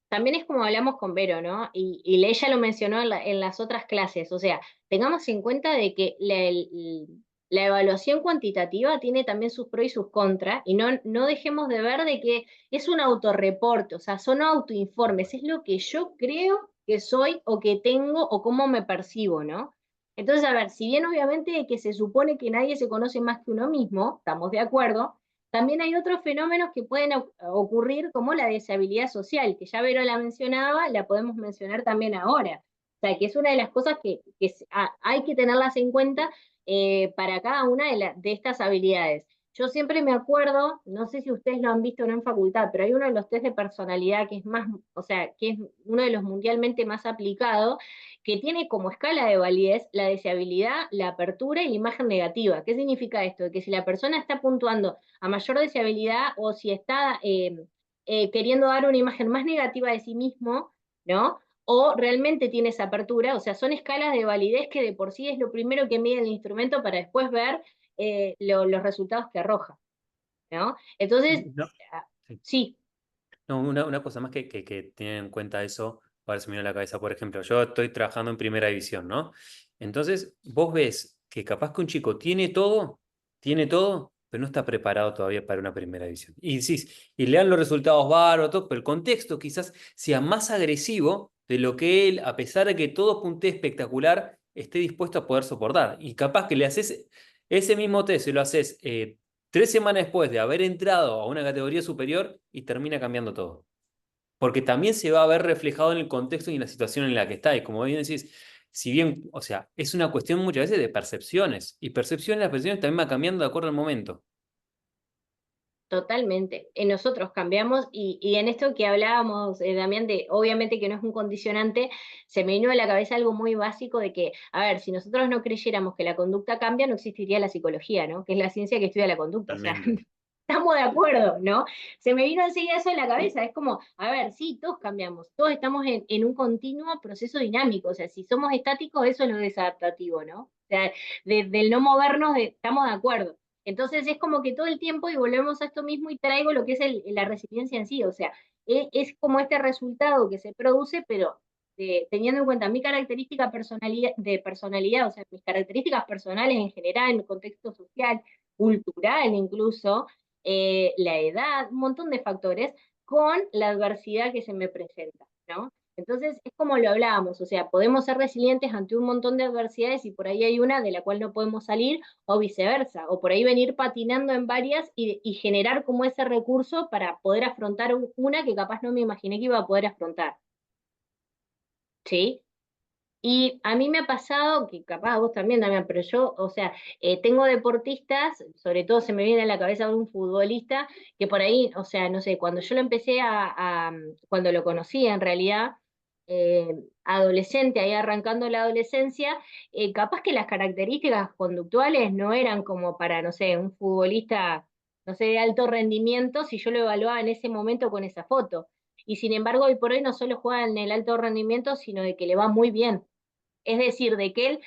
también es como hablamos con Vero, ¿no? Y ella lo mencionó en las otras clases, o sea, tengamos en cuenta de que la evaluación cuantitativa tiene también sus pros y sus contras, y no dejemos de ver de que es un autorreporte, o sea, son autoinformes, es lo que yo creo que soy o que tengo o cómo me percibo, ¿no? Entonces, a ver, si bien obviamente que se supone que nadie se conoce más que uno mismo, estamos de acuerdo, también hay otros fenómenos que pueden ocurrir, como la deshabilidad social, que ya Vero la mencionaba, la podemos mencionar también ahora. O sea, que es una de las cosas que hay que tenerlas en cuenta para cada una de estas habilidades. Yo siempre me acuerdo, no sé si ustedes lo han visto o no en facultad, pero hay uno de los test de personalidad que es más, o sea, que es uno de los mundialmente más aplicados, que tiene como escala de validez la deseabilidad, la apertura y la imagen negativa. ¿Qué significa esto? Que si la persona está puntuando a mayor deseabilidad o si está queriendo dar una imagen más negativa de sí mismo, ¿no? O realmente tiene esa apertura, o sea, son escalas de validez que de por sí es lo primero que mide el instrumento para después ver los resultados que arroja, ¿no? Entonces, No, sí. sí, No, una cosa más que tener en cuenta eso, ahora se me viene a la cabeza, por ejemplo, yo estoy trabajando en primera división, ¿no? Entonces, vos ves que capaz que un chico tiene todo, pero no está preparado todavía para una primera división. Y decís, y le dan los resultados bárbaros, todo, pero el contexto quizás sea más agresivo de lo que él, a pesar de que todo puntee espectacular, esté dispuesto a poder soportar. Y capaz que le haces ese mismo test, se lo haces 3 semanas después de haber entrado a una categoría superior y termina cambiando todo. Porque también se va a ver reflejado en el contexto y en la situación en la que está. Y como bien decís, si bien, o sea, es una cuestión muchas veces de percepciones. Y las percepciones también van cambiando de acuerdo al momento. totalmente. Nosotros cambiamos y en esto que hablábamos, Damián, de obviamente que no es un condicionante, se me vino a la cabeza algo muy básico de que, a ver, si nosotros no creyéramos que la conducta cambia, no existiría la psicología, ¿no? Que es la ciencia que estudia la conducta. O sea, Totalmente. estamos de acuerdo, ¿no? Se me vino enseguida eso en la cabeza. Es como, a ver, sí, todos cambiamos, todos estamos en un continuo proceso dinámico. O sea, si somos estáticos, eso es lo desadaptativo, ¿no? O sea, del no movernos, estamos de acuerdo. Entonces es como que todo el tiempo, y volvemos a esto mismo, y traigo lo que es la resiliencia en sí, o sea, es como este resultado que se produce, pero teniendo en cuenta mi característica personalidad, o sea, mis características personales en general, en mi contexto social, cultural incluso, la edad, un montón de factores, con la adversidad que se me presenta, ¿no? Entonces, es como lo hablábamos, o sea, podemos ser resilientes ante un montón de adversidades y por ahí hay una de la cual no podemos salir, o viceversa, o por ahí venir patinando en varias y generar como ese recurso para poder afrontar una que capaz no me imaginé que iba a poder afrontar, ¿sí? Y a mí me ha pasado, que capaz a vos también, Damián, pero yo, o sea, tengo deportistas, sobre todo se me viene a la cabeza un futbolista, que por ahí, o sea, no sé, cuando yo lo empecé cuando lo conocí en realidad, eh, adolescente, ahí arrancando la adolescencia, capaz que las características conductuales no eran como para, no sé, un futbolista, no sé, de alto rendimiento, si yo lo evaluaba en ese momento con esa foto. Y sin embargo, hoy por hoy no solo juega en el alto rendimiento, sino de que le va muy bien. Es decir, de que él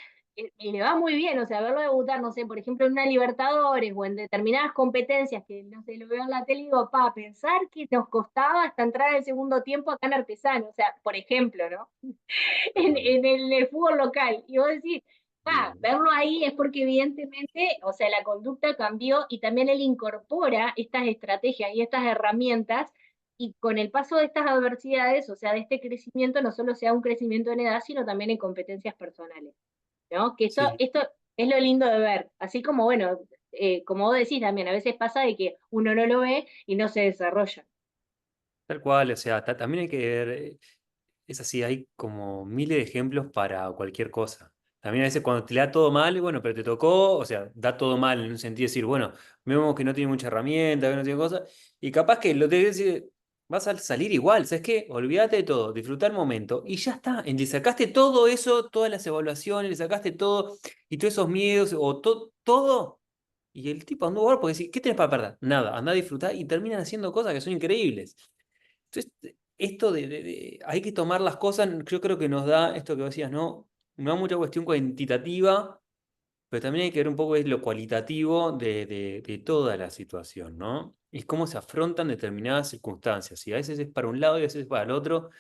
le va muy bien, o sea, verlo debutar, no sé, por ejemplo, en una Libertadores o en determinadas competencias que, no sé, lo veo en la tele y digo, pensar que nos costaba hasta entrar al segundo tiempo acá en Artesano, o sea, por ejemplo, ¿no? En el fútbol local. Y vos decís, verlo ahí es porque evidentemente, o sea, la conducta cambió y también él incorpora estas estrategias y estas herramientas y con el paso de estas adversidades, o sea, de este crecimiento, no solo sea un crecimiento en edad, sino también en competencias personales, ¿no? Que Sí, esto es lo lindo de ver, así como, bueno, como vos decís también, a veces pasa de que uno no lo ve y no se desarrolla. tal cual, o sea, también hay que ver. es así, hay como miles de ejemplos para cualquier cosa. También a veces cuando te da todo mal, bueno, pero te tocó, o sea, da todo mal en un sentido de decir, bueno, vemos que no tiene mucha herramienta, que no tiene cosas, y capaz que lo te decir, vas a salir igual, ¿sabes qué? Olvídate de todo, disfruta el momento, y ya está, le sacaste todo eso, todas las evaluaciones, le sacaste todo, y todos esos miedos, o todo, y el tipo andó a jugar porque decir, ¿qué tenés para perder? Nada, anda a disfrutar, y terminan haciendo cosas que son increíbles. Entonces, esto hay que tomar las cosas, yo creo que nos da esto que decías, ¿no? No hay mucha cuestión cuantitativa, pero también hay que ver un poco es lo cualitativo de toda la situación, ¿no? Y cómo se afrontan determinadas circunstancias. Y a veces es para un lado y a veces es para el otro,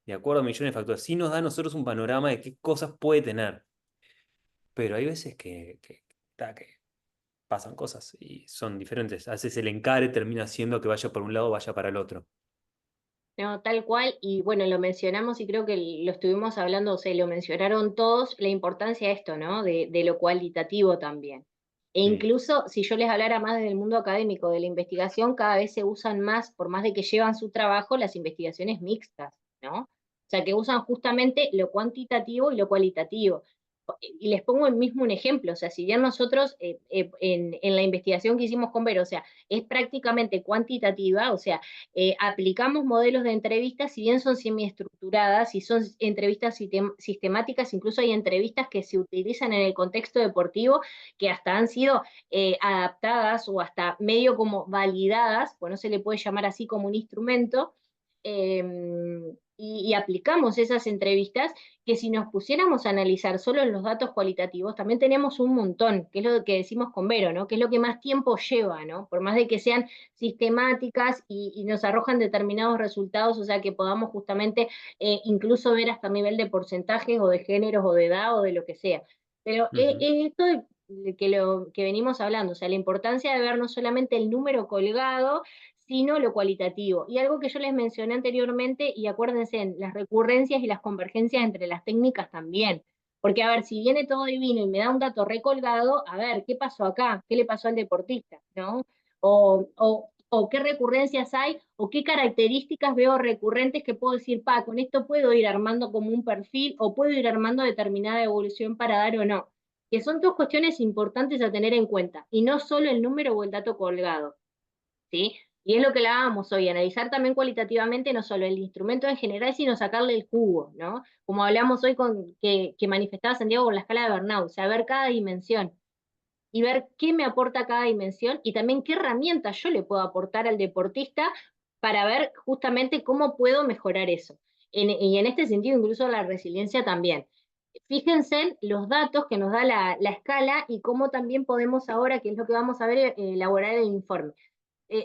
de acuerdo a millones de factores. Sí nos da a nosotros un panorama de qué cosas puede tener, pero hay veces que pasan cosas y son diferentes. A veces el encare termina siendo que vaya por un lado o vaya para el otro. No, tal cual, y bueno, lo mencionamos y creo que lo estuvimos hablando, o sea, lo mencionaron todos, la importancia de esto, ¿no? De lo cualitativo también. E Sí. incluso si yo les hablara más del mundo académico, de la investigación, cada vez se usan más, por más de que llevan su trabajo, las investigaciones mixtas, ¿no? O sea, que usan justamente lo cuantitativo y lo cualitativo. Y les pongo el mismo un ejemplo, o sea, si bien nosotros en la investigación que hicimos con Vero, o sea, es prácticamente cuantitativa, o sea, aplicamos modelos de entrevistas, si bien son semiestructuradas, y son entrevistas sistemáticas, incluso hay entrevistas que se utilizan en el contexto deportivo que hasta han sido adaptadas o hasta medio como validadas, pues no se le puede llamar así como un instrumento, eh, y aplicamos esas entrevistas que si nos pusiéramos a analizar solo en los datos cualitativos, también tenemos un montón, que es lo que decimos con Vero, ¿no? Que es lo que más tiempo lleva, ¿no? Por más de que sean sistemáticas y nos arrojan determinados resultados, o sea, que podamos justamente incluso ver hasta nivel de porcentajes o de géneros o de edad o de lo que sea. Pero Ujú. esto lo que venimos hablando, o sea, la importancia de ver no solamente el número colgado, sino lo cualitativo. Y algo que yo les mencioné anteriormente, y acuérdense, en las recurrencias y las convergencias entre las técnicas también. Porque, a ver, si viene todo divino y me da un dato recolgado, a ver, ¿qué pasó acá? ¿Qué le pasó al deportista? ¿No? O qué recurrencias hay, o qué características veo recurrentes que puedo decir, pa, con esto puedo ir armando como un perfil, o puedo ir armando determinada evolución para dar o no. Que son dos cuestiones importantes a tener en cuenta, y no solo el número o el dato colgado. ¿Sí? Y es lo que hablábamos hoy, analizar también cualitativamente no solo el instrumento en general, sino sacarle el jugo, ¿no? Como hablamos hoy que manifestaba Santiago con la escala de Bernoulli, o sea, ver cada dimensión y ver qué me aporta cada dimensión y también qué herramientas yo le puedo aportar al deportista para ver justamente cómo puedo mejorar eso. Y en este sentido, incluso la resiliencia también. Fíjense en los datos que nos da la escala y cómo también podemos ahora, que es lo que vamos a ver, elaborar el informe.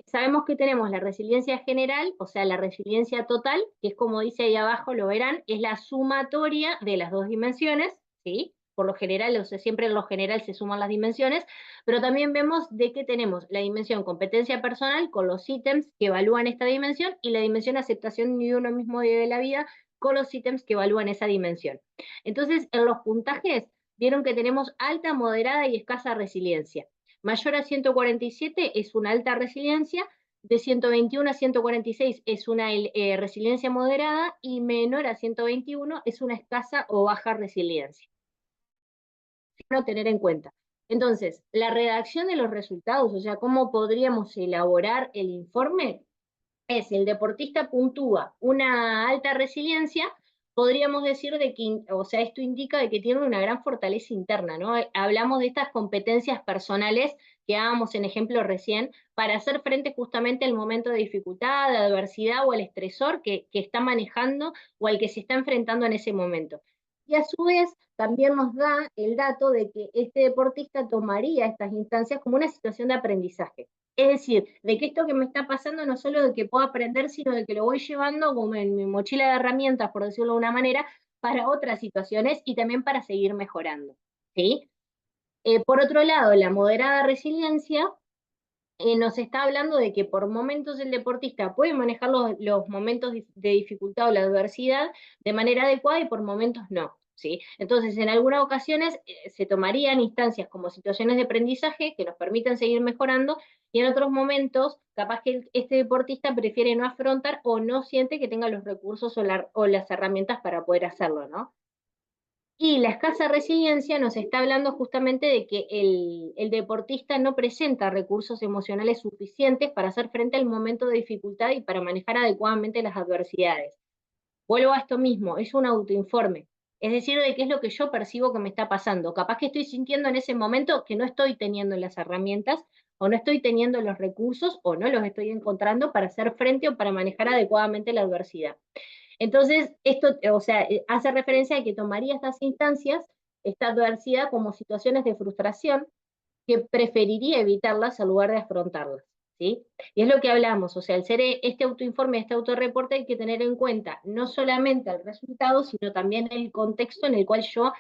Sabemos que tenemos la resiliencia general, o sea, la resiliencia total, que es como dice ahí abajo, lo verán, es la sumatoria de las dos dimensiones, ¿sí? Por lo general, o sea, siempre en lo general se suman las dimensiones, pero también vemos de que tenemos la dimensión competencia personal con los ítems que evalúan esta dimensión y la dimensión aceptación de uno mismo de la vida con los ítems que evalúan esa dimensión. Entonces, en los puntajes, vieron que tenemos alta, moderada y escasa resiliencia. Mayor a 147 es una alta resiliencia, de 121 a 146 es una resiliencia moderada y menor a 121 es una escasa o baja resiliencia. No tener en cuenta. Entonces, la redacción de los resultados, o sea, cómo podríamos elaborar el informe, es si el deportista puntúa una alta resiliencia, podríamos decir de que, o sea, esto indica de que tiene una gran fortaleza interna, ¿no? Hablamos de estas competencias personales que dábamos en ejemplo recién, para hacer frente justamente al momento de dificultad, de adversidad o al estresor que está manejando o al que se está enfrentando en ese momento. Y a su vez también nos da el dato de que este deportista tomaría estas instancias como una situación de aprendizaje. Es decir, de que esto que me está pasando no solo de que puedo aprender, sino de que lo voy llevando como en mi mochila de herramientas, por decirlo de una manera, para otras situaciones y también para seguir mejorando. ¿Sí? Por otro lado, la moderada resiliencia nos está hablando de que por momentos el deportista puede manejar los momentos de dificultad o la adversidad de manera adecuada y por momentos no. ¿Sí? Entonces, en algunas ocasiones se tomarían instancias como situaciones de aprendizaje que nos permiten seguir mejorando Y en otros momentos, capaz que este deportista prefiere no afrontar o no siente que tenga los recursos o las herramientas para poder hacerlo, ¿no? Y la escasa resiliencia nos está hablando justamente de que el deportista no presenta recursos emocionales suficientes para hacer frente al momento de dificultad y para manejar adecuadamente las adversidades. Vuelvo a esto mismo, es un autoinforme. Es decir, de qué es lo que yo percibo que me está pasando. Capaz que estoy sintiendo en ese momento que no estoy teniendo las herramientas o no estoy teniendo los recursos o no los estoy encontrando para hacer frente o para manejar adecuadamente la adversidad. Entonces, esto, o sea, hace referencia a que tomaría estas instancias, esta adversidad, como situaciones de frustración que preferiría evitarlas en lugar de afrontarlas, ¿sí? Y es lo que hablamos, o sea, al ser este autoinforme, este autorreporte, hay que tener en cuenta no solamente el resultado, sino también el contexto en el cual yo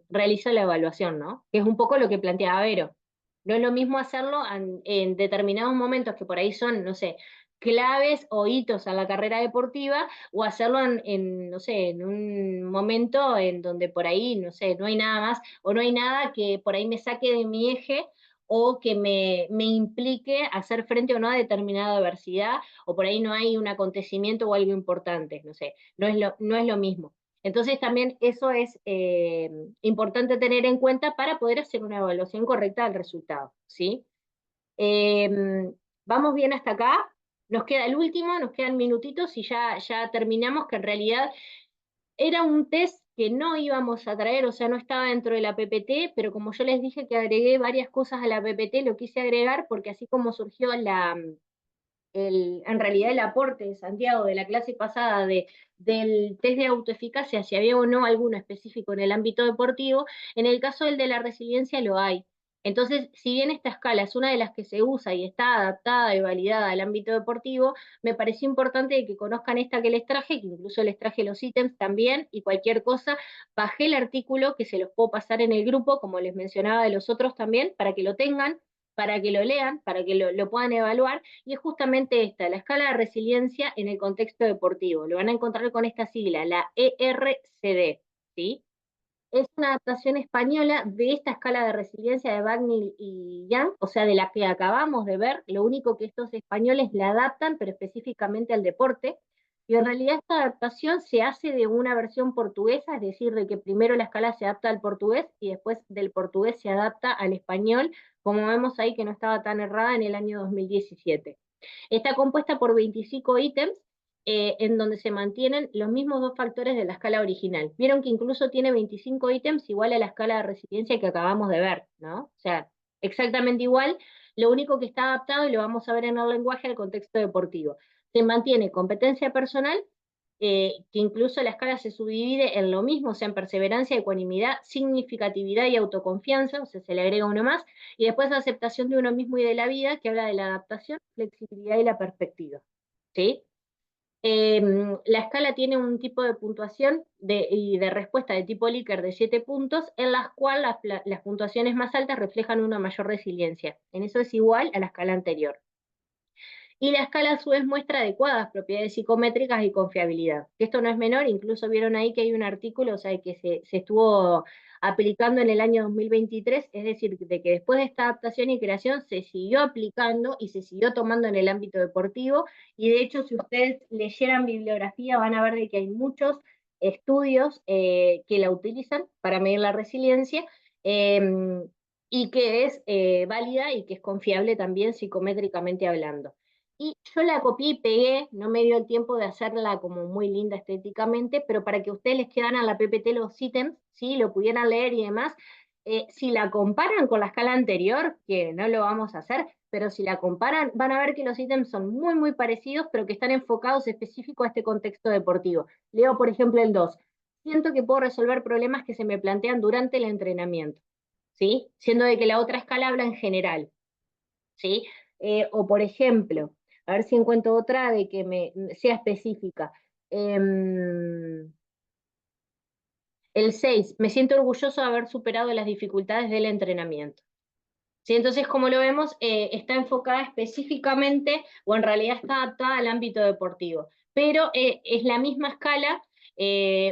realizo la evaluación, ¿no? Que es un poco lo que planteaba Vero. No es lo mismo hacerlo en determinados momentos que por ahí son, no sé, claves o hitos a la carrera deportiva, o hacerlo no sé, en un momento en donde por ahí, no sé, no hay nada más, o no hay nada que por ahí me saque de mi eje, o que me implique hacer frente o no a determinada adversidad, o por ahí no hay un acontecimiento o algo importante, no sé, no es lo mismo. Entonces también eso es importante tener en cuenta para poder hacer una evaluación correcta del resultado, ¿sí? Vamos bien hasta acá. Nos queda el último, nos quedan minutitos y ya terminamos, que en realidad era un test que no íbamos a traer, o sea, no estaba dentro de la PPT, pero como yo les dije que agregué varias cosas a la PPT, lo quise agregar porque así como surgió en realidad el aporte de Santiago de la clase pasada del test de autoeficacia, si había o no alguno específico en el ámbito deportivo, en el caso del de la resiliencia lo hay. Entonces, si bien esta escala es una de las que se usa y está adaptada y validada al ámbito deportivo, me pareció importante que conozcan esta que les traje, que incluso les traje los ítems también, y cualquier cosa, bajé el artículo que se los puedo pasar en el grupo, como les mencionaba de los otros también, para que lo tengan, para que lo lean, para que lo puedan evaluar, y es justamente esta, la escala de resiliencia en el contexto deportivo. Lo van a encontrar con esta sigla, la ERCD, ¿sí? Es una adaptación española de esta escala de resiliencia de Bagnall y Young, o sea, de la que acabamos de ver. Lo único que estos españoles la adaptan, pero específicamente al deporte. Y en realidad esta adaptación se hace de una versión portuguesa, es decir, de que primero la escala se adapta al portugués y después del portugués se adapta al español, como vemos ahí que no estaba tan errada en el año 2017. Está compuesta por 25 ítems, en donde se mantienen los mismos dos factores de la escala original. Vieron que incluso tiene 25 ítems igual a la escala de resiliencia que acabamos de ver, ¿no? O sea, exactamente igual, lo único que está adaptado, y lo vamos a ver en el lenguaje, al contexto deportivo. Se mantiene competencia personal, que incluso la escala se subdivide en lo mismo, o sea, en perseverancia, ecuanimidad, significatividad y autoconfianza, o sea, se le agrega uno más, y después aceptación de uno mismo y de la vida, que habla de la adaptación, flexibilidad y la perspectiva, ¿sí? La escala tiene un tipo de puntuación y de respuesta de tipo Likert de 7 puntos, en las cuales las puntuaciones más altas reflejan una mayor resiliencia. En eso es igual a la escala anterior. Y la escala a su vez muestra adecuadas propiedades psicométricas y confiabilidad. Esto no es menor, incluso vieron ahí que hay un artículo, o sea, que se estuvo aplicando en el año 2023, es decir, de que después de esta adaptación y creación se siguió aplicando y se siguió tomando en el ámbito deportivo, y de hecho si ustedes leyeran bibliografía van a ver de que hay muchos estudios que la utilizan para medir la resiliencia, y que es válida y que es confiable también psicométricamente hablando. Y yo la copié y pegué, no me dio el tiempo de hacerla como muy linda estéticamente, pero para que a ustedes les quedaran a la PPT los ítems, ¿sí? Lo pudieran leer y demás. Si la comparan con la escala anterior, que no lo vamos a hacer, pero si la comparan, van a ver que los ítems son muy, muy parecidos, pero que están enfocados específico a este contexto deportivo. Leo, por ejemplo, el 2. Siento que puedo resolver problemas que se me plantean durante el entrenamiento, ¿sí? Siendo de que la otra escala habla en general, ¿sí? O por ejemplo, a ver si encuentro otra de que sea específica. El 6, me siento orgulloso de haber superado las dificultades del entrenamiento. ¿Sí? Entonces, como lo vemos, está enfocada específicamente, o en realidad está adaptada al ámbito deportivo, pero es la misma escala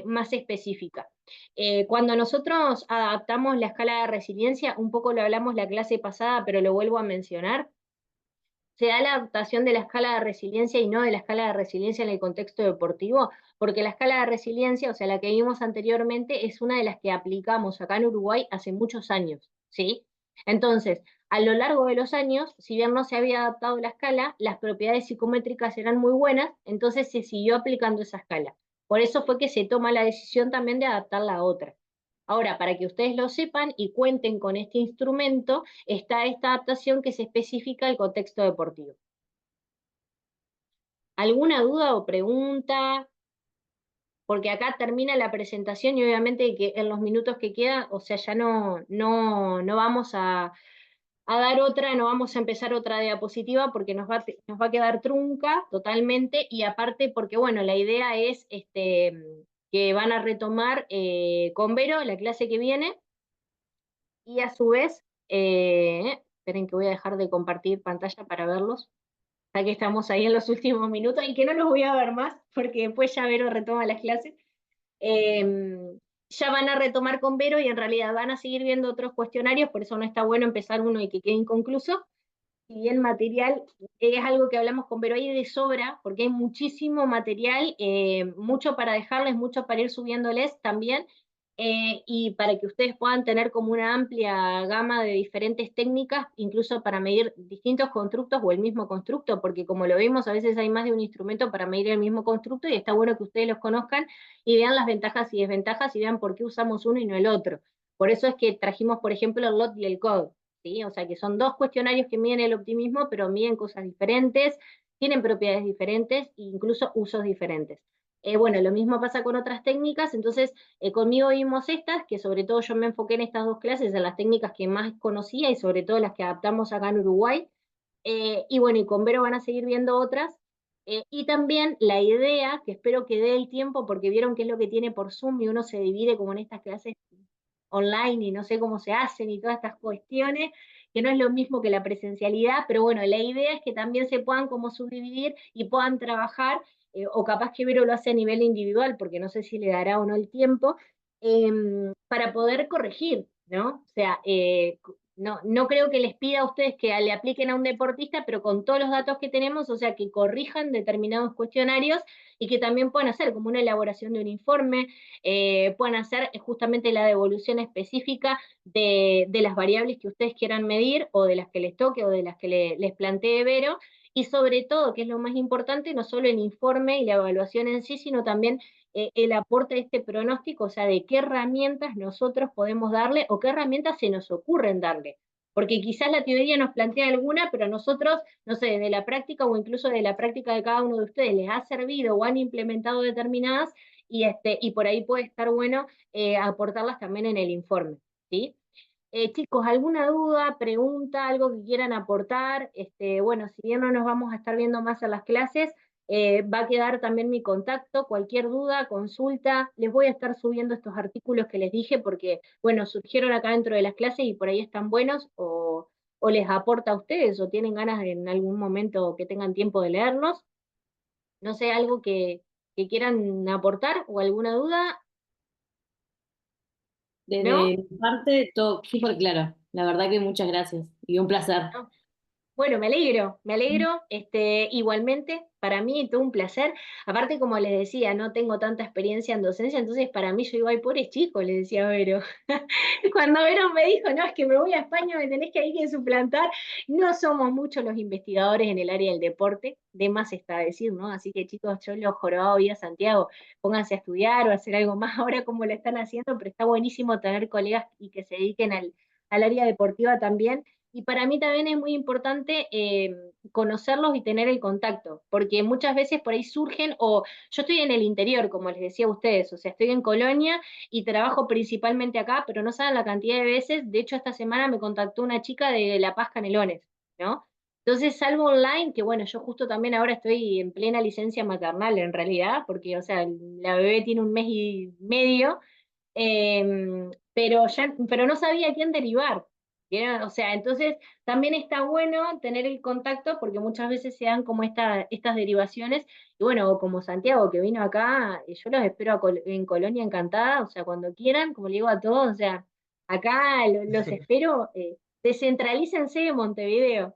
más específica. Cuando nosotros adaptamos la escala de resiliencia, un poco lo hablamos la clase pasada, pero lo vuelvo a mencionar, se da la adaptación de la escala de resiliencia y no de la escala de resiliencia en el contexto deportivo, porque la escala de resiliencia, o sea, la que vimos anteriormente, es una de las que aplicamos acá en Uruguay hace muchos años, ¿sí? Entonces, a lo largo de los años, si bien no se había adaptado la escala, las propiedades psicométricas eran muy buenas, entonces se siguió aplicando esa escala. Por eso fue que se toma la decisión también de adaptarla a otra. Ahora, para que ustedes lo sepan y cuenten con este instrumento, está esta adaptación que es específica al contexto deportivo. ¿Alguna duda o pregunta? Porque acá termina la presentación y obviamente que en los minutos que quedan, o sea, ya no vamos a dar otra, no vamos a empezar otra diapositiva porque nos va a quedar trunca totalmente, y aparte porque, bueno, la idea es que van a retomar con Vero la clase que viene, y a su vez, esperen que voy a dejar de compartir pantalla para verlos, ya que estamos ahí en los últimos minutos, y que no los voy a ver más, porque después ya Vero retoma las clases. Ya van a retomar con Vero y en realidad van a seguir viendo otros cuestionarios, por eso no está bueno empezar uno y que quede inconcluso. Si bien material es algo que hablamos con Vero ahí de sobra, porque hay muchísimo material, mucho para dejarles, mucho para ir subiéndoles también, y para que ustedes puedan tener como una amplia gama de diferentes técnicas, incluso para medir distintos constructos o el mismo constructo, porque como lo vimos, a veces hay más de un instrumento para medir el mismo constructo y está bueno que ustedes los conozcan y vean las ventajas y desventajas y vean por qué usamos uno y no el otro. Por eso es que trajimos, por ejemplo, el LOT y el COD. ¿Sí? O sea que son dos cuestionarios que miden el optimismo, pero miden cosas diferentes, tienen propiedades diferentes e incluso usos diferentes. Bueno, lo mismo pasa con otras técnicas, entonces conmigo vimos estas, que sobre todo yo me enfoqué en estas dos clases, en las técnicas que más conocía y sobre todo las que adaptamos acá en Uruguay, y bueno, y con Vero van a seguir viendo otras, y también la idea, que espero que dé el tiempo, porque vieron que es lo que tiene por Zoom y uno se divide como en estas clases online y no sé cómo se hacen y todas estas cuestiones, que no es lo mismo que la presencialidad, pero bueno, la idea es que también se puedan como subdividir y puedan trabajar, o capaz que Vero lo hace a nivel individual, porque no sé si le dará o no el tiempo, para poder corregir, ¿no? O sea, no creo que les pida a ustedes que le apliquen a un deportista, pero con todos los datos que tenemos, o sea, que corrijan determinados cuestionarios y que también puedan hacer como una elaboración de un informe, puedan hacer justamente la devolución específica de las variables que ustedes quieran medir o de las que les toque o de las que les plantee Vero, y sobre todo, que es lo más importante, no solo el informe y la evaluación en sí, sino también el aporte de este pronóstico, o sea, de qué herramientas nosotros podemos darle o qué herramientas se nos ocurren darle. Porque quizás la teoría nos plantea alguna, pero a nosotros, no sé, de la práctica o incluso de la práctica de cada uno de ustedes les ha servido o han implementado determinadas, y por ahí puede estar bueno aportarlas también en el informe, ¿sí? Chicos, ¿alguna duda, pregunta, algo que quieran aportar? Bueno, si bien no nos vamos a estar viendo más en las clases, va a quedar también mi contacto, cualquier duda, consulta, les voy a estar subiendo estos artículos que les dije porque, bueno, surgieron acá dentro de las clases y por ahí están buenos o les aporta a ustedes o tienen ganas en algún momento que tengan tiempo de leerlos. No sé, algo que quieran aportar o alguna duda, ¿no? Desde mi parte, todo súper claro. La verdad que muchas gracias y un placer. ¿No? Bueno, me alegro, igualmente, para mí todo un placer. Aparte, como les decía, no tengo tanta experiencia en docencia, entonces para mí yo digo, ay, pobres chicos, le decía a Vero. Cuando Vero me dijo, no, es que me voy a España, me tenés que ir que suplantar, no somos muchos los investigadores en el área del deporte, de más está decir, ¿no? Así que chicos, yo los jorobado hoy a Santiago, pónganse a estudiar o a hacer algo más ahora como lo están haciendo, pero está buenísimo tener colegas y que se dediquen al área deportiva también. Y para mí también es muy importante conocerlos y tener el contacto, porque muchas veces por ahí surgen, o yo estoy en el interior, como les decía a ustedes, o sea, estoy en Colonia y trabajo principalmente acá, pero no saben la cantidad de veces, de hecho esta semana me contactó una chica de La Paz Canelones, ¿no? Entonces, salvo online, que bueno, yo justo también ahora estoy en plena licencia maternal en realidad, porque, o sea, la bebé tiene un mes y medio, pero no sabía a quién derivar. ¿Bien? O sea, entonces también está bueno tener el contacto porque muchas veces se dan como estas derivaciones. Y bueno, como Santiago que vino acá, yo los espero en Colonia encantada, o sea, cuando quieran, como le digo a todos, o sea, acá los espero, descentralícense de Montevideo.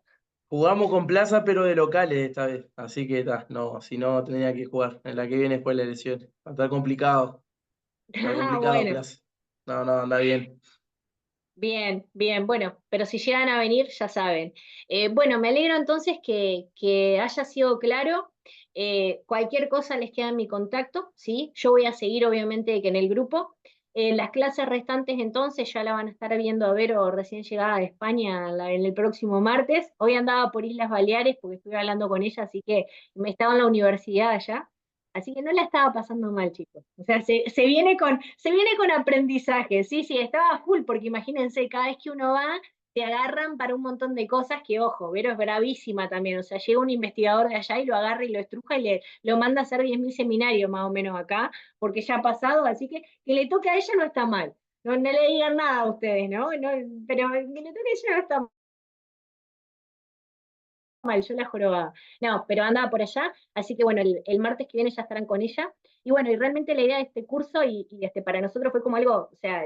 Jugamos con Plaza, pero de locales esta vez. Así que no, si no tendría que jugar. En la que viene después la elección. Va a estar complicado. Está complicado, Bueno, Plaza. No, anda bien. bien, bien, bueno, pero si llegan a venir, ya saben. Bueno, me alegro entonces que haya sido claro. Cualquier cosa les queda en mi contacto, ¿sí? Yo voy a seguir, obviamente, que en el grupo. Las clases restantes, entonces, ya la van a estar viendo a Vero recién llegada de España en el próximo martes. Hoy andaba por Islas Baleares porque estuve hablando con ella, así que me estaba en la universidad allá. Así que no la estaba pasando mal, chicos. O sea, se viene con aprendizaje. Sí, sí, estaba full, porque imagínense, cada vez que uno va, te agarran para un montón de cosas que, ojo, Vero es bravísima también. O sea, llega un investigador de allá y lo agarra y lo estruja y lo manda a hacer 10.000 seminarios más o menos acá, porque ya ha pasado, así que le toque a ella no está mal. No, no le digan nada a ustedes, ¿no? Pero que le toque a ella no está mal, yo la jorobaba. No, pero andaba por allá, así que bueno, el martes que viene ya estarán con ella. Y bueno, y realmente la idea de este curso para nosotros fue como algo, o sea,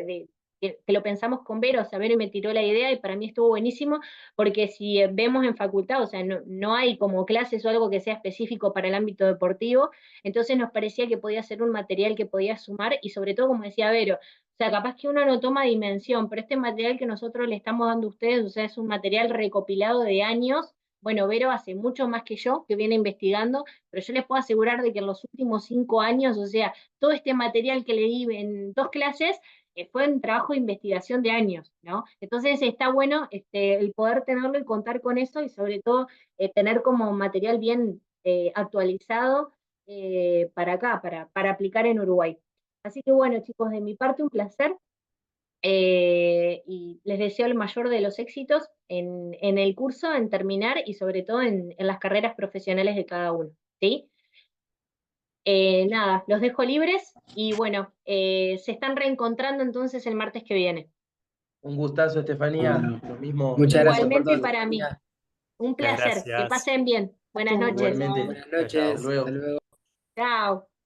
que lo pensamos con Vero, o sea, Vero me tiró la idea y para mí estuvo buenísimo, porque si vemos en facultad, o sea, no hay como clases o algo que sea específico para el ámbito deportivo, entonces nos parecía que podía ser un material que podía sumar y sobre todo, como decía Vero, o sea, capaz que uno no toma dimensión, pero este material que nosotros le estamos dando a ustedes, o sea, es un material recopilado de años. Bueno, Vero hace mucho más que yo, que viene investigando, pero yo les puedo asegurar de que en los últimos 5 años, o sea, todo este material que le di en 2 clases, fue un trabajo de investigación de años, ¿no? Entonces está bueno el poder tenerlo y contar con eso y sobre todo tener como material bien actualizado para acá, para aplicar en Uruguay. Así que bueno, chicos, de mi parte un placer. Y les deseo el mayor de los éxitos en el curso, en terminar y sobre todo en las carreras profesionales de cada uno, ¿sí? Nada, los dejo libres y bueno, se están reencontrando entonces el martes que viene. Un gustazo, Estefanía. Bueno, Lo mismo, muchas gracias por todo, Igualmente para mí, Estefanía. un Muchas placer, que gracias. pasen bien. Buenas noches. igualmente. Buenas Chao, Hasta chao. noches, hasta luego. luego. Chao.